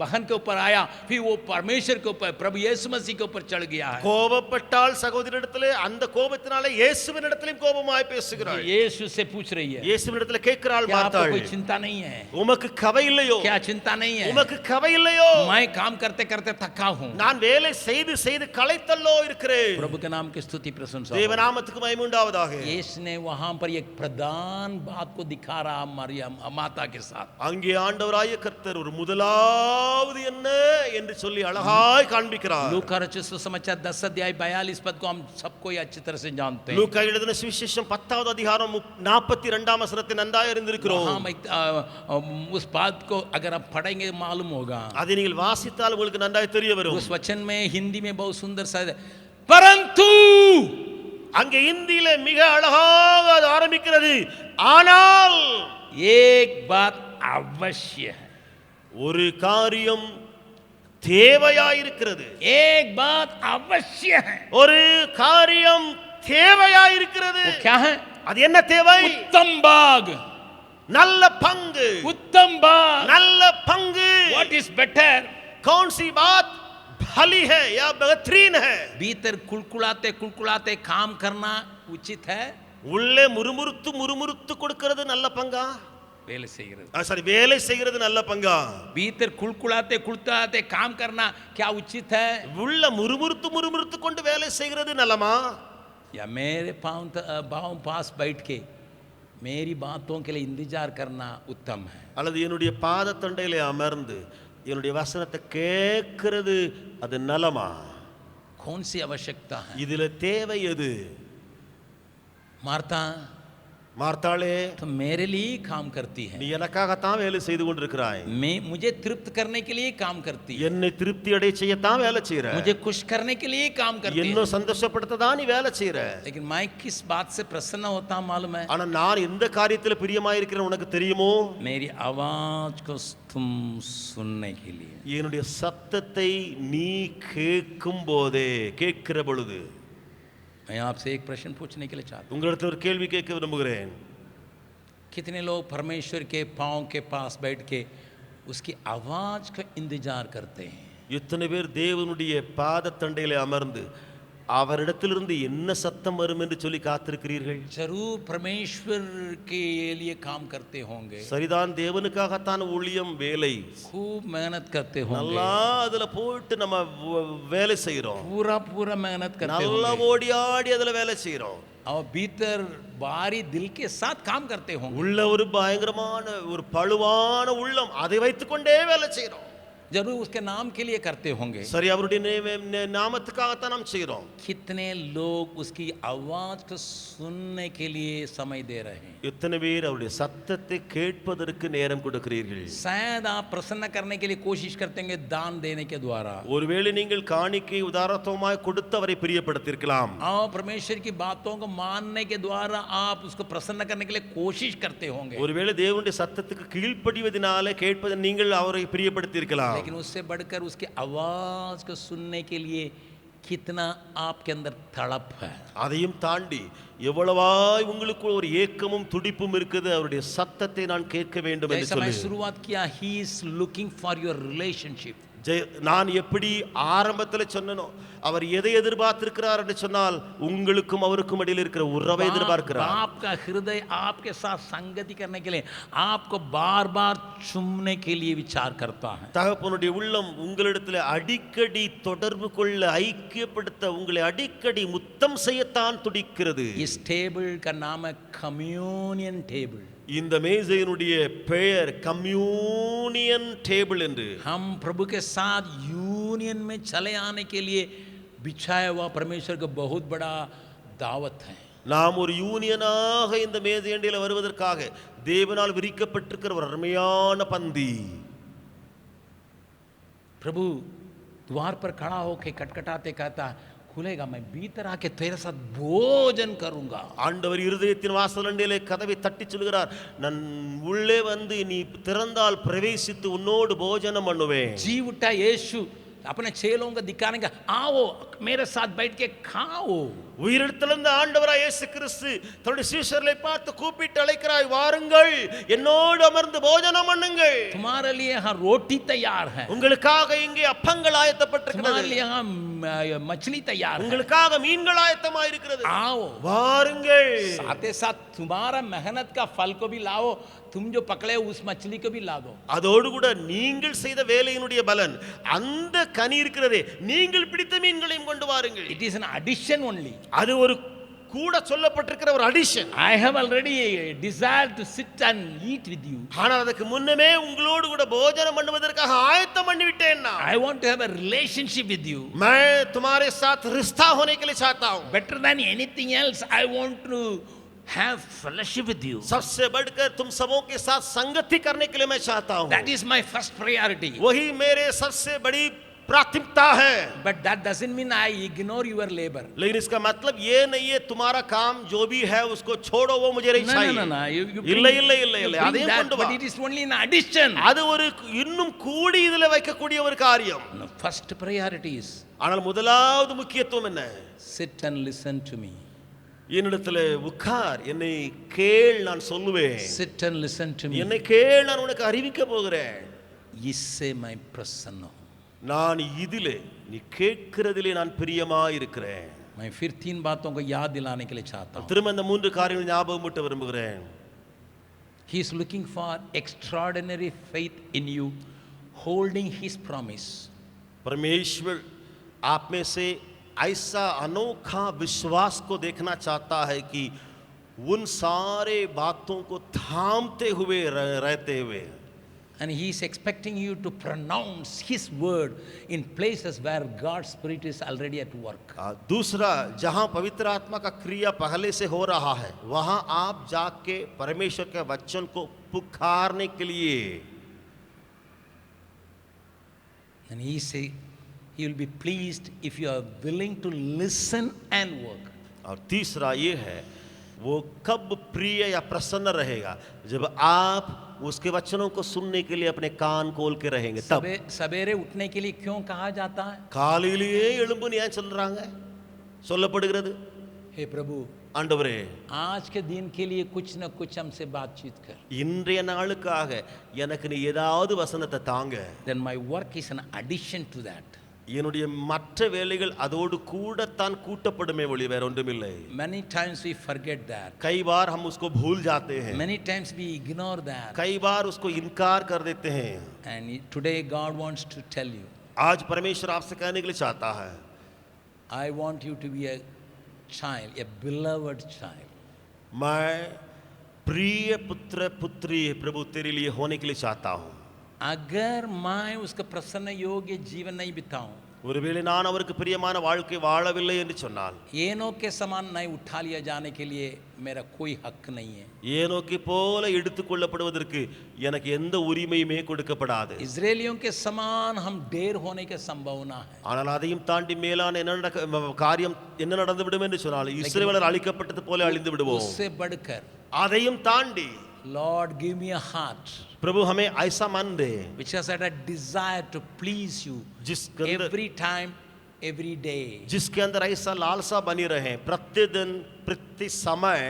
Speaker 1: बहन के ऊपर आया, फिर वो परमेश्वर के ऊपर, प्रभु यीशु मसीह के ऊपर चढ़ गया है।
Speaker 2: கோபப்பட்டால் சகோதரியிடத்திலே அந்த கோபத்தினாலே இயேசுவினிடத்திலும் கோபமாய் பேசுகிறாள்.
Speaker 1: यीशु से पूछ रही है,
Speaker 2: இயேசுவினிடத்திலே கேட்கிறாள்
Speaker 1: क्या आपको
Speaker 2: மார்த்தாள்,
Speaker 1: कोई चिंता नहीं है?
Speaker 2: உமக்கு கவலை இல்லையோ?
Speaker 1: क्या चिंता नहीं है?
Speaker 2: உமக்கு கவலை இல்லையோ?
Speaker 1: मैं काम करते करते थका हूँ।
Speaker 2: நான் வேலை செய்து செய்து களைத்தல்லோ இருக்கிறேன்.
Speaker 1: प्रभु के नाम की स्तुति प्रशंसा हो।
Speaker 2: தேவநாமத்துக்கு மகிமை உண்டாவதாக.
Speaker 1: यीशु ने वहां पर एक प्रधान बात को दिखा रहा मरियम माता के साथ।
Speaker 2: அங்கே ஆண்டவராகிய கர்த்தர் ஒரு முதலாவது என்ன என்று சொல்லி அழகாய் காண்பிக்கிறார்.
Speaker 1: लूका रचित सुसमाचार 10 अध्याय 42 पद को हम सबको ये अच्छी तरह से जानते हैं।
Speaker 2: லூக்கா எழுதின சுவிசேஷம் 10வது அதிகாரம் 42ஆம் வசனத்தை நன்றாய் அறிந்திருக்கிறோம்.
Speaker 1: उस बात को अगर आप पढ़ेंगे मालूम होगा।
Speaker 2: அதை நீங்கள் வாசித்தால் உங்களுக்கு நன்றாய் தெரிய வரும்.
Speaker 1: उस वचन में हिंदी में बहुत सुंदर सा, परंतु
Speaker 2: அங்கே இந்தியில மிக அழகாக அது ஆரம்பிக்கிறது. ஆனால்
Speaker 1: एक बात अवश्य है,
Speaker 2: ஒரு காரியம் தேவையாயிருக்கிறது.
Speaker 1: एक बात अवश्य है,
Speaker 2: ஒரு காரியம் தேவையாயிருக்கிறது.
Speaker 1: वो क्या है?
Speaker 2: அது என்ன தேவை?
Speaker 1: उत्तम बाग,
Speaker 2: நல்ல பங்கு.
Speaker 1: उत्तम बाग,
Speaker 2: நல்ல பங்கு.
Speaker 1: What is better?
Speaker 2: कौन सी बात भली है या बेहतरीन है?
Speaker 1: भीतर कुलकुलाते कुलकुलाते काम करना उचित है?
Speaker 2: உள்ளே முறுமுறுத்து முறுமுறுத்து கொடுக்கிறது நல்ல பங்கா?
Speaker 1: வேலை செய்கிறது,
Speaker 2: சரி, வேலை செய்கிறது நல்ல பங்கா?
Speaker 1: भीतर कुलकुलाते कुलकुलाते काम करना क्या उचित है?
Speaker 2: உள்ள முறுமுறுத்து முறுமுறுத்து கொண்டு வேலை செய்கிறது நல்லமா?
Speaker 1: या मेरे पाँव पास बैठ के मेरी बातों के लिए इंतजार करना उत्तम है?
Speaker 2: அல்லது என்னுடைய பாதத்தண்டையிலே அமர்ந்து என்னுடைய வசனத்தை கேட்கிறது அது நலமா?
Speaker 1: कौन सी आवश्यकता है?
Speaker 2: இதுல தேவை எது?
Speaker 1: मार्ता,
Speaker 2: மார்த்தாளே,
Speaker 1: तो मेरे लिए काम करती है,
Speaker 2: நீ எனக்காகத்தான் வேலை செய்து கொண்டிருக்கிறாய்.
Speaker 1: मैं मुझे तृप्त करने के लिए काम करती है,
Speaker 2: என்னை திருப்தி அடைய செய்யத்தான் வேலை செய்யற.
Speaker 1: मुझे खुश करने के लिए काम करती है।
Speaker 2: இன்னும் சந்தோஷப்படுத்ததான் நீ வேலை செய்யற.
Speaker 1: लेकिन मैं किस बात से प्रसन्न होता हूं मालूम है?
Speaker 2: ஆனா நான் எந்த காரியத்துல பிரியமாய் இருக்கிறேன் உனக்கு தெரியுமோ?
Speaker 1: मेरी आवाज को तुम सुनने के लिए,
Speaker 2: என்னுடைய சத்தத்தை நீ கேட்கும் போதே, கேட்கிற பொழுது.
Speaker 1: मैं आपसे एक प्रश्न पूछने के लिए चाहता हूं,
Speaker 2: உங்களிடத்தில் ஒரு கேள்வி கேட்க விரும்புகிறேன்.
Speaker 1: कितने लोग परमेश्वर के पांव के पास बैठ के उसकी आवाज का इंतजार करते हैं?
Speaker 2: எத்தனை பேர் தேவனுடைய பாதத்தண்டையிலே அமர்ந்து அவரிடத்திலிருந்து என்ன சத்தம் வரும் என்று சொல்லி காத்திருக்கிறீர்கள்?
Speaker 1: जरूर परमेश्वर के लिए काम करते होंगे,
Speaker 2: சரிதான், தேவனுக்காகத்தான் ஊழியம், வேலை,
Speaker 1: खूब मेहनत करते होंगे,
Speaker 2: நல்லா அதுல போட்டு நம்ம வேலை செய்யறோம்,
Speaker 1: पूरा पूरा मेहनत करते
Speaker 2: நல்லா
Speaker 1: होंगे,
Speaker 2: ஓடி ஆடி அதுல வேலை செய்யறோம்.
Speaker 1: और भीतर बारी दिल के साथ काम करते होंगे।
Speaker 2: உள்ள ஒரு பயங்கரமான ஒரு பழுவான உள்ளம், அதை வைத்துக்கொண்டே வேலை செய்யறோம்.
Speaker 1: जरूर उसके नाम के लिए करते होंगे।
Speaker 2: சரி, அவருடைய நாமத்துக்காகத்தான் நாம் செய்யறோம்.
Speaker 1: कितने लोग उसकी आवाज को सुनने के लिए समय दे रहे हैं?
Speaker 2: எத்தனை பேர் அவருடைய சத்தத்தை கேட்பதற்கு நேரம் கொடுக்கிறீர்கள்?
Speaker 1: शायद आप प्रसन्न करने के लिए कोशिश करते हैं दान देने के द्वारा,
Speaker 2: ஒருவேளை நீங்கள் காணிக்கை உதாரத்துவமாய் கொடுத்து அவரை பிரியப்படுத்தியிருக்கலாம்.
Speaker 1: और परमेश्वर की बातों को मानने के द्वारा आप उसको प्रसन्न करने के लिए कोशिश करते होंगे।
Speaker 2: ஒருவேளை தேவனுடைய சத்தத்துக்கு கீழ்ப்படிவதனாலே கேட்பதை நீங்கள் அவரை பிரியப்படுத்தியிருக்கலாம்.
Speaker 1: लेकिन उससे बढ़कर उसकी आवाज को सुनने के लिए कितना आपके अंदर तड़प है?
Speaker 2: அதையும் தாண்டி எவ்வளவாய் உங்களுக்கு ஒரு ஏக்கமும் துடிப்பும் இருக்குது, அவருடைய சத்தத்தை நான் கேட்க வேண்டும் என்று
Speaker 1: जैसा मैं
Speaker 2: சொல்லி.
Speaker 1: शुरुआत किया, he is looking for your relationship.
Speaker 2: நான் எப்படி ஆரம்பத்தில் சொன்னனோ, அவர் எதை எதிர்பார்த்திருக்கிறார் என்று சொன்னால் உங்களுக்கும் அவருக்கும் இடையில் இருக்கிற உறவை எதிர்பார்க்கிறார்.
Speaker 1: आपका हृदय आपके साथ संगति करने के लिए, आपको बार बार चूमने के लिए विचार करता है।
Speaker 2: தகப்பனுடைய உள்ளம் உங்களிடத்தில் அடிக்கடி தொடர்பு கொள்ள, ஐக்கியப்படுத்த, உங்களை அடிக்கடி முத்தம் செய்யத்தான் துடிக்கிறது.
Speaker 1: इस टेबल का नाम है कम्युनियन टेबल।
Speaker 2: இந்த மேசையினுடைய பெயர் கம்யூனியன் டேபிள் என்று.
Speaker 1: हम प्रभु के साथ यूनियन में चले आने के लिए बिछाया हुआ परमेश्वर का बहुत बड़ा दावत है।
Speaker 2: நாம் ஒரு யூனியனாக இந்த மேசையண்டையில் வருவதற்காக தேவனால் விரிக்கப்பட்டிருக்கிற ஒரு அருமையான பந்தி.
Speaker 1: प्रभु द्वार पर खड़ा होकर खटखटाते कहता, खुलेगा, मैं भीतर आके तेरे साथ भोजन करूंगा।
Speaker 2: ஆண்டவர் இருதயத்தின் வாசலண்டையிலே கதவை தட்டி சொல்கிறார், நான் உள்ளே வந்து நீ திறந்தால் பிரவேசித்து உன்னோடு போஜனம் பண்ணுவேன்.
Speaker 1: जी उठा यीशु अपने चेलों को दिखाने का, आओ मेरे साथ बैठ के खाओ.
Speaker 2: உயிரிழத்திலிருந்த ஆண்டவராய் இயேசு கிறிஸ்து தன்னுடைய சீஷர்களை பார்த்து கூப்பிட்டு அழைக்கிறாய், வாருங்கள் என்னோடு அமர்ந்து போஜனம் பண்ணுங்கள்.
Speaker 1: तुम्हारे लिए यहाँ रोटी तैयार है,
Speaker 2: உங்களுக்காக இங்கே அப்பங்கள் ஆயத்தப்பட்டிருக்கிறது,
Speaker 1: तुम्हारे लिए यहाँ मछली तैयार है,
Speaker 2: உங்களுக்காக மீன்கள் ஆயத்தமாக இருக்கிறது,
Speaker 1: आओ.
Speaker 2: வாருங்கள்.
Speaker 1: साथ ही साथ तुम्हारा मेहनत का फल को भी लाओ, तुम जो पकड़े उस मछली को भी ला दो.
Speaker 2: அதோடு கூட நீங்கள் செய்த வேலையினுடைய பலன் அந்த கனி இருக்கிறதே, நீங்கள் பிடித்த மீன்களையும் கொண்டு வாருங்கள்.
Speaker 1: It is an addition only.
Speaker 2: அது ஒரு கூட சொல்லப்பட்டிருக்கிற ஒரு addition.
Speaker 1: I have already desired to sit and eat with you.
Speaker 2: ஆனால் அதுக்கு முன்னமே உங்களோடு கூட போஜனம் பண்ணுவதற்காக ஆயத்தம் பண்ணி விட்டேன் நான்.
Speaker 1: I want to have a relationship with you.
Speaker 2: मैं तुम्हारे साथ रिश्ता होने के लिए चाहता हूं.
Speaker 1: Better than anything else, I want to have fellowship with you.
Speaker 2: सबसे बढ़कर तुम सबों के साथ संगति करने के लिए मैं चाहता हूं.
Speaker 1: That is my first priority.
Speaker 2: वही मेरे सबसे बड़ी प्राथमिकता है.
Speaker 1: But that doesn't mean I ignore your labor.
Speaker 2: लेकिन इसका मतलब ये नहीं है तुम्हारा काम जो भी है उसको छोड़ो, वो मुझे नहीं चाहिए.
Speaker 1: No.
Speaker 2: இல்லை இல்லை இல்லை இல்லை, அதையும் கொண்டு வா.
Speaker 1: But it is only an addition.
Speaker 2: அது ஒரு இன்னும் கூடி இதில் வைக்கக்கூடிய ஒரு காரியம்.
Speaker 1: First priority is,
Speaker 2: ஆனால் முதலாவது முக்கியத்துவம் என்ன?
Speaker 1: sit and listen to me.
Speaker 2: என்னிடத்தில் உட்கார், என்னை கேள், நான் சொல்லுவேன்.
Speaker 1: Sit and listen to me.
Speaker 2: என்னை கேள், நான் உனக்கு அறிவிக்க போகிறேன்.
Speaker 1: इससे मैं प्रसन्न हूं.
Speaker 2: நான் இதிலே நீ கேட்கிறதிலே நான் பிரியமா இருக்கிறேன்.
Speaker 1: मैं फिर 3 बातों को याद दिलाने के लिए चाहता हूं.
Speaker 2: திரும்ப இந்த 3 காரியங்களை ஞாபகமூட்ட விரும்புகிறேன்.
Speaker 1: He is looking for extraordinary faith in you, holding his promise.
Speaker 2: परमेश्वर आप में से ऐसा अनोखा विश्वास को देखना चाहता है कि उन सारे बातों को थामते हुए रहते हुए,
Speaker 1: And he is expecting you to pronounce his word in places where God's Spirit is already at work.
Speaker 2: दूसरा, जहां पवित्र आत्मा का क्रिया पहले से हो रहा है वहां आप जाके परमेश्वर के वचन को पुकारने के लिए,
Speaker 1: And he say he will be pleased if you are willing to listen and work.
Speaker 2: और तीसरा ये है, वो कब प्रिय या प्रसन्न रहेगा जब आप उसके वचनों को सुनने के लिए अपने कान खोल के रहेंगे. तब
Speaker 1: सवेरे उठने के लिए क्यों कहा जाता है?
Speaker 2: காலையிலேயே எழும்புன்னு ஏன் சொல்றாங்க? சொல்லப்படுகிறது,
Speaker 1: हे प्रभु,
Speaker 2: ஆண்டவரே
Speaker 1: आज के दिन के लिए कुछ न कुछ हमसे बातचीत कर.
Speaker 2: இன்றைய நாளுக்காக எனக்கு நீ ஏதாவது வசனத்தை தாங்க.
Speaker 1: Then my work is an addition to that.
Speaker 2: என்னுடைய மற்ற வேலைகள் அதோடு கூடத்தான் கூட்டப்படுமே ஒளி வேற ஒன்றுமில்லை.
Speaker 1: Many times we forget that.
Speaker 2: कई बार हम उसको भूल जाते हैं.
Speaker 1: Many times we ignore that.
Speaker 2: कई बार उसको इनकार कर देते हैं.
Speaker 1: And today God wants to tell you,
Speaker 2: आज परमेश्वर आपसे कहने के लिए चाहता है,
Speaker 1: I want you to be a child, a beloved child.
Speaker 2: मैं प्रिय पुत्र पुत्री प्रभु तेरे लिए होने के लिए चाहता हूँ.
Speaker 1: अगर मैं उसका प्रसन्न योग्य जीवन नहीं बिताऊं,
Speaker 2: ஒருவேளை நான் அவருக்கு பிரியமான வாழ்க்கை வாழவில்லை என்று சொன்னால்,
Speaker 1: ஏனோக் के समान नहीं उठा लिया जाने के लिए मेरा कोई हक नहीं है.
Speaker 2: ஏனோக்கை போல எடுத்துக்கொள்ளப்படுவதற்கு எனக்கு எந்த உரிமையுமே கொடுக்கப்படாது.
Speaker 1: इजरायलियों के समान हम ढेर होने की संभावना है.
Speaker 2: ஆனால் அதையும் தாண்டி மேலான காரியம் என்ன நடந்துவிடும் என்று சொன்னால், இஸ்ரவேலர் அழிக்கப்பட்டது போல அழிந்து விடுவோம்.
Speaker 1: उससे बढ़कर,
Speaker 2: அதையும் தாண்டி,
Speaker 1: Lord give me a heart
Speaker 2: प्रभु हमें ऐसा मन दे
Speaker 1: which has had a desire to please you every time, every day.
Speaker 2: जिसके अंदर ऐसा लालसा बनी रहे प्रतिदिन प्रति समय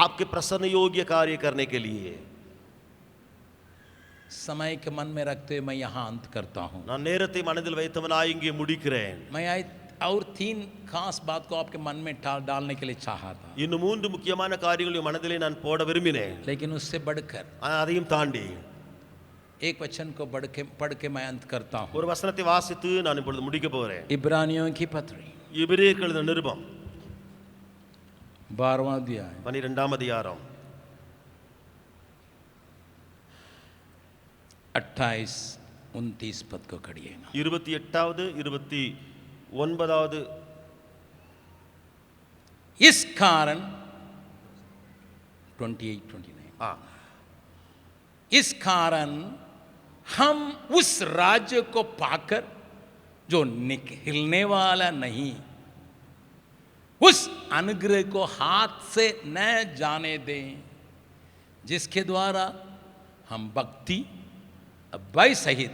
Speaker 2: आपके प्रसन्न योग्य कार्य करने के लिए.
Speaker 1: समय के मन में रखते हुए मैं यहाँ अंत करता हूँ.
Speaker 2: நான் நேரத்தை மனதில் வைத்தவனாய் இங்கே முடிக்கிறேன்.
Speaker 1: मैं और 3 खास बात को आपके मन में डालने के लिए चाहा था.
Speaker 2: இன்னும் 3 முக்கியமான காரியங்களை மனதிலே நான் போட விரும்பினேன்.
Speaker 1: लेकिन उससे बढ़कर,
Speaker 2: அதையும் தாண்டி,
Speaker 1: एक वचन को पढ़ के मैं अंत करता हूँ.
Speaker 2: ஒரு வசனத்தை வாசித்து நான் இப்பொழுது முடிக்க போகிறேன்.
Speaker 1: इब्रानियों की पत्री,
Speaker 2: எபிரேயருக்கு எழுதின நிருபம்
Speaker 1: 12वां अध्याय
Speaker 2: 12ஆம் அதிகாரம்
Speaker 1: 28-29 पद को पढ़िएगा.
Speaker 2: 28வது 29வது.
Speaker 1: इस कारण 28-29, इस कारण हम उस राज्य को पाकर जो निकलने वाला नहीं, उस अनुग्रह को हाथ से न जाने दें जिसके द्वारा हम भक्ति भय सहित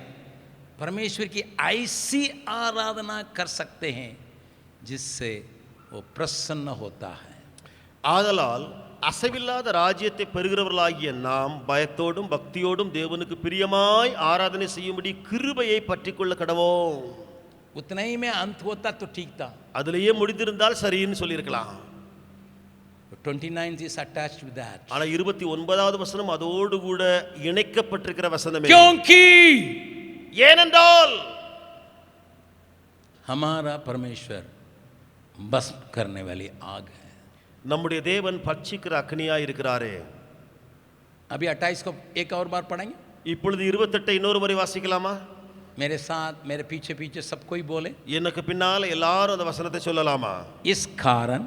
Speaker 1: परमेश्वर की ऐसी आराधना कर सकते हैं जिससे वो प्रसन्न होता है।
Speaker 2: ஆதலால் அசைவில்லாத ராஜ்யத்தை பெறுகிறவர்களாகிய நாம் பயத்தோடும் பக்தியோடும் தேவனுக்கு பிரியமாய் ஆராதனை செய்யும்படி கிருபையை பற்றிக்கொள்ள கடவோம்.
Speaker 1: उतना ही में अंत होता तो ठीक था।
Speaker 2: அதிலேயே முடிந்திருந்தால் சரின்னு சொல்லியிருக்கலாம்.
Speaker 1: 29 is attached with that.
Speaker 2: ஆனா 29வது வசனம் அதோடு கூட இணைக்கப்பட்டிருக்கிற வசனமே.
Speaker 1: क्योंकि
Speaker 2: ஏனென்றால்
Speaker 1: हमारा परमेश्वर बस करने वाली आग है।
Speaker 2: நம்முடைய தேவன் பட்சிக்கிற அக்னியா இருக்கிறாரே.
Speaker 1: अभी 28 को एक और बार पढ़ेंगे।
Speaker 2: இப்பொழுது 28 இன்னொரு முறை வாசிக்கலாமா?
Speaker 1: मेरे साथ मेरे पीछे पीछे सब कोई बोले।
Speaker 2: எனக்கு பின்னால எல்லாரும் அந்த வசனத்தை சொல்லலாமா?
Speaker 1: इस कारण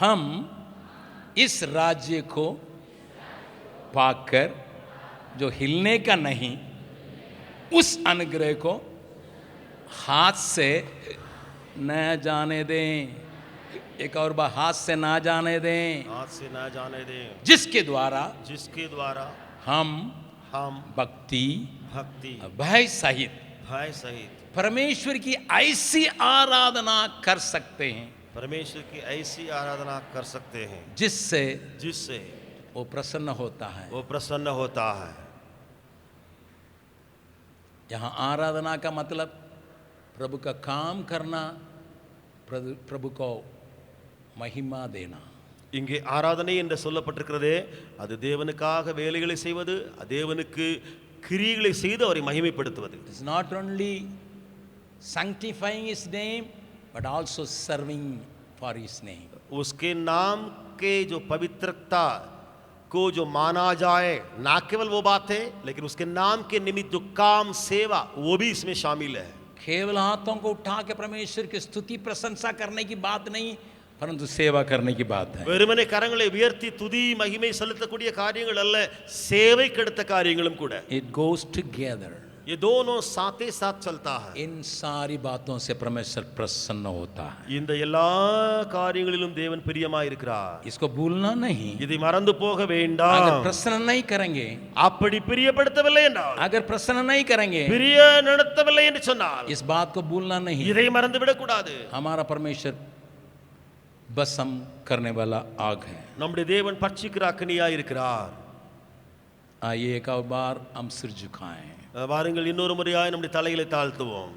Speaker 1: हम इस राज्य को पाकर जो हिलने का नहीं, उस अनुग्रह को हाथ से न जाने दें। एक और बार, हाथ से ना जाने दें,
Speaker 2: हाथ से ना जाने दें,
Speaker 1: जिसके द्वारा हम भक्ति भय सहित परमेश्वर की ऐसी आराधना कर सकते हैं,
Speaker 2: परमेश्वर की ऐसी आराधना कर सकते हैं
Speaker 1: जिससे वो प्रसन्न होता है। यहाँ आराधना का मतलब प्रभु का काम करना, प्रभु को महिमा देना।
Speaker 2: இங்கே ஆராதனை என்று சொல்லப்பட்டிருக்கிறதே அது தேவனுக்காக வேலைகளை செய்வது, தேவனுக்கு கிரியைகளை செய்து அவரை மகிமைப்படுத்துவது.
Speaker 1: It is not only sanctifying his name but also serving for his name.
Speaker 2: उसके नाम के जो पवित्रता को जो माना जाए, ना केवल वो बात है लेकिन उसके नाम के निमित्त जो काम सेवा वो भी इसमें शामिल है।
Speaker 1: केवल हाथों को उठा के परमेश्वर की स्तुति प्रशंसा करने की बात नहीं, परंतु सेवा करने की बात है।
Speaker 2: வெறுமனே கரங்களை உயர்த்தி துதி மகிமை செலுத்தக்கூடிய காரியங்கள் அல்ல, சேவைக்கடுத்த காரியங்களும் கூட.
Speaker 1: It goes together.
Speaker 2: ये दोनों साथ ही साथ चलता है.
Speaker 1: इन सारी बातों से परमेश्वर प्रसन्न होता है।
Speaker 2: இந்த எல்லா காரியங்களிலும் தேவன் பிரியமாய் இருக்கிறார்.
Speaker 1: इसको भूलना नहीं।
Speaker 2: இதை மறந்து போக வேண்டாம்.
Speaker 1: अगर प्रसन्न नहीं करेंगे,
Speaker 2: அப்படி பிரியப்படுத்தவில்லை என்றால்,
Speaker 1: अगर प्रसन्न नहीं करेंगे,
Speaker 2: பிரிய நடத்தவில்லை என்று சொன்னால்,
Speaker 1: इस बात को भूलना नहीं,
Speaker 2: இதை மறந்து விடக்கூடாது.
Speaker 1: हमारा परमेश्वर भस्म करने वाला आग है।
Speaker 2: நம்முடைய தேவன் பட்சிக்கிற அக்னியாய் இருக்கிறார்.
Speaker 1: आइए एक और बार हम सिर झुकाएं।
Speaker 2: வாருங்கள் இன்னொரு முறையாய் நம்முடைய தலைகளை தாழ்த்துவோம்.